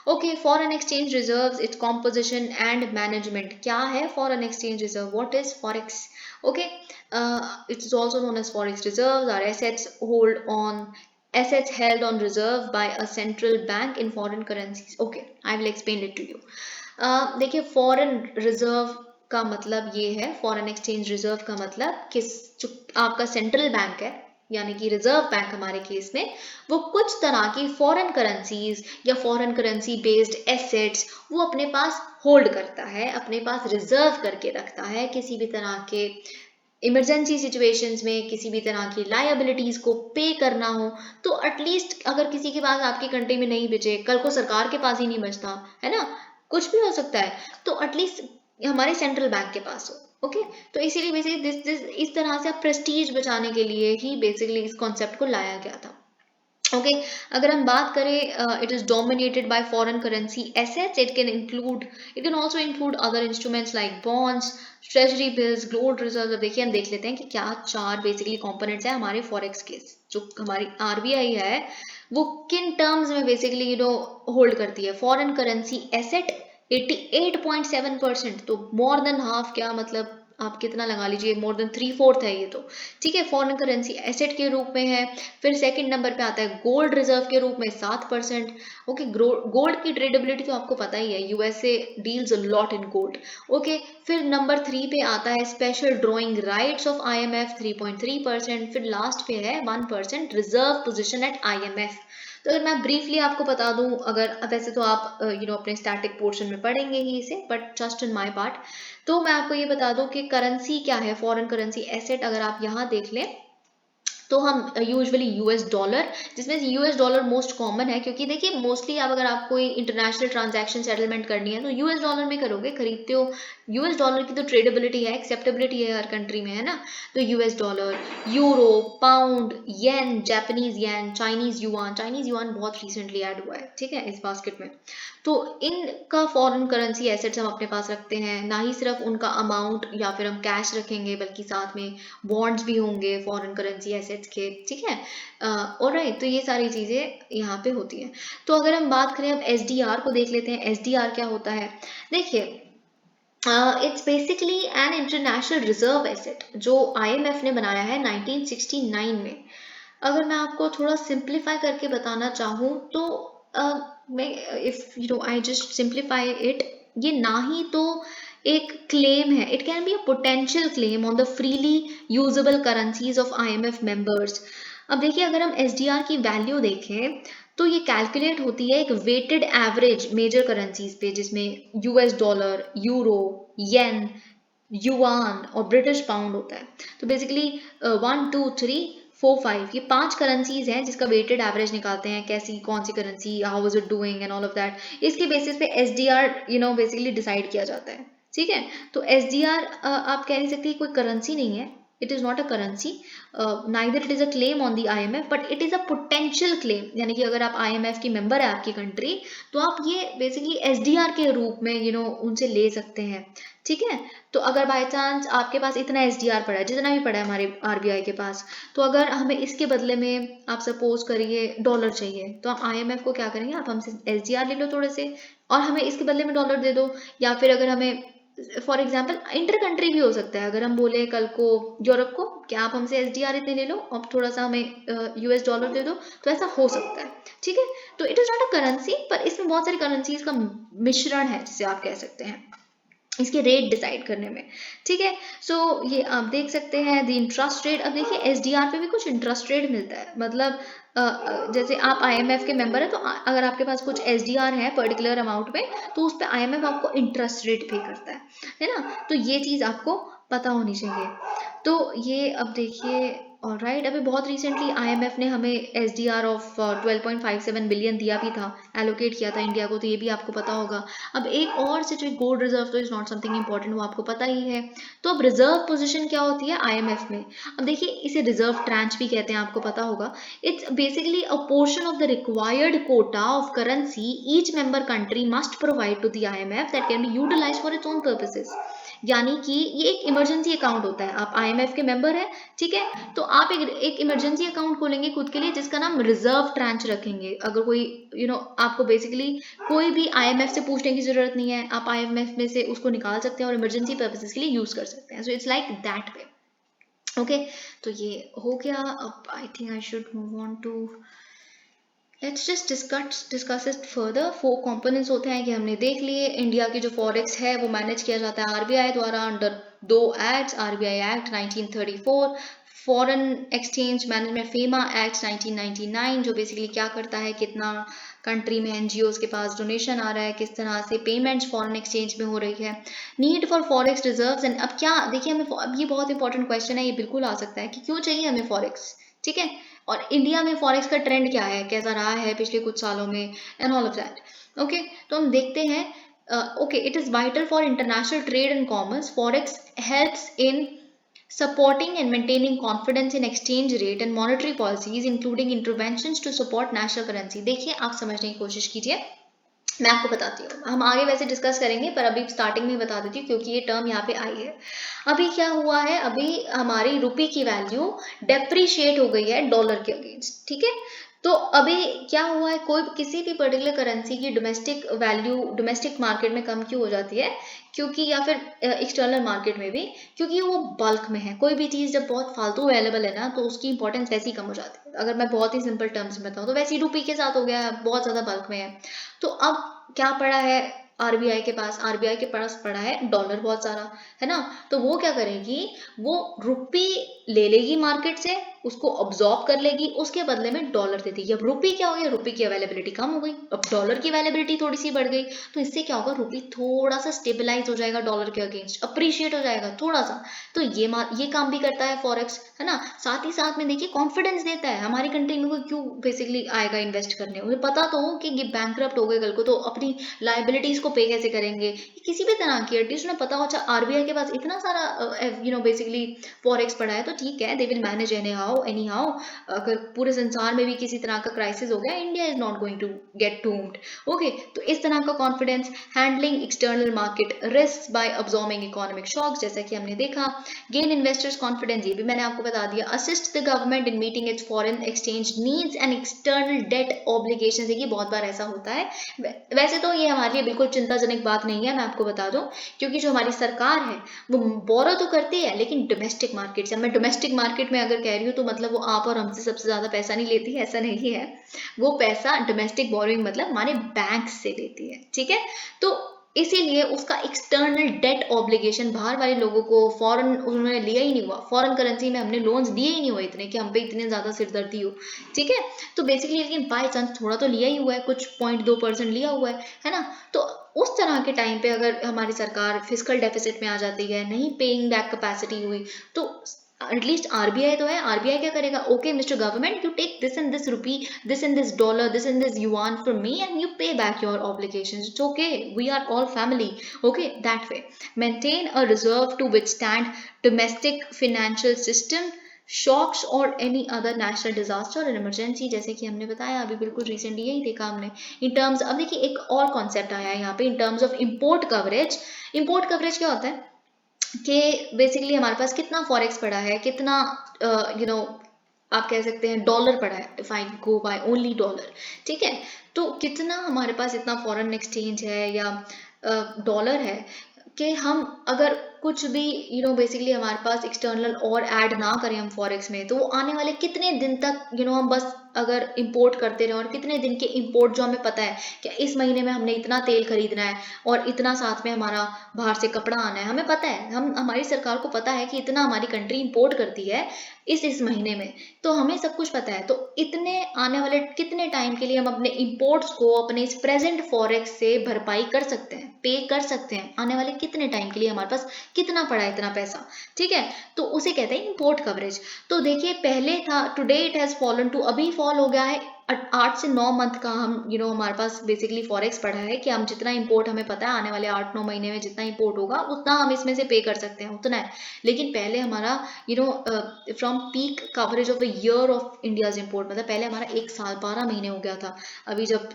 Okay, foreign exchange reserves, its composition and management. क्या है foreign exchange reserve, what is forex? Okay, it is also known as forex reserves, are assets held on reserve by a central bank in foreign currencies. Okay, I will explain it to you. देखिए, foreign reserve का मतलब ये है, foreign exchange reserve का मतलब किस, जो आपका सेंट्रल बैंक है, यानी कि रिजर्व बैंक हमारे केस में, वो कुछ तरह की फॉरेन करेंसीज या फॉरेन करेंसी बेस्ड एसेट्स वो अपने पास होल्ड करता है, अपने पास रिजर्व करके रखता है, किसी भी तरह के इमरजेंसी सिचुएशंस में, किसी भी तरह की लायबिलिटीज को पे करना हो, तो एटलीस्ट अगर किसी के पास आपकी कंट्री में नहीं बचे, कल को सरकार के पास ही नहीं बचता है ना, कुछ भी हो सकता है, तो एटलीस्ट हमारे सेंट्रल बैंक के पास हो. ओके, तो इसीलिए बेसिकली दिस इस तरह से प्रेस्टीज बचाने के लिए ही बेसिकली इस कॉन्सेप्ट को लाया गया था. ओके, अगर हम बात करें, it is dominated by foreign currency assets, it can also include other instruments like bonds, treasury bills, gold reserve. देखिए, हम देख लेते हैं कि क्या चार बेसिकली कंपोनेंट्स हैं हमारे फॉरेक्स के, जो हमारी आरबीआई है वो किन टर्म्स में बेसिकली होल्ड करती है. फॉरेन करेंसी एसेट 88.7%, तो मोर देन हाफ, क्या मतलब आप कितना लगा लीजिए, मोर देन 3/4 है ये तो. ठीक है, फॉरेन करेंसी एसेट के रूप में है. फिर सेकंड नंबर पे आता है गोल्ड रिजर्व के रूप में 7%. ओके, गोल्ड की ट्रेडेबिलिटी तो आपको पता ही है, USA deals a lot in gold. Okay, फिर नंबर 3 पे आता है special drawing rights of IMF 3.3%. फिर लास्ट पे है 1% रिजर्व पोजिशन एट आईएमएफ. तो अगर मैं ब्रीफली आपको बता दूं, अगर वैसे तो आप अपने स्टैटिक पोर्शन में पढ़ेंगे ही इसे, but just in my part, तो मैं आपको ये बता दूं कि करेंसी क्या है, फॉरेन करेंसी एसेट अगर आप यहाँ देख लें, तो हम यूजुअली यूएस डॉलर, जिसमें यूएस डॉलर मोस्ट कॉमन है, क्योंकि देखिए मोस्टली आप अगर आप कोई इंटरनेशनल ट्रांजैक्शन सेटलमेंट करनी है तो यूएस डॉलर में करोगे, खरीदते हो. यूएस डॉलर की तो ट्रेडेबिलिटी है, एक्सेप्टेबिलिटी है हर कंट्री में, है ना. तो यूएस डॉलर, यूरो, पाउंड, येन, जापानीज येन, चाइनीज युआन बहुत रिसेंटली ऐड हुआ है, ठीक है, इस बास्केट में. तो इनका फॉरेन करेंसी एसेट्स हम अपने पास रखते हैं, ना ही सिर्फ उनका अमाउंट या फिर हम कैश रखेंगे, बल्कि साथ में बॉन्ड्स भी होंगे फॉरेन करेंसी एसेट्स के. ठीक है, ऑलराइट, तो ये सारी चीज़ें यहाँ पे होती हैं. तो अगर हम बात करें अब एसडीआर को देख लेते हैं. एसडीआर क्या होता है, देखिए, it's basically an international reserve asset जो आईएमएफ ने बनाया है 1969 में. अगर मैं आपको थोड़ा सिंप्लीफाई करके बताना चाहूँ तो मैं, if I just simplify it, ये ना ही तो एक क्लेम है, it can be a potential claim on the freely usable currencies of IMF members. अब देखिए, अगर हम एसडीआर की वैल्यू देखें तो ये कैलकुलेट होती है एक वेटेड एवरेज मेजर करेंसीज पे, जिसमें यूएस डॉलर, यूरो, येन, युआन और ब्रिटिश पाउंड होता है. तो बेसिकली 1 2 3 4 5 ये 5 करेंसीज हैं जिसका वेटेड एवरेज निकालते हैं, कैसी कौन सी currency, how is it doing and all of that. इसके बेसिस पे एसडीआर बेसिकली डिसाइड किया जाता है. ठीक है, तो एसडीआर आप कह नहीं सकते कोई करेंसी नहीं है, it is not a currency, neither it is a claim on the IMF, but it is a potential claim. यानी कि अगर आप आईएमएफ की मेंबर है आपकी कंट्री, तो आप ये बेसिकली एसडीआर के रूप में उनसे ले सकते हैं. ठीक है, तो अगर बाय चांस आपके पास इतना एसडीआर पड़ा है, जितना भी पड़ा है हमारे आरबीआई के पास, तो अगर हमें इसके बदले में, आप सपोज करिए डॉलर चाहिए, तो हम आईएमएफ को क्या करेंगे, आप हमसे एसडीआर ले लो थोड़े से और हमें इसके बदले में डॉलर दे दो. या फिर अगर हमें, फॉर एग्जाम्पल इंटर कंट्री भी हो सकता है, अगर हम बोले कल को यूरोप को, क्या आप हमसे एसडीआर इतने ले लो और थोड़ा सा हमें यूएस डॉलर दे दो, तो ऐसा हो सकता है. ठीक है, तो it is not a currency, पर इसमें बहुत सारी करेंसीज का मिश्रण है जिसे आप कह सकते हैं. इसके रेट डिसाइड करने में, ठीक है। सो ये आप देख सकते हैं द इंटरेस्ट रेट। अब देखिए एसडीआर पे भी कुछ इंटरेस्ट रेट मिलता है, मतलब जैसे आप आईएमएफ के मेंबर हैं तो अगर आपके पास कुछ एसडीआर है पर्टिकुलर अमाउंट में, तो उस पर आईएमएफ आपको इंटरेस्ट रेट पे करता है ना। तो ये चीज़ आपको पता होनी चाहिए। तो ये अब देखिए ऑलराइट, अभी बहुत रिसेंटली आईएमएफ ने हमें एसडीआर ऑफ 12.57 बिलियन दिया भी था, एलोकेट किया था इंडिया को, तो ये भी आपको पता होगा। अब एक और सिचुएशन, गोल्ड रिजर्व तो इज नॉट समथिंग इंपॉर्टेंट, वो आपको पता ही है। तो अब रिजर्व पोजीशन क्या होती है आईएमएफ में। अब देखिए इसे रिजर्व ट्रांच भी कहते हैं, आपको पता होगा। It's basically a portion of the required quota of currency each member country must provide to the IMF that can be utilised for its own purposes. यानी कि ये एक इमरजेंसी अकाउंट होता है। आप आईएमएफ के मेंबर हैं, ठीक है, तो आप एक इमरजेंसी अकाउंट खोलेंगे खुद के लिए, जिसका नाम रिजर्व ट्रांच रखेंगे। अगर कोई आपको बेसिकली कोई भी आईएमएफ से पूछने की जरूरत नहीं है, आप आईएमएफ में से उसको निकाल सकते हैं और इमरजेंसी पर्पसेस के लिए यूज कर सकते हैं। So it's like that way. Okay, तो ये हो गया। अब I think I should move on to, let's just discuss it further. 4 components होते हैं कि हमने देख लिए। इंडिया की जो फॉरेक्स है वो मैनेज किया जाता है आरबीआई द्वारा under 2 acts, RBI act 1934, foreign exchange management FEMA act 1999, जो बेसिकली क्या करता है, कितना कंट्री में एनजीओज के पास डोनेशन आ रहा है, किस तरह से पेमेंट्स फॉरेन एक्सचेंज में हो रही है, need for forex reserves. And अब क्या देखिए हमें, अब ये बहुत इंपॉर्टेंट क्वेश्चन है, ये बिल्कुल आ सकता है कि क्यों चाहिए हमें फॉरेक्स, ठीक है, और इंडिया में फॉरेक्स का ट्रेंड क्या है, कैसा रहा है पिछले कुछ सालों में, and all of that. Okay, तो हम देखते हैं। Okay, it is vital for international trade and commerce. Forex helps in supporting and maintaining confidence in exchange rate and monetary policies, including interventions to support national currency। देखिए आप समझने की कोशिश कीजिए, मैं आपको बताती हूँ। हम आगे वैसे डिस्कस करेंगे, पर अभी स्टार्टिंग में बता देती हूँ क्योंकि ये टर्म यहाँ पे आई है। अभी क्या हुआ है, अभी हमारी रुपये की वैल्यू डेप्रीशिएट हो गई है डॉलर के अगेंस्ट, ठीक है। तो अभी क्या हुआ है, कोई किसी भी पर्टिकुलर करेंसी की डोमेस्टिक वैल्यू डोमेस्टिक मार्केट में कम क्यों हो जाती है, क्योंकि, या फिर एक्सटर्नल मार्केट में भी, क्योंकि वो बल्क में है। कोई भी चीज़ जब बहुत फालतू अवेलेबल है ना, तो उसकी इंपॉर्टेंस वैसे ही कम हो जाती है। अगर मैं बहुत ही सिंपल टर्म्स में बताऊँ तो वैसे ही रुपये के साथ हो गया है, बहुत ज़्यादा बल्क में है। तो अब क्या पड़ा है आरबीआई के पास, आरबीआई के पास पड़ा है डॉलर बहुत सारा, है ना। तो वो क्या करेगी, वो रुपये ले लेगी मार्केट से, उसको ऑब्जॉर्ब कर लेगी, उसके बदले में डॉलर दे देगी। अब रुपये क्या हो गया, रुपये की अवेलेबिलिटी कम हो गई, अब डॉलर की अवेलेबिलिटी थोड़ी सी बढ़ गई, तो इससे क्या होगा, रुपये थोड़ा सा स्टेबलाइज हो जाएगा डॉलर के अगेंस्ट, अप्रिशिएट हो जाएगा थोड़ा सा। तो ये काम भी करता है फॉरेक्स, है ना। साथ ही साथ में देखिए कॉन्फिडेंस देता है, हमारी कंट्री में कोई क्यों बेसिकली आएगा इन्वेस्ट करने, उन्हें पता तो हो कि ये बैंकरप्ट हो गए कल को, तो अपनी लाइबिलिटीज को पे कैसे करेंगे, किसी भी तरह की एटलीस्ट उन्हें पता हो। अच्छा आरबीआई के पास इतना सारा बेसिकली फॉरेक्स पड़ा है, तो ठीक है, they will manage any how. अगर पूरे संसार में भी किसी तरह का क्राइसिस हो गया, India is not going to get doomed. Okay, तो इस तरह का confidence, handling external market risk by absorbing economic shocks, जैसा कि हमने देखा, गेन इन्वेस्टर्स कॉन्फिडेंस, ये भी मैंने आपको बता दिया, assist the government in meeting it's foreign exchange needs and external debt obligation. देखिए बहुत बार ऐसा होता है, वैसे तो ये हमारे लिए बिल्कुल चिंताजनक बात नहीं है, मैं आपको बता दूं, क्योंकि जो हमारी सरकार है वो बोरो तो करती है, लेकिन डोमेस्टिक मार्केट से। मैं डोमेस्टिक मार्केट में अगर कह रही हूँ तो मतलब वो आप और हमसे सबसे ज्यादा पैसा नहीं लेती है, ऐसा नहीं है। वो पैसा डोमेस्टिक बोरोइंग मतलब हमारे बैंक से लेती है, ठीक है। तो इसीलिए उसका एक्सटर्नल डेट ऑब्लिगेशन बाहर वाले लोगों को, फॉरेन उन्होंने लिया ही नहीं हुआ, फॉरेन करेंसी में हमने लोन्स दिए ही नहीं हुए इतने कि हम पे इतने ज्यादा सिरदर्दी हो, ठीक है। तो बेसिकली लेकिन बाई चांस थोड़ा तो लिया ही हुआ है, कुछ 0.2% लिया हुआ है ना। तो उस तरह के टाइम पे अगर हमारी सरकार फिजिकल डेफिसिट में आ जाती है, नहीं पेइंग बैक कैपेसिटी हुई, तो एटलीस्ट आरबीआई तो है, आरबीआई क्या करेगा, okay mister government, you take this and this rupee, this and this dollar, this and this yuan from me, and you pay back your obligations. It's okay. We are all family. Okay, that way. Maintain a reserve to withstand domestic financial system shocks और any other national disaster और emergency, जैसे कि हमने बताया अभी बिल्कुल recently यही देखा हमने। इन टर्म्स, अब देखिए एक और कॉन्सेप्ट आया है यहाँ पे, इन terms of import coverage. Import coverage क्या होता है कि बेसिकली हमारे पास कितना फॉरेक्स पड़ा है, कितना आप कह सकते हैं डॉलर पड़ा है, if I go by only dollar, ठीक है। तो कितना हमारे पास इतना फॉरेन एक्सचेंज है या डॉलर है कि हम अगर कुछ भी बेसिकली हमारे पास एक्सटर्नल और ऐड ना करें हम फॉरेक्स में, तो वो आने वाले कितने दिन तक हम बस अगर इंपोर्ट करते रहे, और कितने दिन के इंपोर्ट जो हमें पता है कि इस महीने में हमने इतना तेल खरीदना है और इतना साथ में हमारा बाहर से कपड़ा आना है, हमें पता है, हमारी सरकार को पता है कि इतना हमारी कंट्री इंपोर्ट करती है इस महीने में, तो हमें सब कुछ पता है। तो इतने आने वाले कितने टाइम के लिए हम अपने इंपोर्ट्स को अपने इस प्रेजेंट फॉरेक्स से भरपाई कर सकते हैं, पे कर सकते हैं, आने वाले कितने टाइम के लिए हमारे पास कितना पड़ा है इतना पैसा, ठीक है। तो उसे कहते हैं इंपोर्ट कवरेज। तो देखिए पहले था, today it has fallen to, अभी फॉल हो गया है 8 से 9 मंथ का, हम हमारे पास बेसिकली फॉरेक्स पड़ा है कि हम जितना इंपोर्ट हमें पता है आने वाले 8-9 महीने में जितना इंपोर्ट होगा उतना हम इसमें से पे कर सकते हैं, उतना है। लेकिन पहले हमारा from peak coverage of a year of India's import, मतलब पहले हमारा 1 साल 12 महीने हो गया था। अभी जब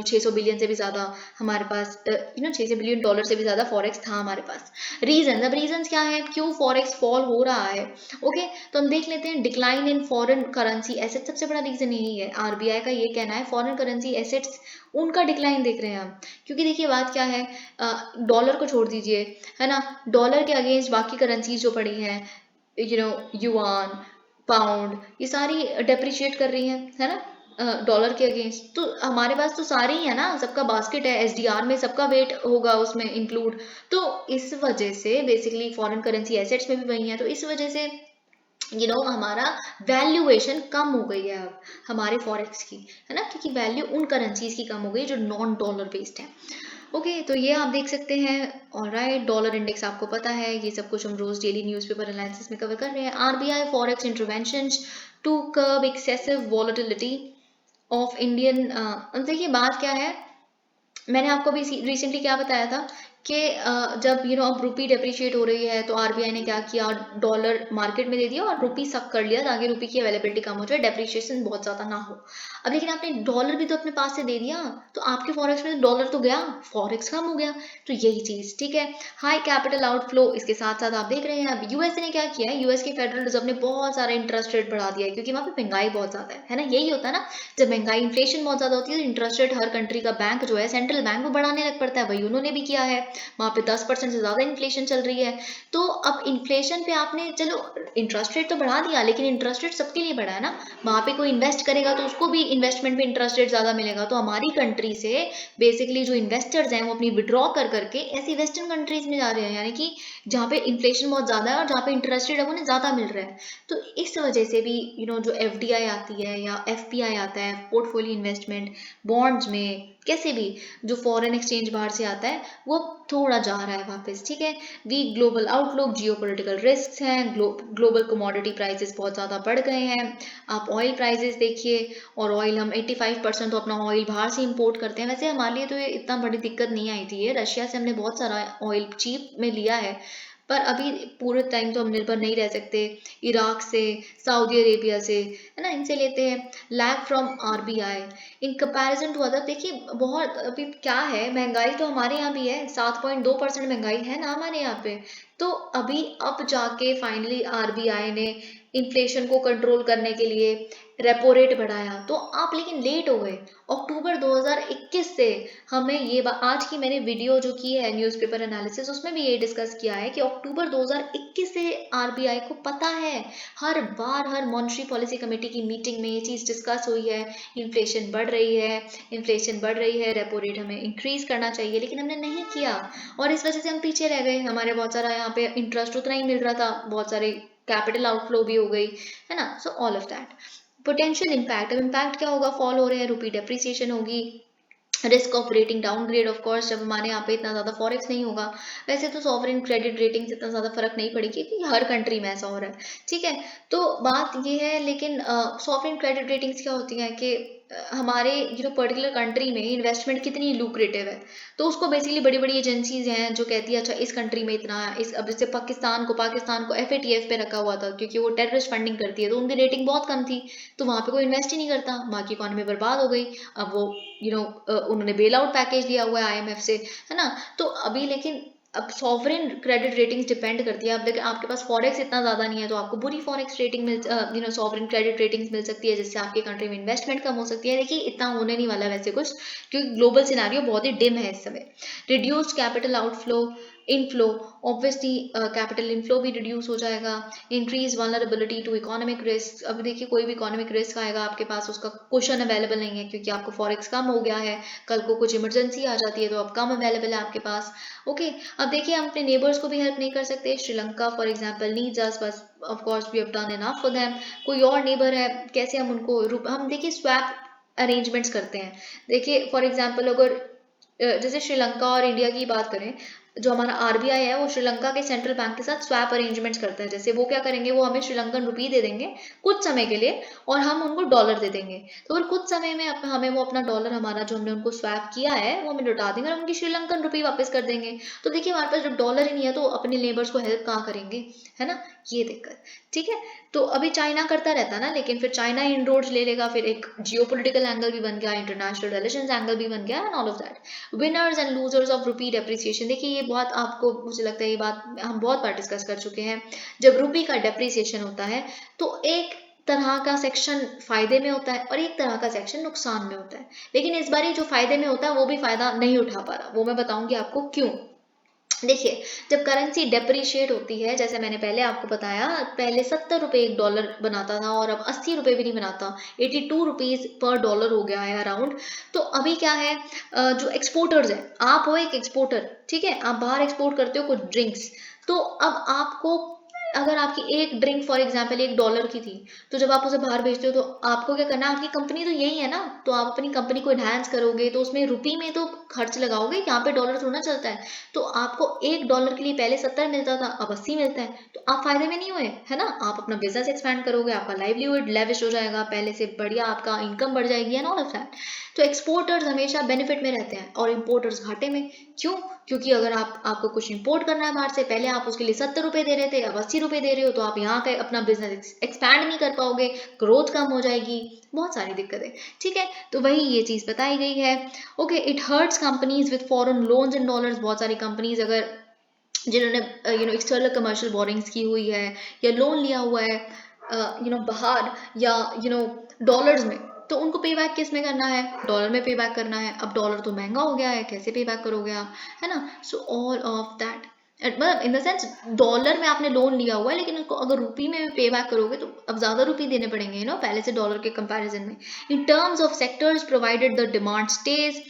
600 बिलियन से भी ज्यादा हमारे पास 600 बिलियन डॉलर से भी ज्यादा फॉरेक्स था हमारे पास। रीजन, अब रीजन क्या है क्यों फॉरेक्स फॉल हो रहा है, ओके। तो हम देख लेते हैं decline in foreign currency asset, सबसे बड़ा रीजन यही है। आरबीआई का ये कहना है फॉरेन करेंसी एसेट्स उनका डिक्लाइन देख रहे हैं हम, क्योंकि देखिए बात क्या है, डॉलर को छोड़ दीजिए, है ना, डॉलर के अगेंस्ट बाकी करेंसीज जो पड़ी हैं, युआन, पाउंड, ये सारी डेप्रिशिएट कर रही है ना, डॉलर के अगेंस्ट। तो हमारे पास तो सारे ही है ना, सबका बास्केट है, एसडीआर में सबका वेट होगा उसमें इंक्लूड। तो इस वजह से बेसिकली फॉरेन करेंसी एसेट्स में भी वही है, तो इस वजह से हमारा वैल्यूएशन कम हो गई है अब हमारे फॉरेक्स की, है ना, क्योंकि वैल्यू उन करेंसीज की कम हो गई जो नॉन डॉलर बेस्ड है। ओके, तो ये आप देख सकते हैं। ऑलराइट, डॉलर इंडेक्स आपको पता है, ये सब कुछ हम रोज डेली न्यूज़पेपर एनालिसिस में कवर कर रहे हैं। RBI forex interventions to curb excessive volatility of Indian, देखिए बात क्या है, मैंने आपको भी रिसेंटली क्या बताया था कि जब अब रुपी डेप्रिशिएट हो रही है तो आरबीआई ने क्या किया, डॉलर मार्केट में दे दिया और रुपी सक कर लिया ताकि रुपी की अवेलेबिलिटी कम हो जाए, डेप्रिशिएशन बहुत ज्यादा ना हो। अब लेकिन आपने डॉलर भी तो अपने पास से दे दिया, तो आपके फॉरेक्स में डॉलर तो गया, फॉरेक्स कम हो गया। तो यही चीज, ठीक है। हाई कैपिटल आउटफ्लो, इसके साथ साथ आप देख रहे हैं अब यूएसए ने क्या किया है, यूएस के फेडरल रिजर्व ने बहुत सारा इंटरेस्ट रेट बढ़ा दिया है, क्योंकि वहां पे महंगाई बहुत ज्यादा है ना, यही होता है ना, जब महंगाई इन्फ्लेशन बहुत ज्यादा होती है तो इंटरेस्ट रेट हर कंट्री का बैंक जो है, सेंट्रल बैंक, वो बढ़ाने लग पड़ता है। वही उन्होंने भी किया है, वहां पे 10% से ज्यादा इन्फ्लेशन चल रही है। तो अब इन्फ्लेशन पे आपने चलो इंटरेस्ट रेट तो बढ़ा दिया, लेकिन इंटरेस्ट रेट सबके लिए बढ़ा है ना, वहां पे कोई इन्वेस्ट करेगा तो उसको भी इन्वेस्टमेंट पे इंटरेस्ट रेट ज्यादा मिलेगा। तो हमारी कंट्री से बेसिकली जो इन्वेस्टर्स हैं वो अपनी विड्रॉ कर करके ऐसी वेस्टर्न कंट्रीज में जा रहे हैं, यानी कि जहाँ पे इन्फ्लेशन बहुत ज्यादा है और जहाँ पे इंटरेस्ट रेट उन्हें ज्यादा मिल रहा है। तो इस वजह से भी जो एफडीआई आती है या एफपीआई आता है, पोर्टफोलियो इन्वेस्टमेंट, बॉन्ड्स में, कैसे भी जो फॉरेन एक्सचेंज बाहर से आता है वो थोड़ा जा रहा है वापस, ठीक है। Weak global outlook, geopolitical risk हैं, ग्लोबल कमोडिटी प्राइसेस बहुत ज़्यादा बढ़ गए हैं। आप ऑयल प्राइसेस देखिए, और ऑयल हम 85% तो अपना ऑयल बाहर से इंपोर्ट करते हैं। वैसे हमारे लिए तो ये इतना बड़ी दिक्कत नहीं आई थी, ये रशिया से हमने बहुत सारा ऑयल चीप में लिया है, पर अभी पूरे टाइम तो हम निर्भर नहीं रह सकते। इराक से, सऊदी अरेबिया से, है ना, इनसे लेते हैं। Lag from RBI in comparison to other, देखिए बहुत अभी क्या है, महंगाई तो हमारे यहाँ भी है, 7.2% महंगाई है ना हमारे यहाँ पे। तो अभी अब जाके फाइनली आरबीआई ने इन्फ्लेशन को कंट्रोल करने के लिए रेपो रेट बढ़ाया, तो आप लेकिन लेट हो गए। अक्टूबर 2021 से हमें ये आज की मैंने वीडियो जो की है न्यूज़पेपर एनालिसिस, उसमें भी ये डिस्कस किया है कि अक्टूबर 2021 से आरबीआई को पता है, हर बार हर मॉनेटरी पॉलिसी कमेटी की मीटिंग में ये चीज़ डिस्कस हुई है, इन्फ्लेशन बढ़ रही है, इन्फ्लेशन बढ़ रही है, रेपो रेट हमें इंक्रीज करना चाहिए, लेकिन हमने नहीं किया, और इस वजह से हम पीछे रह गए। हमारे बहुत सारा यहाँ पे इंटरेस्ट उतना ही मिल रहा था, बहुत सारे कैपिटल आउटफ्लो भी हो गई, है ना। So all of that potential impact, अब इम्पैक्ट क्या होगा, फॉल हो रहे हैं, रुपी डेप्रिसिएशन होगी, risk of rating downgrade, of course जब हमारे यहाँ पे इतना ज़्यादा फॉरेक्स नहीं होगा। वैसे तो सॉवरेन क्रेडिट रेटिंग से इतना ज़्यादा फर्क नहीं पड़ेगी क्योंकि हर कंट्री में ऐसा हो रहा है, ठीक है। तो बात ये है, लेकिन सॉवरेन क्रेडिट रेटिंग्स क्या होती हैं कि हमारे पर्टिकुलर कंट्री में इन्वेस्टमेंट कितनी लुक्रेटिव है, तो उसको बेसिकली बड़ी बड़ी एजेंसीज हैं जो कहती है अच्छा इस कंट्री में इतना है, इस अब जैसे पाकिस्तान को एफएटीएफ पे रखा हुआ था क्योंकि वो टेररिस्ट फंडिंग करती है, तो उनकी रेटिंग बहुत कम थी, तो वहां पे कोई इन्वेस्ट ही नहीं करता, वहां की इकोनॉमी बर्बाद हो गई। अब वो उन्होंने बेल आउट पैकेज लिया हुआ है आईएमएफ से, है ना। तो अभी लेकिन अब सॉवरेन क्रेडिट रेटिंग्स डिपेंड करती है। अब देखिए आपके पास फॉरेक्स इतना ज्यादा नहीं है तो आपको बुरी फॉरेक्स रेटिंग मिल सॉवरेन क्रेडिट रेटिंग्स मिल सकती है, जिससे आपकी कंट्री में इन्वेस्टमेंट कम हो सकती है। देखिए इतना होने नहीं वाला वैसे कुछ, क्योंकि ग्लोबल सिनेरियो बहुत ही डिम है इस समय। Reduced capital outflow inflow, obviously capital inflow भी रिड्यूस हो जाएगा, increase vulnerability to economic risk. अब देखिए कोई भी इकोनॉमिक रिस्क आएगा आपके पास उसका क्वेश्चन अवेलेबल नहीं है क्योंकि आपको फॉरेक्स कम हो गया है, कल को कुछ इमरजेंसी आ जाती है तो अब कम अवेलेबल है आपके पास। ओके, अब देखिए हम अपने नेबर्स को भी हेल्प नहीं कर सकते, श्रीलंका फॉर एग्जाम्पल नीड्स अस, बस of course we have done enough for them. कोई और नेबर है, कैसे हम उनको हम देखिए स्वैप अरेंजमेंट्स करते हैं। देखिए फॉर एग्जाम्पल अगर जैसे श्रीलंका और इंडिया की बात करें, जो हमारा आरबीआई है वो श्रीलंका के सेंट्रल बैंक के साथ स्वैप अरेंजमेंट्स करता है। जैसे वो क्या करेंगे, वो हमें श्रीलंकन रुपी दे देंगे कुछ समय के लिए और हम उनको डॉलर दे देंगे। तो और कुछ समय में हमें वो अपना डॉलर हमारा जो हमने उनको स्वैप किया है वो हमें लौटा देंगे और उनकी श्रीलंकन रुपी वापस कर देंगे। तो देखिए हमारे पास जब डॉलर ही नहीं है तो अपने लेबर्स को हेल्प कहाँ करेंगे, है ना, ये दिक्कत। ठीक है, तो अभी चाइना करता रहता है ना, लेकिन फिर चाइना इनरोड्स ले लेगा, फिर एक जियोपॉलिटिकल एंगल भी बन गया, इंटरनेशनल रिलेशंस एंगल भी बन गया and all of that. Winners and losers of rupee depreciation, देखिए ये बहुत आपको, मुझे लगता है ये बात हम बहुत बार डिस्कस कर चुके हैं। जब रुपी का डेप्रिसिएशन होता है तो एक तरह का सेक्शन फायदे में होता है और एक तरह का सेक्शन नुकसान में होता है, लेकिन इस बार जो फायदे में होता है वो भी फायदा नहीं उठा पा रहा, वो मैं बताऊंगी आपको क्यों। देखिए जब करेंसी डेप्रिशिएट होती है, जैसे मैंने पहले आपको बताया, पहले 70 रुपये एक डॉलर बनाता था और अब 80 रुपये भी नहीं बनाता, 82 रुपीज पर डॉलर हो गया है अराउंड। तो अभी क्या है, जो एक्सपोर्टर्स है, आप हो एक एक्सपोर्टर, ठीक है, आप बाहर एक्सपोर्ट करते हो कुछ ड्रिंक्स, तो अब आपको, अगर आपकी एक ड्रिंक फॉर एग्जाम्पल $1 की थी, तो जब आप उसे बाहर बेचते हो तो आपको क्या करना है, आपकी कंपनी तो यही है ना, तो आप अपनी कंपनी को एनहांस करोगे तो उसमें रुपी में तो खर्च लगाओगे, यहाँ पे डॉलर थोड़ा चलता है। तो आपको $1 के लिए पहले 70 मिलता था, अब 80 मिलता है, तो आप फायदे में नहीं हुए, है ना, आप अपना बिजनेस एक्सपैंड करोगे, आपका लाइवलीहुड लेविश हो जाएगा, पहले से बढ़िया आपका इनकम बढ़ जाएगी एंड ऑल ऑफ दैट। तो एक्सपोर्टर्स हमेशा बेनिफिट में रहते हैं और इम्पोर्टर्स घाटे में। क्यों? क्योंकि अगर आपको कुछ इंपोर्ट करना है बाहर से, पहले आप उसके लिए 70 रुपये दे रहे थे, अब 80 रुपये दे रहे हो, तो आप यहाँ का अपना बिजनेस एक्सपैंड नहीं कर पाओगे, ग्रोथ कम हो जाएगी, बहुत सारी दिक्कतें। ठीक है, तो वही ये चीज बताई गई है। Okay, it hurts companies with foreign loans in dollars, बहुत सारी कंपनीज अगर जिन्होंने एक्सटर्नल कमर्शियल बोरिंग्स की हुई है या लोन लिया हुआ है बाहर या डॉलर्स में, तो उनको पे बैक किस में करना है, डॉलर में पे बैक करना है। अब डॉलर तो महंगा हो गया है, कैसे पे बैक करोगे आप, है ना। सो ऑल ऑफ दैट, मतलब इन द सेंस डॉलर में आपने लोन लिया हुआ है लेकिन उसको अगर रुपी में पे बैक करोगे तो अब ज्यादा रुपी देने पड़ेंगे पहले से डॉलर के कंपैरिजन में। इन terms of sectors provided the demand stage,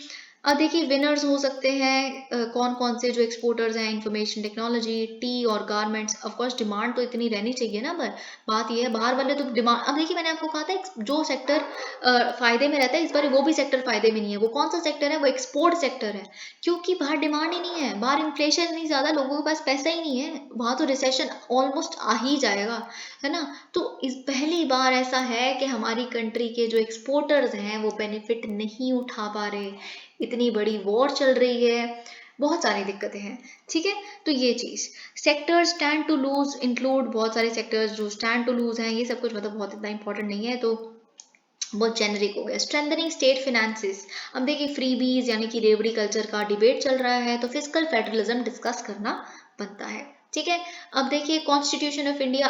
अब देखिए विनर्स हो सकते हैं कौन कौन से जो एक्सपोर्टर्स हैं, इंफॉर्मेशन टेक्नोलॉजी, टी और गारमेंट्स। ऑफ कोर्स डिमांड तो इतनी रहनी चाहिए ना, पर बात ये है बाहर वाले तो डिमांड, अब देखिए मैंने आपको कहा था जो सेक्टर फायदे में रहता है इस बार वो भी सेक्टर फायदे में नहीं है। वो कौन सा सेक्टर है, वो एक्सपोर्ट सेक्टर है, क्योंकि बाहर डिमांड ही नहीं है, बाहर इन्फ्लेशन इतनी ज्यादा, लोगों के पास पैसा ही नहीं है, वहां तो रिसेशन ऑलमोस्ट आ ही जाएगा, है ना। तो इस पहली बार ऐसा है कि हमारी कंट्री के जो एक्सपोर्टर्स हैं वो बेनिफिट नहीं उठा पा रहे, इतनी बड़ी वॉर चल रही है, बहुत सारी दिक्कतें हैं। ठीक है, तो ये चीज, sectors stand to lose include, बहुत सारे सेक्टर्स जो स्टैंड टू लूज हैं, ये सब कुछ मतलब बहुत इतना इंपॉर्टेंट नहीं है, तो बहुत जेनरिक हो गया। स्ट्रेंथनिंग स्टेट फिनेंसेस, अब देखिए फ्रीबीज यानी कि रेवड़ी कल्चर का डिबेट चल रहा है, तो फिजिकल फेडरलिज्म डिस्कस करना बनता है। ठीक है, अब देखिए कॉन्स्टिट्यूशन ऑफ इंडिया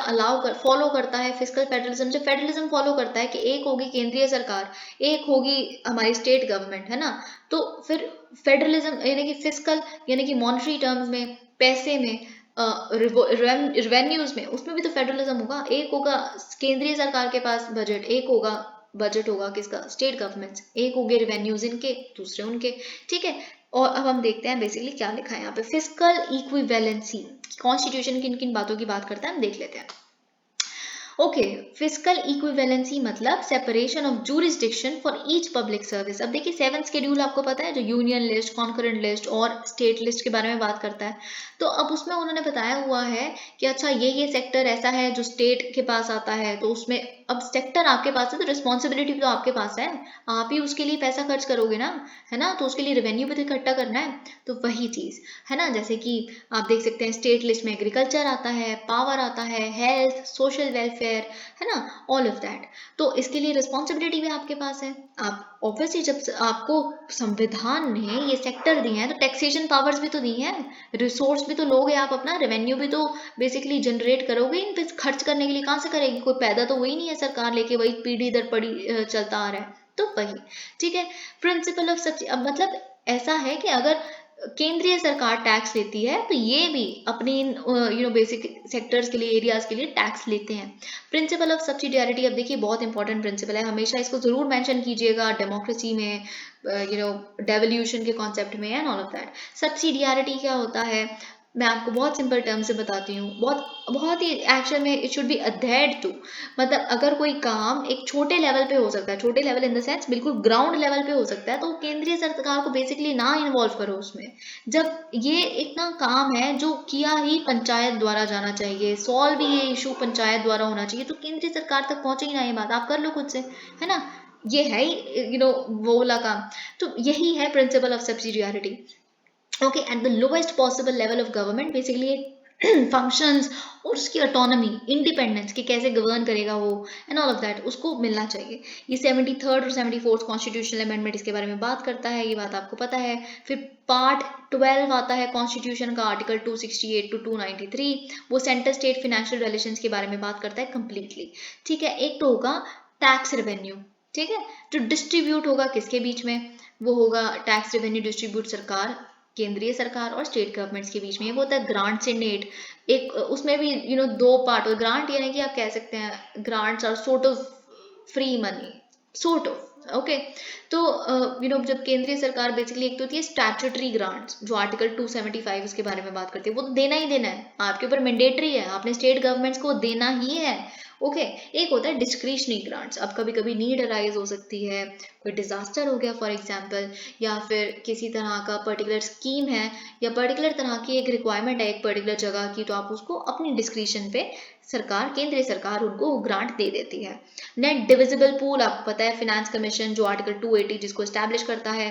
फॉलो करता है फिजिकल फेडरलिज्म। जब फेडरलिज्म फॉलो करता है कि एक होगी केंद्रीय सरकार, एक होगी हमारी स्टेट गवर्नमेंट, है ना, तो फिर फेडरलिज्म यानी कि फिजिकल यानी कि मॉनेटरी टर्म्स में, पैसे में, रेवेन्यूज में, उसमें भी तो फेडरलिज्म होगा। एक होगा केंद्रीय सरकार के पास बजट, एक होगा बजट होगा किसका, स्टेट गवर्नमेंट्स, एक हो गए रेवेन्यूज इनके, दूसरे उनके। ठीक है, और अब हम देखते हैं बेसिकली क्या लिखा है यहाँ पे, फिजिकल इक्विवेलेंसी, कॉन्स्टिट्यूशन किन किन बातों की बात करता है हम देख लेते हैं। ओके, फिजिकल इक्विवेलेंसी मतलब separation of जूरिसडिक्शन for each public service. अब देखिए 7th शेड्यूल आपको पता है, जो यूनियन लिस्ट, कॉन्करेंट लिस्ट और स्टेट लिस्ट के बारे में बात करता है, तो अब उसमें उन्होंने बताया हुआ है कि अच्छा ये सेक्टर ऐसा है जो स्टेट के पास आता है, तो उसमें अब सेक्टर आपके पास है तो रिस्पॉन्सिबिलिटी तो आपके पास है, आप ही उसके लिए पैसा खर्च करोगे ना, है ना, तो उसके लिए रेवेन्यू भी तो इकट्ठा करना है। तो वही चीज है ना, जैसे कि आप देख सकते हैं स्टेट लिस्ट में एग्रीकल्चर आता है, पावर आता है, हेल्थ, सोशल वेलफेयर, है ना, ऑल ऑफ दैट। तो इसके लिए रिस्पॉन्सिबिलिटी भी आपके पास है। आप ऑब्वियसली जब आपको संविधान ने ये सेक्टर दिए हैं तो टैक्सेशन पावर्स भी तो दी हैं, रिसोर्स भी तो लोगे आप, अपना रेवेन्यू भी तो बेसिकली जनरेट करोगे, इन पे खर्च करने के लिए कहाँ से करेगी, कोई पैदा तो वही नहीं है सरकार लेके, वही पीढ़ी दर पीढ़ी चलता आ रहा है, तो वही। ठीक है, प्रिंसिपल ऑफ सच, अब मतलब ऐसा है कि अगर केंद्रीय सरकार टैक्स लेती है, तो ये भी अपने बेसिक सेक्टर्स के लिए, एरियाज के लिए टैक्स लेते हैं। प्रिंसिपल ऑफ सब्सिडियरिटी, अब देखिए बहुत इंपॉर्टेंट प्रिंसिपल है, हमेशा इसको जरूर मेंशन कीजिएगा डेमोक्रेसी में, डेवोल्यूशन के कॉन्सेप्ट में and all of that. Subsidiarity क्या होता है, मैं आपको बहुत सिंपल टर्म से बताती हूँ, बहुत बहुत ही एक्चुअल में इट शुड बी अधेर्ड टू। मतलब अगर कोई काम एक छोटे लेवल पे हो सकता है, छोटे लेवल इन द सेंस बिल्कुल ग्राउंड लेवल पे हो सकता है, तो केंद्रीय सरकार को बेसिकली ना इन्वॉल्व करो उसमें। जब ये इतना काम है जो किया ही पंचायत द्वारा जाना चाहिए, सॉल्व ही ये इशू पंचायत द्वारा होना चाहिए, तो केंद्रीय सरकार तक पहुंचे ही ना ये बात, आप कर लो खुद से, है ना। ये है ही वो वाला काम। तो यही है principle of subsidiarity. Okay, at the lowest possible level of government basically functions और उसकी ऑटोनॉमी, इंडिपेंडेंस कि कैसे गवर्न करेगा वो एंड ऑल ऑफ दैट उसको मिलना चाहिए। ये 73rd और 74th कॉन्स्टिट्यूशनल अमेंडमेंट इसके बारे में बात करता है, ये बात आपको पता है। फिर पार्ट 12 आता है कॉन्स्टिट्यूशन का, आर्टिकल 268 टू 293, वो सेंटर स्टेट फाइनेंशियल रिलेशंस के बारे में बात करता है कंप्लीटली। ठीक है, एक तो होगा टैक्स रेवेन्यू, ठीक है, जो डिस्ट्रीब्यूट होगा किसके बीच में, वो होगा टैक्स रेवेन्यू डिस्ट्रीब्यूट सरकार, केंद्रीय सरकार और स्टेट गवर्नमेंट्स के बीच में। वो होता है ग्रांट्स एंड एड। एक उसमें भी दो पार्ट हो, ग्रांट यानी कि आप कह सकते हैं grants are sort of free money, sort of. Okay, तो जब केंद्रीय सरकार बेसिकली, एक तो होती है स्टैट्यूटरी ग्रांट्स जो आर्टिकल 275 उसके बारे में बात करती है, वो तो देना ही देना है, आपके ऊपर मैंडेटरी है, आपने स्टेट गवर्नमेंट्स को देना ही है। ओके, एक होता है डिस्क्रिशनरी ग्रांट्स, अब कभी कभी नीड अराइज हो सकती है, कोई डिजास्टर हो गया फॉर एग्जांपल, या फिर किसी तरह का पर्टिकुलर स्कीम है या पर्टिकुलर तरह की एक रिक्वायरमेंट है एक पर्टिकुलर जगह की, तो आप उसको अपनी डिस्क्रिशन पे सरकार, केंद्रीय सरकार उनको ग्रांट दे देती है। नेट डिविजिबल पूल, आपको पता है फिनेंस कमीशन जो आर्टिकल 280 जिसको एस्टैब्लिश करता है।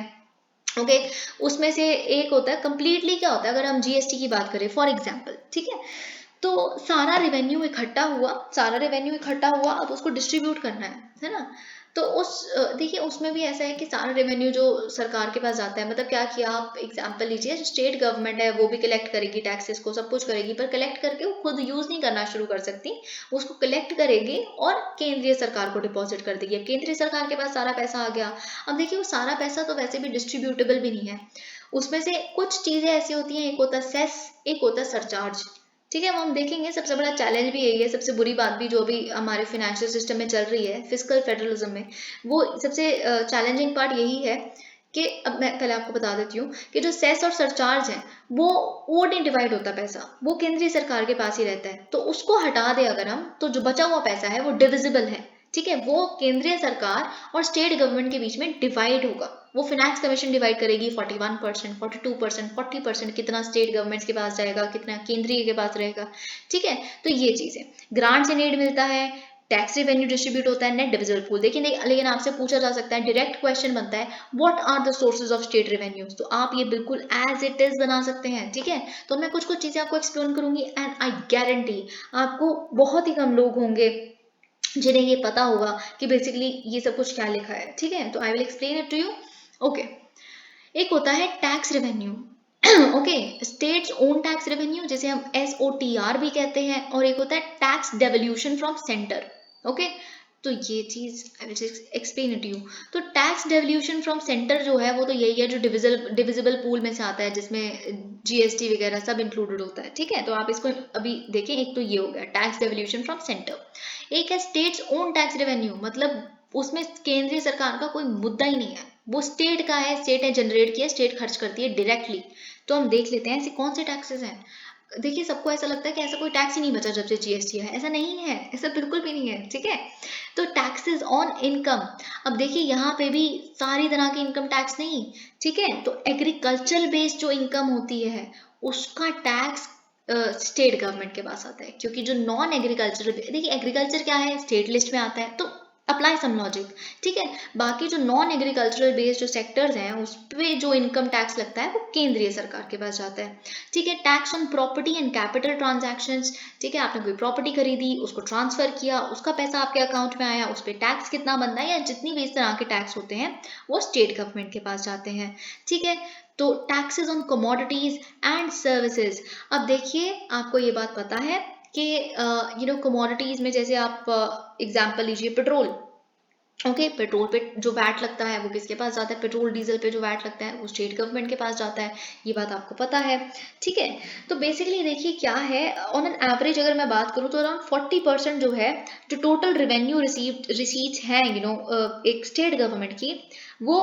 ओके, उसमें से एक होता है कंप्लीटली, क्या होता है अगर हम जीएसटी की बात करें फॉर एग्जांपल, ठीक है, तो सारा रेवेन्यू इकट्ठा हुआ, सारा रेवेन्यू इकट्ठा हुआ, अब उसको डिस्ट्रीब्यूट करना है ना। तो उस देखिए उसमें भी ऐसा है कि सारा रेवेन्यू जो सरकार के पास जाता है, मतलब क्या किया, आप एग्जांपल लीजिए, जो स्टेट गवर्नमेंट है वो भी कलेक्ट करेगी टैक्सेस को, सब कुछ करेगी, पर कलेक्ट करके वो खुद यूज नहीं करना शुरू कर सकती, उसको कलेक्ट करेगी और केंद्रीय सरकार को डिपॉजिट कर देगी। अब केंद्रीय सरकार के पास सारा पैसा आ गया, अब देखिए वो सारा पैसा तो वैसे भी डिस्ट्रीब्यूटेबल भी नहीं है, उसमें से कुछ चीजें ऐसी होती हैं, एक होता है सेस, एक होता है सरचार्ज। ठीक है, वो हम देखेंगे, सबसे बड़ा चैलेंज भी यही है, सबसे बुरी बात भी जो भी हमारे फाइनेंशियल सिस्टम में चल रही है फिस्कल फेडरलिज्म में, वो सबसे चैलेंजिंग पार्ट यही है कि, अब मैं पहले आपको बता देती हूँ कि जो सेस और सरचार्ज है वो नहीं डिवाइड होता पैसा, वो केंद्रीय सरकार के पास ही रहता है, तो उसको हटा दे अगर हम, तो जो बचा हुआ पैसा है वो डिविजिबल है, ठीक है, वो केंद्रीय सरकार और स्टेट गवर्नमेंट के बीच में डिवाइड होगा, वो फिनेंस कमीशन डिवाइड करेगी 41%, 42%, 40%, कितना स्टेट गवर्नमेंट्स के पास जाएगा, कितना केंद्रीय के पास रहेगा। ठीक है, तो ये चीज है, ग्रांट से नीड मिलता है, टैक्स रेवेन्यू डिस्ट्रीब्यूट होता है, नेट डिविजिबल पूल। देखिए लेकिन आपसे पूछा जा सकता है, डायरेक्ट क्वेश्चन बनता है, what are the sources of state revenues, तो आप ये बिल्कुल एज इट इज बना सकते हैं। ठीक है, तो मैं कुछ कुछ चीजें आपको एक्सप्लेन करूंगी एंड आई गारंटी आपको बहुत ही कम लोग होंगे जिन्हें ये पता होगा कि बेसिकली ये सब कुछ क्या लिखा है। ठीक है, तो I will explain it to you. Okay, एक होता है tax revenue, okay, states own tax revenue जिसे हम SOTR भी कहते हैं, और एक होता है tax devolution from centre. Okay, तो ये चीज आई विल एक्सप्लेन इट यू। तो टैक्स डेवल्यूशन फ्रॉम सेंटर जो है वो तो यही है जो डिविजिबल पूल में से आता है, जिसमें GST वगैरह सब इंक्लूडेड होता है। ठीक है, तो आप इसको अभी देखें, एक तो ये हो गया टैक्स डेवल्यूशन फ्रॉम सेंटर। एक है स्टेट्स ओन टैक्स रेवेन्यू, मतलब उसमें केंद्रीय सरकार का कोई मुद्दा ही नहीं है, वो स्टेट का है, स्टेट ने जनरेट किया, स्टेट खर्च करती है डायरेक्टली। तो हम देख लेते हैं ऐसे कौन से टैक्सेस हैं। देखिए सबको ऐसा लगता है कि ऐसा कोई टैक्स ही नहीं बचा जब से GST है, ऐसा नहीं है, ऐसा बिल्कुल भी नहीं है। ठीक है, तो टैक्सेस ऑन इनकम, अब देखिए यहाँ पे भी सारी तरह के इनकम टैक्स नहीं। ठीक है, तो एग्रीकल्चरल बेस्ड जो इनकम होती है उसका टैक्स स्टेट गवर्नमेंट के पास आता है, क्योंकि जो नॉन एग्रीकल्चरल, देखिए एग्रीकल्चर क्या है, स्टेट लिस्ट में आता है, तो अप्लाई सम लॉजिक। ठीक है, बाकी जो नॉन एग्रीकल्चरल बेस्ड जो सेक्टर्स हैं उस पे जो इनकम टैक्स लगता है वो केंद्रीय सरकार के पास जाता है। ठीक है, tax on property and capital transactions, ठीक है, आपने कोई प्रॉपर्टी खरीदी, उसको ट्रांसफर किया, उसका पैसा आपके अकाउंट में आया, उस पर टैक्स कितना बनता है, या जितनी भी इस तरह के टैक्स होते हैं वो स्टेट गवर्नमेंट के पास जाते हैं। ठीक है, तो taxes on commodities and services, अब देखिए आपको ये बात पता है कि कमोडिटीज में जैसे आप एग्जांपल लीजिए पेट्रोल, ओके पेट्रोल पे जो वैट लगता है वो किसके पास जाता है, पेट्रोल डीजल पे जो वैट लगता है वो स्टेट गवर्नमेंट के पास जाता है, ये बात आपको पता है। ठीक है, तो बेसिकली देखिए क्या है, ऑन एन एवरेज अगर मैं बात करूँ तो अराउंड 40% जो है, जो टोटल रेवेन्यू रिसीट्स हैं एक स्टेट गवर्नमेंट की, वो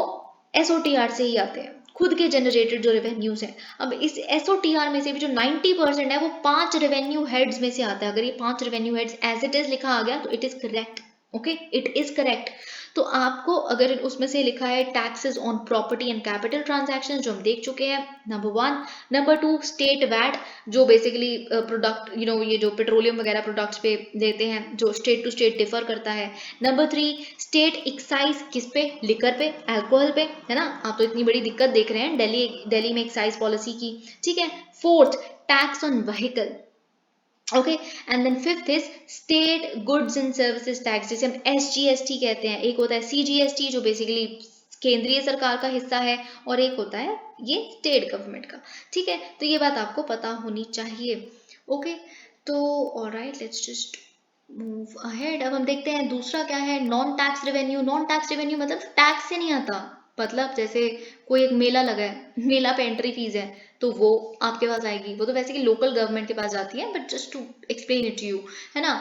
SOTR से ही आते हैं, खुद के जनरेटेड जो रेवेन्यूज हैं। अब इस SOTR में से भी जो 90% है वो 5 रेवेन्यू हेड्स में से आता है। अगर ये 5 revenue heads as it is लिखा आ गया तो it is correct. Okay, it is correct. तो आपको अगर उसमें से लिखा है taxes on property and capital transactions, जो हम देख चुके हैं, नंबर 1। नंबर 2 स्टेट वैट, जो बेसिकली प्रोडक्ट ये जो पेट्रोलियम वगैरह प्रोडक्ट्स पे देते हैं, जो स्टेट टू स्टेट डिफर करता है। नंबर 3 स्टेट एक्साइज, किस पे, लिकर पे, अल्कोहल पे, है ना। आप तो इतनी बड़ी दिक्कत देख रहे हैं दिल्ली में एक्साइज पॉलिसी की। ठीक है। 4th tax on vehicle. Okay, and then 5th is state goods and services tax, जिसे हम SGST कहते हैं। एक होता है CGST जो बेसिकली केंद्रीय सरकार का हिस्सा है, और एक होता है ये स्टेट गवर्नमेंट का। ठीक है, तो ये बात आपको पता होनी चाहिए। ओके, तो alright, let's just move ahead. अब हम देखते हैं दूसरा क्या है, non tax revenue. Non tax revenue मतलब टैक्स से नहीं आता। मतलब जैसे कोई एक मेला लगा है, मेला पे एंट्री फीस है, तो वो आपके पास आएगी। वो तो वैसे कि लोकल गवर्नमेंट के पास जाती है, but just to explain it to you, है ना।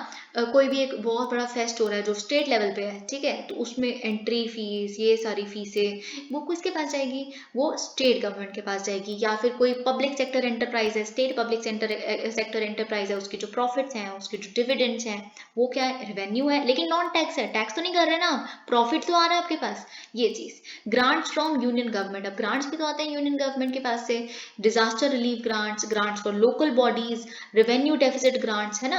कोई भी एक बहुत बड़ा फेस्ट हो रहा है जो स्टेट लेवल पे है, ठीक है, तो उसमें एंट्री फीस, ये सारी फीसें, वो किसके पास जाएगी, वो स्टेट गवर्नमेंट के पास जाएगी। या फिर कोई पब्लिक सेक्टर एंटरप्राइज है, स्टेट पब्लिक सेक्टर एंटरप्राइज है, उसके जो प्रॉफिट्स हैं, उसके जो डिविडेंड्स हैं, वो क्या है, रेवेन्यू है, लेकिन नॉन टैक्स है। टैक्स तो नहीं कर रहे ना, प्रॉफिट तो आ रहा है आपके पास, ये चीज। ग्रांट्स फ्रॉम यूनियन गवर्नमेंट, अब ग्रांट्स भी तो आते हैं यूनियन गवर्नमेंट के पास से। Disaster relief grants, grants for local bodies, revenue deficit grants, है ना।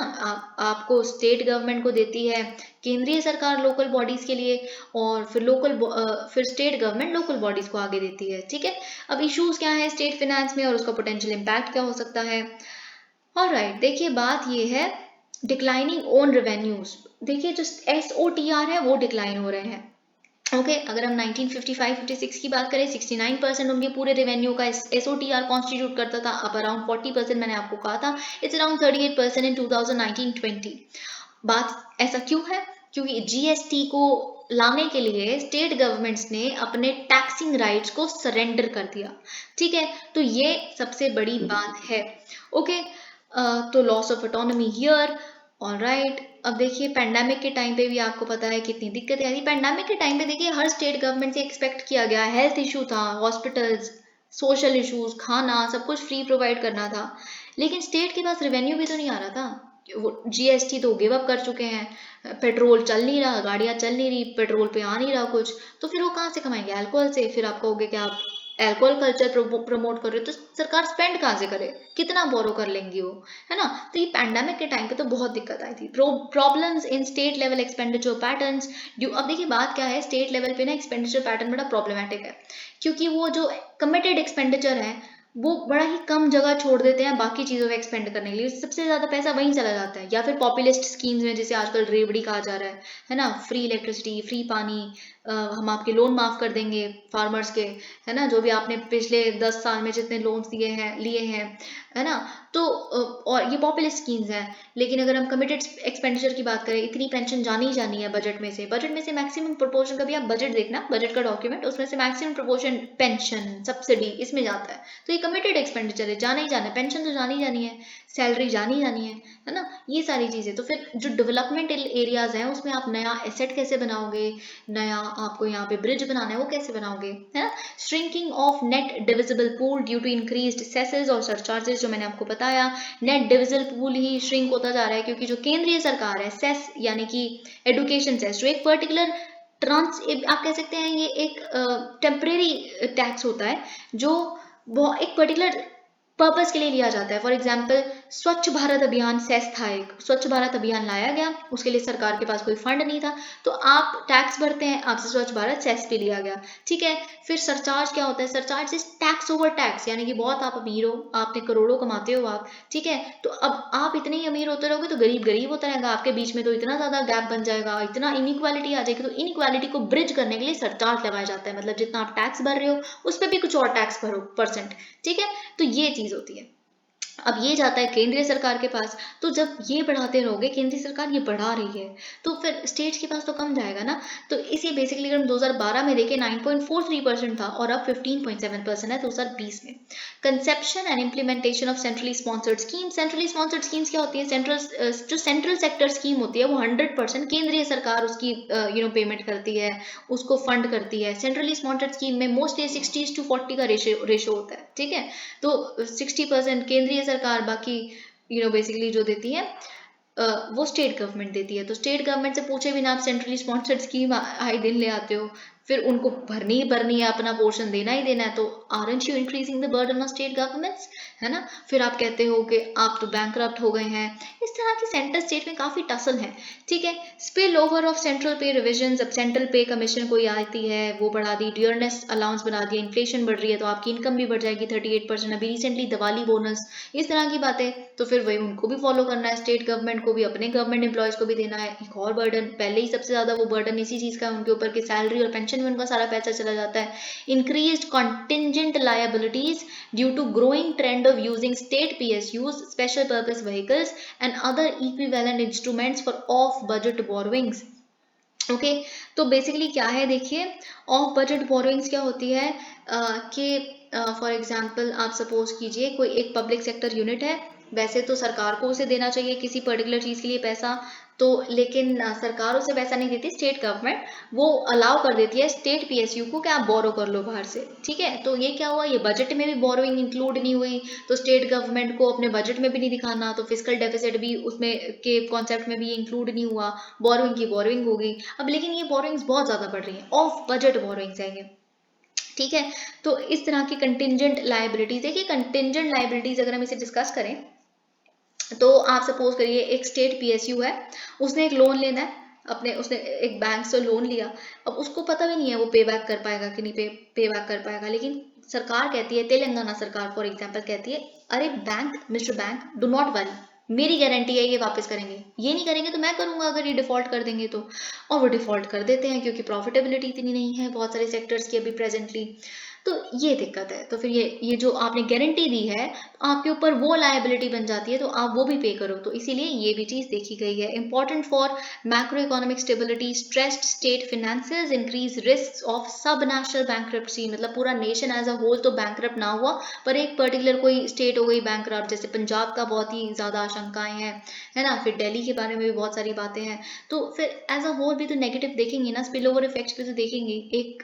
आपको स्टेट गवर्नमेंट को देती है केंद्रीय सरकार लोकल बॉडीज के लिए, और फिर स्टेट गवर्नमेंट लोकल बॉडीज को आगे देती है। ठीक है, अब इश्यूज क्या है स्टेट फाइनेंस में, और उसका पोटेंशियल इम्पैक्ट क्या हो सकता है। ऑलराइट, देखिए बात ये है, डिक्लाइनिंग ओन रेवेन्यूज। देखिए जो SOTR है वो डिक्लाइन हो रहे हैं। ओके, अगर हम 1955-56 की बात करें, 69% उनके पूरे रेवेन्यू का SOTR कॉन्स्टिट्यूट करता था। अब अराउंड 40% मैंने आपको कहा था, इट्स अराउंड 38% इन 2019-20। बात ऐसा क्यों है, क्योंकि GST को लाने के लिए स्टेट गवर्नमेंट्स ने अपने टैक्सिंग राइट्स को सरेंडर कर दिया। ठीक है, तो ये सबसे बड़ी बात है। ओके, तो loss of autonomy here. Alright, अब देखिए पैंडेमिक के टाइम पे भी आपको पता है कितनी दिक्कतें आई थी। पैंडेमिक के टाइम पे देखिए हर स्टेट गवर्नमेंट से एक्सपेक्ट किया गया, हेल्थ इशू था, हॉस्पिटल्स, सोशल इश्यूज, खाना, सब कुछ फ्री प्रोवाइड करना था, लेकिन स्टेट के पास रेवेन्यू भी तो नहीं आ रहा था। वो GST तो गिव अप कर चुके हैं, पेट्रोल चल नहीं रहा, गाड़ियां चल नहीं रही, पेट्रोल पे आ नहीं रहा कुछ, तो फिर वो कहाँ से कमाएंगे, अल्कोहल से। फिर आप कहोगे कि आप अल्कोहल कल्चर प्रमोट कर रहे हो, तो सरकार स्पेंड कहाँ से करे, कितना बोरो कर लेंगी वो, है ना। तो ये पैंडेमिक के टाइम पे तो बहुत दिक्कत आई थी। Problems in state level expenditure patterns due. अब देखिए बात क्या है, स्टेट लेवल पे ना एक्सपेंडिचर पैटर्न बड़ा प्रॉब्लमेटिक है, क्योंकि वो जो कमिटेड एक्सपेंडिचर है वो बड़ा ही कम जगह छोड़ देते हैं बाकी चीज़ों में एक्सपेंड करने के लिए, सबसे ज़्यादा पैसा वहीं चला जाता है। या फिर पॉपुलिस्ट स्कीम्स में, जिसे आजकल रेवड़ी कहा जा रहा है ना, फ्री इलेक्ट्रिसिटी, फ्री पानी, हम आपके लोन माफ़ कर देंगे फार्मर्स के, है ना, जो भी आपने पिछले 10 साल में जितने लोन्स लिए हैं, है ना। तो और ये पॉपुलिस्ट स्कीम्स हैं। लेकिन अगर हम कमिटेड एक्सपेंडिचर की बात करें, इतनी पेंशन जानी ही जानी है बजट में से। बजट में से मैक्सिमम प्रोपोर्शन, कभी आप बजट देखना, बजट का डॉक्यूमेंट, उसमें से मैक्सिमम प्रोपोर्शन पेंशन, सब्सिडी, इसमें जाता है। तो ये कमिटेड एक्सपेंडिचर है, जाना ही जाना है, पेंशन तो जानी जानी है, सैलरी जानी जानी है ना, ये सारी चीज़ें। तो फिर जो डेवलपमेंट एरियाज हैं उसमें आप नया एसेट कैसे बनाओगे, नया आपको यहाँ पे ब्रिज बनाना है, वो कैसे बनाओगे, है ना। Shrinking of net divisible pool due to increased cesses और सरचार्जेस, जो मैंने आपको बताया, नेट डिविजिबल पूल ही श्रिंक होता जा रहा है, क्योंकि जो केंद्रीय सरकार है, सेस यानी कि एडुकेशन सेस, जो एक पर्टिकुलर आप कह सकते हैं ये एक टेम्परेरी टैक्स होता है, जो वो एक पर्टिकुलर पर्पस के लिए लिया जाता है। फॉर एग्जाम्पल स्वच्छ भारत अभियान सेस था, एक स्वच्छ भारत अभियान लाया गया, उसके लिए सरकार के पास कोई फंड नहीं था, तो आप टैक्स भरते हैं, आपसे स्वच्छ भारत सेस पे लिया गया। ठीक है, फिर सरचार्ज क्या होता है, surcharge is tax over tax, यानी कि बहुत आप अमीर हो, आपने करोड़ों कमाते हो आप, ठीक है, तो अब आप इतने ही अमीर होते रहोगे तो गरीब गरीब होता रहेगा, आपके बीच में तो इतना ज्यादा गैप बन जाएगा, इतना इनइक्वालिटी आ जाएगी। तो इनइक्वालिटी को ब्रिज करने के लिए सरचार्ज लगाया जाता है, मतलब जितना आप टैक्स भर रहे हो उस पर भी कुछ और टैक्स भरो परसेंट। ठीक है, तो ये चीज होती है। अब ये जाता है केंद्रीय सरकार के पास, तो जब ये बढ़ाते रहोगे, केंद्रीय सरकार ये बढ़ा रही है, तो फिर स्टेट के पास तो कम जाएगा ना। तो इसी बेसिकली अगर हम 2012 में देखें 9.43% था और अब 15.7% है 2020 में। Conception and implementation of centrally sponsored scheme. Centrally sponsored schemes क्या होती है? जो सेंट्रल सेक्टर स्कीम होती है वो 100% केंद्रीय सरकार उसकी पेमेंट करती है, उसको फंड करती है। सेंट्रली स्पॉन्सर्ड स्कीम में मोस्टली 60:40 का रेशो होता है, ठीक है। तो 60% केंद्रीय सरकार, बाकी बेसिकली जो देती है वो स्टेट गवर्नमेंट देती है। तो स्टेट गवर्नमेंट से पूछे बिना आप सेंट्रली स्पॉन्सर्ड स्कीम आए दिन ले आते हो, फिर उनको भरनी ही भरनी है, अपना पोर्शन देना ही देना है, तो aren't you increasing the burden of state governments, है ना। फिर आप कहते हो कि आप तो बैंकरप्ट हो गए हैं। इस तरह की सेंटर स्टेट में काफी टसल है, ठीक है। स्पिल ओवर ऑफ सेंट्रल पे रिविजन। अब सेंट्रल पे कमीशन कोई आती है वो बढ़ा दी, डियरनेस अलाउंस बढ़ा दिया, इन्फ्लेशन बढ़ रही है तो आपकी इनकम भी बढ़ जाएगी 38%। अभी रिसेंटली दिवाली बोनस, इस तरह की बातें, तो फिर वही उनको भी फॉलो करना है, स्टेट गवर्नमेंट को भी अपने गवर्नमेंट एम्प्लॉयज को भी देना है। एक और बर्डन, पहले ही सबसे ज्यादा वो बर्डन इसी चीज का है उनके ऊपर कि सैलरी और पेंशन में उनका सारा पैसा चला जाता है। Increased contingent liabilities due to growing trend of using state PSUs, special purpose vehicles and other equivalent instruments for off budget borrowings. Okay, तो बेसिकली क्या है देखिए, ऑफ बजट बोरोइंग्स क्या होती है कि फॉर एग्जांपल आप सपोज कीजिए कोई एक पब्लिक सेक्टर यूनिट है, वैसे तो सरकार को उसे देना चाहिए किसी पर्टिकुलर चीज के लिए पैसा, तो लेकिन सरकार उसे पैसा नहीं देती, स्टेट गवर्नमेंट वो अलाउ कर देती है स्टेट PSU को कि आप बोरो कर लो बाहर से, ठीक है। तो ये क्या हुआ, ये बजट में भी बोरोइंग इंक्लूड नहीं हुई, तो स्टेट गवर्नमेंट को अपने बजट में भी नहीं दिखाना, तो फिजिकल डेफिसिट भी उसमें के कॉन्सेप्ट में भी इंक्लूड नहीं हुआ, बोरोइंग की बोरोइंग हो गई। अब लेकिन ये बोरोइंग्स बहुत ज्यादा बढ़ रही है, ऑफ बजट बोरोइंग्स है ये, ठीक है। तो इस तरह की कंटिजेंट लायबिलिटीज, देखिए कंटिजेंट लायबिलिटीज अगर हम इसे डिस्कस करें, तो आप सपोज करिए एक स्टेट PSU है, उसने एक लोन लेना है अपने, उसने एक बैंक से लोन लिया, अब उसको पता भी नहीं है वो पे बैक कर पाएगा कि नहीं पे बैक कर पाएगा, लेकिन सरकार कहती है, तेलंगाना सरकार फॉर एग्जांपल कहती है, अरे bank, mister bank, do not worry, मेरी गारंटी है ये वापस करेंगे, ये नहीं करेंगे तो मैं करूंगा अगर ये डिफॉल्ट कर देंगे तो। और वो डिफॉल्ट कर देते हैं क्योंकि प्रॉफिटेबिलिटी इतनी नहीं है बहुत सारे सेक्टर्स की अभी प्रेजेंटली, तो ये दिक्कत है। तो फिर ये जो आपने गारंटी दी है आपके ऊपर वो लायबिलिटी बन जाती है, तो आप वो भी पे करो, तो इसीलिए ये भी चीज देखी गई है। Important for macro economic stability, stressed state finances increase risk of सब नेशनल बैंक्रप्सी, मतलब पूरा नेशन एज अ होल तो बैंक्रप्ट ना हुआ, पर एक पर्टिकुलर कोई स्टेट हो गई बैंक्रप्ट, जैसे पंजाब का बहुत ही ज्यादा आशंकाएं हैं, है ना। फिर दिल्ली के बारे में भी बहुत सारी बातें हैं, तो फिर एज अ होल भी तो नेगेटिव देखेंगे ना, स्पिल ओवर इफेक्ट्स भी तो देखेंगे। एक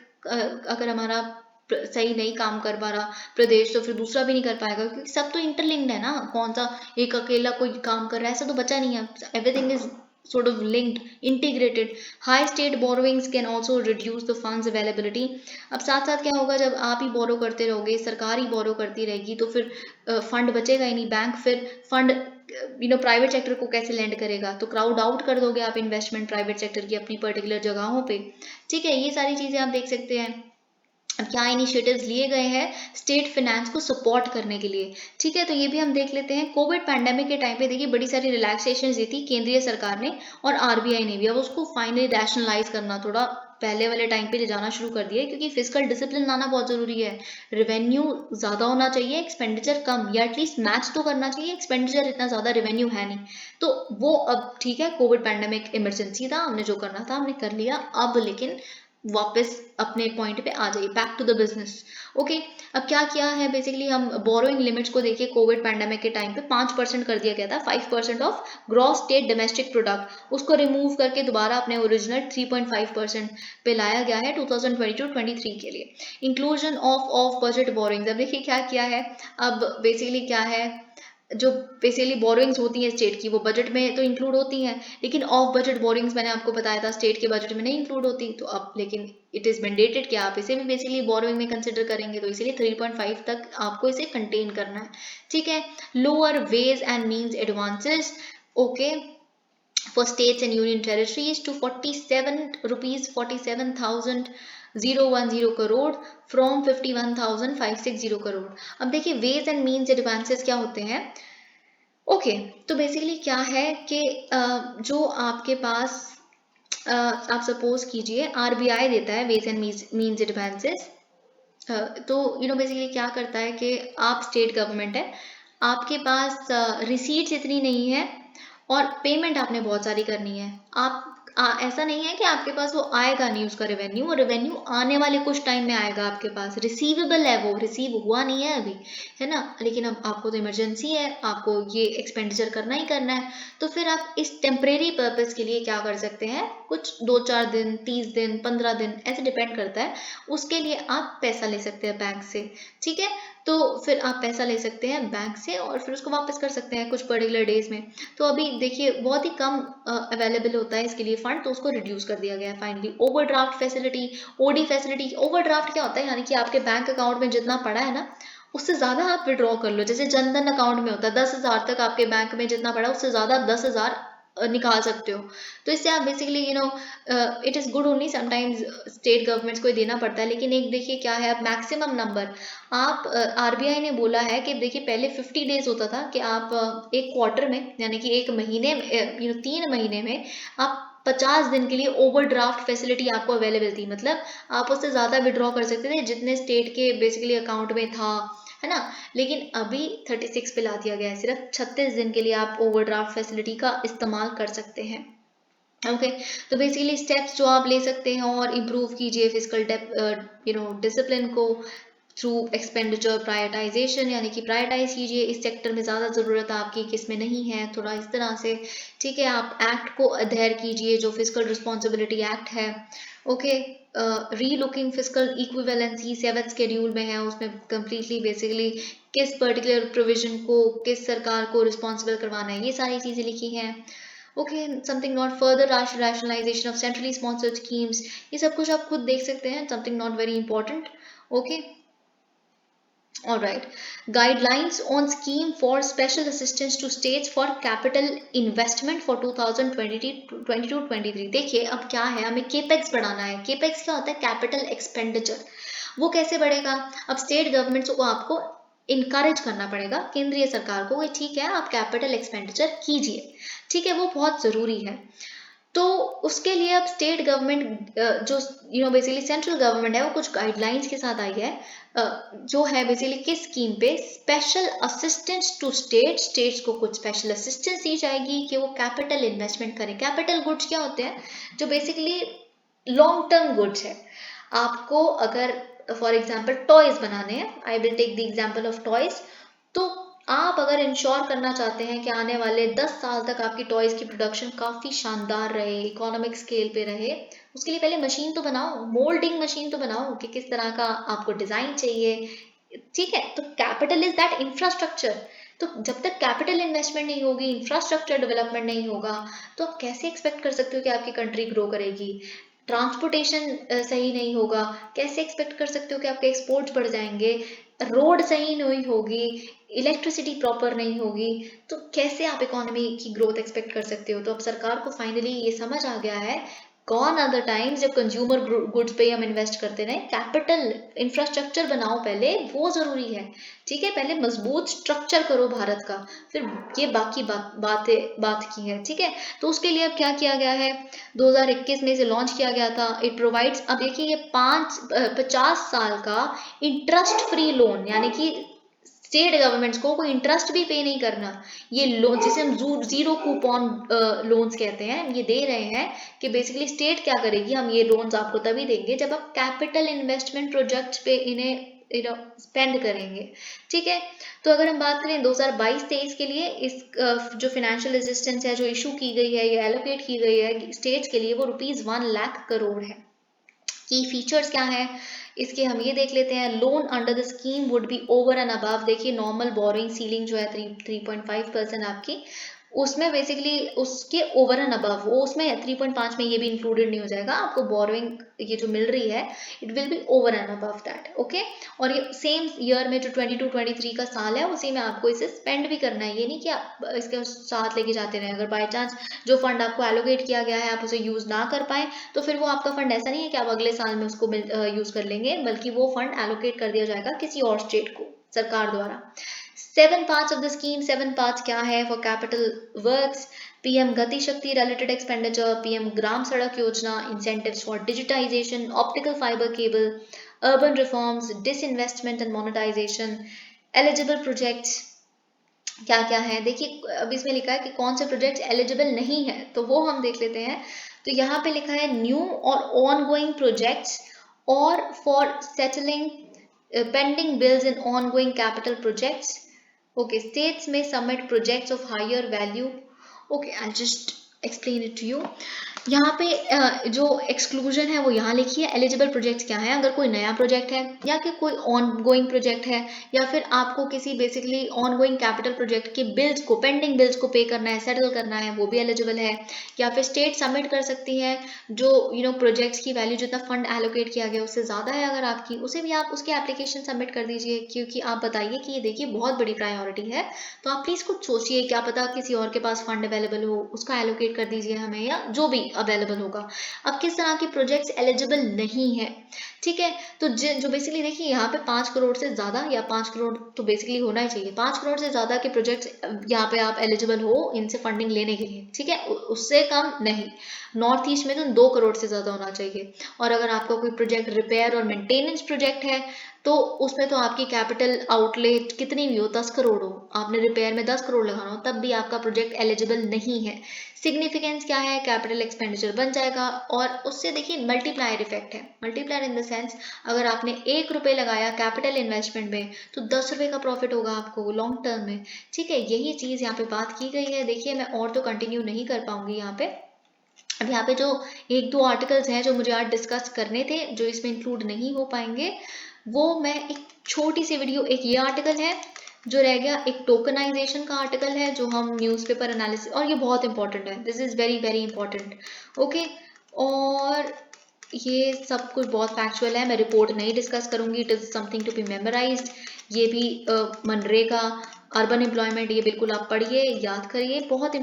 अगर हमारा सही नहीं काम कर पा रहा प्रदेश, तो फिर दूसरा भी नहीं कर पाएगा, क्योंकि सब तो इंटरलिंक्ड है ना, कौन सा एक अकेला कोई काम कर रहा है, ऐसा तो बचा नहीं है, everything is sort of linked, integrated. High state borrowings can also reduce the funds availability. अब साथ साथ क्या होगा, जब आप ही बोरो करते रहोगे, सरकार ही बोरो करती रहेगी, तो फिर फंड बचेगा ही नहीं, बैंक फिर फंड प्राइवेट सेक्टर को कैसे लैंड करेगा, तो क्राउड आउट कर दोगे आप इन्वेस्टमेंट प्राइवेट सेक्टर की अपनी पर्टिकुलर जगहों पे, ठीक है। ये सारी चीजें आप देख सकते हैं। अब क्या इनिशिएटिव्स लिए गए हैं स्टेट फाइनेंस को सपोर्ट करने के लिए, ठीक है, तो ये भी हम देख लेते हैं। कोविड पैंडेमिक के टाइम पे देखिए बड़ी सारी रिलैक्सेशन दी थी केंद्रीय सरकार ने और RBI ने भी, अब उसको फाइनली रैशनलाइज करना थोड़ा पहले वाले टाइम पे ले जाना शुरू कर दिया है, क्योंकि फिजिकल डिसिप्लिन लाना बहुत जरूरी है। रेवेन्यू ज्यादा होना चाहिए, एक्सपेंडिचर कम, या एटलीस्ट मैच तो करना चाहिए, एक्सपेंडिचर इतना ज्यादा रेवेन्यू है नहीं, तो वो अब ठीक है, कोविड पैंडेमिक इमरजेंसी था, हमने जो करना था हमने कर लिया, अब लेकिन वापस अपने पॉइंट पे आ जाइए, back to the business. Okay, अब क्या किया है बेसिकली, हम बोरोइंग लिमिट्स को देखिए, कोविड पैंडेमिक के टाइम पे 5% कर दिया गया था, 5% of gross state domestic product, उसको रिमूव करके दोबारा अपने ओरिजिनल 3.5% पे लाया गया है 2022-23 के लिए। इंक्लूजन ऑफ बजट बोरोइंग्स, अब देखिए क्या किया है, अब बेसिकली क्या है, जो बेसिकली बोरोइंग्स होती हैं स्टेट की वो बजट में तो इंक्लूड होती हैं, लेकिन ऑफ बजट बोरोइंग्स मैंने आपको बताया था स्टेट के बजट में नहीं इंक्लूड होती, तो अब लेकिन इट इज मैंडेटेड कि आप इसे भी बेसिकली बोरोइंग में कंसिडर करेंगे, तो इसीलिए 3.5 तक आपको इसे कंटेन करना है, ठीक है। Lower ways and means advances, okay, for states and union territories to 47,010 crore from 51,560 crore. अब देखिए वेज एंड मीन्स एडवांसेस क्या होते हैं, ओके, तो बेसिकली क्या है कि जो आपके पास आप सपोज कीजिए RBI देता है वेज एंड मीन्स एडवांसेस, तो बेसिकली क्या करता है कि आप स्टेट गवर्नमेंट है, आपके पास रिसीट्स इतनी नहीं है और पेमेंट आपने बहुत सारी करनी है। ऐसा नहीं है कि आपके पास वो आएगा नहीं उसका रेवेन्यू, वो रेवेन्यू आने वाले कुछ टाइम में आएगा आपके पास, रिसीवेबल है, वो रिसीव हुआ नहीं है अभी, है ना, लेकिन अब आपको तो इमरजेंसी है, आपको ये एक्सपेंडिचर करना ही करना है। तो फिर आप इस टेम्परेरी पर्पस के लिए क्या कर सकते हैं, कुछ 2-4 दिन, 30 दिन, 15 दिन, ऐसे डिपेंड करता है, उसके लिए आप पैसा ले सकते हैं बैंक से। ठीक है, तो फिर आप पैसा ले सकते हैं बैंक से और फिर उसको वापस कर सकते हैं कुछ पर्टिकुलर डेज में। तो अभी देखिए बहुत ही कम अवेलेबल होता है इसके लिए फंड, तो उसको रिड्यूस कर दिया गया है finally. Overdraft facility, OD facility. Overdraft क्या होता है, यानी कि आपके बैंक अकाउंट में जितना पड़ा है ना, उससे ज्यादा आप विड्रॉ कर लो। जैसे जनधन अकाउंट में होता है 10,000 तक आपके बैंक में जितना पड़ा, उससे ज्यादा आप 10,000 निकाल सकते हो। तो इससे आप basically it is good only, sometimes state governments को ही देना पड़ता है, लेकिन एक देखिए क्या है, अब मैक्सिमम नंबर आप, आरबीआई ने बोला है कि देखिए पहले 50 डेज होता था कि आप एक क्वार्टर में, यानी कि एक महीने में, 3 महीने में आप 50 दिन के लिए ओवरड्राफ्ट फैसिलिटी आपको अवेलेबल थी, मतलब आप उससे ज्यादा विड्रॉ कर सकते थे जितने स्टेट के बेसिकली अकाउंट में था, है ना। लेकिन अभी 36 पे ला दिया गया है, सिर्फ 36 दिन के लिए आप ओवरड्राफ्ट फैसिलिटी का इस्तेमाल कर सकते हैं। ओके, तो बेसिकली स्टेप्स जो आप ले सकते हैं और इम्प्रूव कीजिए फिजिकल डिसिप्लिन को थ्रू एक्सपेंडिचर प्रायोरिटाइजेशन, यानी कि प्रायोरिटाइज कीजिए इस सेक्टर में ज़्यादा ज़रूरत आपकी, किस में नहीं है, थोड़ा इस तरह से। ठीक है, आप एक्ट को अधेयर कीजिए जो फिजिकल रिस्पॉन्सिबिलिटी एक्ट है। ओके, री looking physical equivalency 7th schedule में है, उसमें कंप्लीटली बेसिकली किस पर्टिकुलर प्रोविजन को किस सरकार को रिस्पॉन्सिबल करवाना है, ये सारी चीज़ें लिखी हैं। Okay, something not further rationalization of centrally sponsored schemes, ये सब कुछ आप खुद देख सकते हैं, something not very important. Okay, alright, guidelines on scheme for special assistance to states for capital investment for 2022-23। देखिए अब क्या है, हमें केपेक्स बढ़ाना है। केपेक्स क्या होता है, कैपिटल एक्सपेंडिचर। वो कैसे बढ़ेगा, अब स्टेट गवर्नमेंट्स को आपको इनकरेज करना पड़ेगा, केंद्रीय सरकार को, कि ठीक है आप कैपिटल एक्सपेंडिचर कीजिए। ठीक है, वो बहुत ज़रूरी है। तो उसके लिए अब स्टेट गवर्नमेंट जो बेसिकली सेंट्रल गवर्नमेंट है, वो कुछ गाइडलाइंस के साथ आई है, जो है बेसिकली किस स्कीम पे स्पेशल असिस्टेंस टू स्टेट्स को कुछ स्पेशल असिस्टेंस दी जाएगी कि वो कैपिटल इन्वेस्टमेंट करें। कैपिटल गुड्स क्या होते हैं, जो बेसिकली लॉन्ग टर्म गुड्स है। आपको अगर फॉर एग्जाम्पल टॉयज बनाने हैं, I will take the example of toys, तो आप अगर इंश्योर करना चाहते हैं कि आने वाले 10 साल तक आपकी टॉयज की प्रोडक्शन काफी शानदार रहे, इकोनॉमिक स्केल पे रहे, उसके लिए पहले मशीन तो बनाओ, मोल्डिंग मशीन तो बनाओ कि किस तरह का आपको डिजाइन चाहिए। ठीक है, तो कैपिटल इज दैट इंफ्रास्ट्रक्चर। तो जब तक कैपिटल इन्वेस्टमेंट नहीं होगी, इंफ्रास्ट्रक्चर डेवलपमेंट नहीं होगा, तो आप कैसे एक्सपेक्ट कर सकते हो कि आपकी कंट्री ग्रो करेगी। ट्रांसपोर्टेशन सही नहीं होगा, कैसे एक्सपेक्ट कर सकते हो कि आपके एक्सपोर्ट्स बढ़ जाएंगे। रोड सही नहीं होगी, इलेक्ट्रिसिटी प्रॉपर नहीं होगी, तो कैसे आप इकोनॉमी की ग्रोथ एक्सपेक्ट कर सकते हो। तो अब सरकार को फाइनली ये समझ आ गया है, गॉन आर द टाइम्स जब कंज्यूमर गुड्स पे हम इन्वेस्ट करते रहे, कैपिटल इंफ्रास्ट्रक्चर बनाओ पहले, वो जरूरी है। ठीक है, पहले मजबूत स्ट्रक्चर करो भारत का, फिर ये बाकी बात की है। ठीक है, तो उसके लिए अब क्या किया गया है, 2021 में इसे लॉन्च किया गया था। इट प्रोवाइड्स, अब देखिए ये 50 साल का इंटरेस्ट फ्री लोन, यानी कि स्टेट गवर्नमेंट्स को कोई इंटरेस्ट भी पे नहीं करना, ये लोन जिसे हम जीरो कूपन लोन्स कहते हैं, ये दे रहे हैं कि बेसिकली स्टेट क्या करेगी, हम ये लोन्स आपको तभी देंगे जब आप कैपिटल इन्वेस्टमेंट प्रोजेक्ट्स पे इन्हें स्पेंड करेंगे। ठीक है, तो अगर हम बात करें 2022-23 के लिए, इस जो फाइनेंशियल असिस्टेंस है जो इशू की गई है या एलोकेट की गई है स्टेट्स के लिए, वो ₹1 लाख करोड़ है। की फीचर्स क्या है इसके, हम ये देख लेते हैं। Loan under the scheme would be over and above, देखिए नॉर्मल बोरिंग सीलिंग जो है 3.5% आपकी, उसमें बेसिकली उसके ओवर एंड अबव, वो उसमें 3.5 में ये भी इंक्लूडेड नहीं हो जाएगा, आपको बोरोइंग ये जो मिल रही है it will be over and above that. Okay, और ये सेम ईयर में जो 22-23 का साल है उसी में आपको इसे स्पेंड भी करना है, ये नहीं कि आप इसके साथ लेके जाते रहे। अगर बाई चांस जो फंड आपको एलोकेट किया गया है आप उसे यूज ना कर पाए, तो फिर वो आपका फंड ऐसा नहीं है कि आप अगले साल में उसको यूज कर लेंगे, बल्कि वो फंड एलोकेट कर दिया जाएगा किसी और स्टेट को सरकार द्वारा। 7 parts of the scheme, 7 parts क्या है for capital works, PM गति शक्ति related expenditure, PM ग्राम सड़क योजना, incentives for digitization, optical fiber cable, urban reforms, disinvestment and monetization, eligible projects, क्या क्या है देखिए, अब इसमें लिखा है कि कौन से प्रोजेक्ट एलिजिबल नहीं है, तो वो हम देख लेते हैं। तो यहाँ पे लिखा है न्यू और ऑन गोइंग प्रोजेक्ट्स और for settling pending bills in ongoing capital projects. Okay, states में submit projects of higher value. Okay, I just explain it to you. यहाँ पे जो एक्सक्लूजन है वो यहाँ लिखी है। एलिजिबल प्रोजेक्ट क्या है? अगर कोई नया प्रोजेक्ट है या कि कोई ऑन गोइंग प्रोजेक्ट है, या फिर आपको किसी basically on going capital project के बिल्स को, पेंडिंग बिल्स को पे करना है, सेटल करना है, वो भी एलिजिबल है। या फिर स्टेट सबमिट कर सकती है जो प्रोजेक्ट्स की वैल्यू, जितना फंड एलोकेट किया गया उससे ज़्यादा है अगर आपकी, उसे भी आप उसकी एप्लीकेशन सबमिट कर दीजिए। क्योंकि आप बताइए कि ये देखिए बहुत बड़ी प्रायोरिटी है, तो आप प्लीज़ कुछ सोचिए, क्या पता किसी और के पास फंड अवेलेबल हो, उसका एलोकेट कर दीजिए हमें, या जो भी अवेलेबल होगा। अब किस तरह के प्रोजेक्ट्स एलिजिबल नहीं है, ठीक है? तो जो बेसिकली देखिए यहाँ पे 5 करोड़ से ज़्यादा, या 5 करोड़ तो बेसिकली होना ही चाहिए, 5 करोड़ से ज़्यादा के प्रोजेक्ट्स यहाँ पे आप एलिजिबल हो इनसे फंडिंग लेने के लिए, ठीक है? उससे कम नहीं। नॉर्थ ईस्ट में तो 2 करोड़ से ज़्यादा होना चाहिए। और अगर आपका कोई प्रोजेक्ट रिपेयर और मेंटेनेंस प्रोजेक्ट है, तो उसमें तो आपकी कैपिटल आउटलेट कितनी भी हो, 10 करोड़ हो, आपने रिपेयर में 10 करोड़ लगाना हो, तब भी आपका प्रोजेक्ट एलिजिबल नहीं है। सिग्निफिकेंस क्या है? कैपिटल एक्सपेंडिचर बन जाएगा, और उससे देखिए मल्टीप्लायर इफेक्ट है। मल्टीप्लायर इन द सेंस, अगर आपने 1 रुपये लगाया कैपिटल इन्वेस्टमेंट में, तो 10 रुपये का प्रॉफिट होगा आपको लॉन्ग टर्म में, ठीक है? यही चीज़ यहाँ पे बात की गई है। देखिए मैं और तो कंटिन्यू नहीं कर पाऊंगी यहाँ पे। अब यहाँ पे जो 1-2 आर्टिकल्स हैं जो मुझे आज डिस्कस करने थे, जो इसमें इंक्लूड नहीं हो पाएंगे, वो मैं एक छोटी सी वीडियो, एक ये आर्टिकल है जो रह गया, एक टोकनाइजेशन का आर्टिकल है जो हम न्यूज़पेपर एनालिसिस, और ये बहुत इंपॉर्टेंट है, this is very very important. Okay, और ये सब कुछ बहुत फैक्चुअल है, मैं रिपोर्ट नहीं डिस्कस करूंगी, it is something to be memorised. ये भी मनरेगा, अर्बन एम्प्लॉयमेंट, ये बिल्कुल आप पढ़िए, याद करिए, बहुत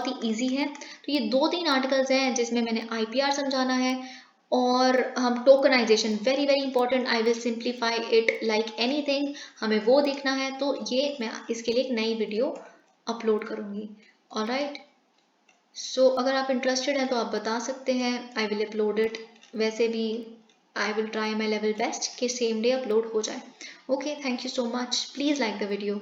ही इजी है। तो ये 2-3 आर्टिकल्स हैं जिसमें मैंने आईपीआर समझाना है, और हम tokenisation, very very important, I will simplify it like anything, हमें वो देखना है। तो ये मैं इसके लिए एक नई वीडियो अपलोड करूंगी। ऑलराइट, सो अगर आप इंटरेस्टेड हैं तो आप बता सकते हैं, आई विल अपलोड इट। वैसे भी I will try my level best कि सेम डे अपलोड हो जाए। Okay, thank you so much, please like the video.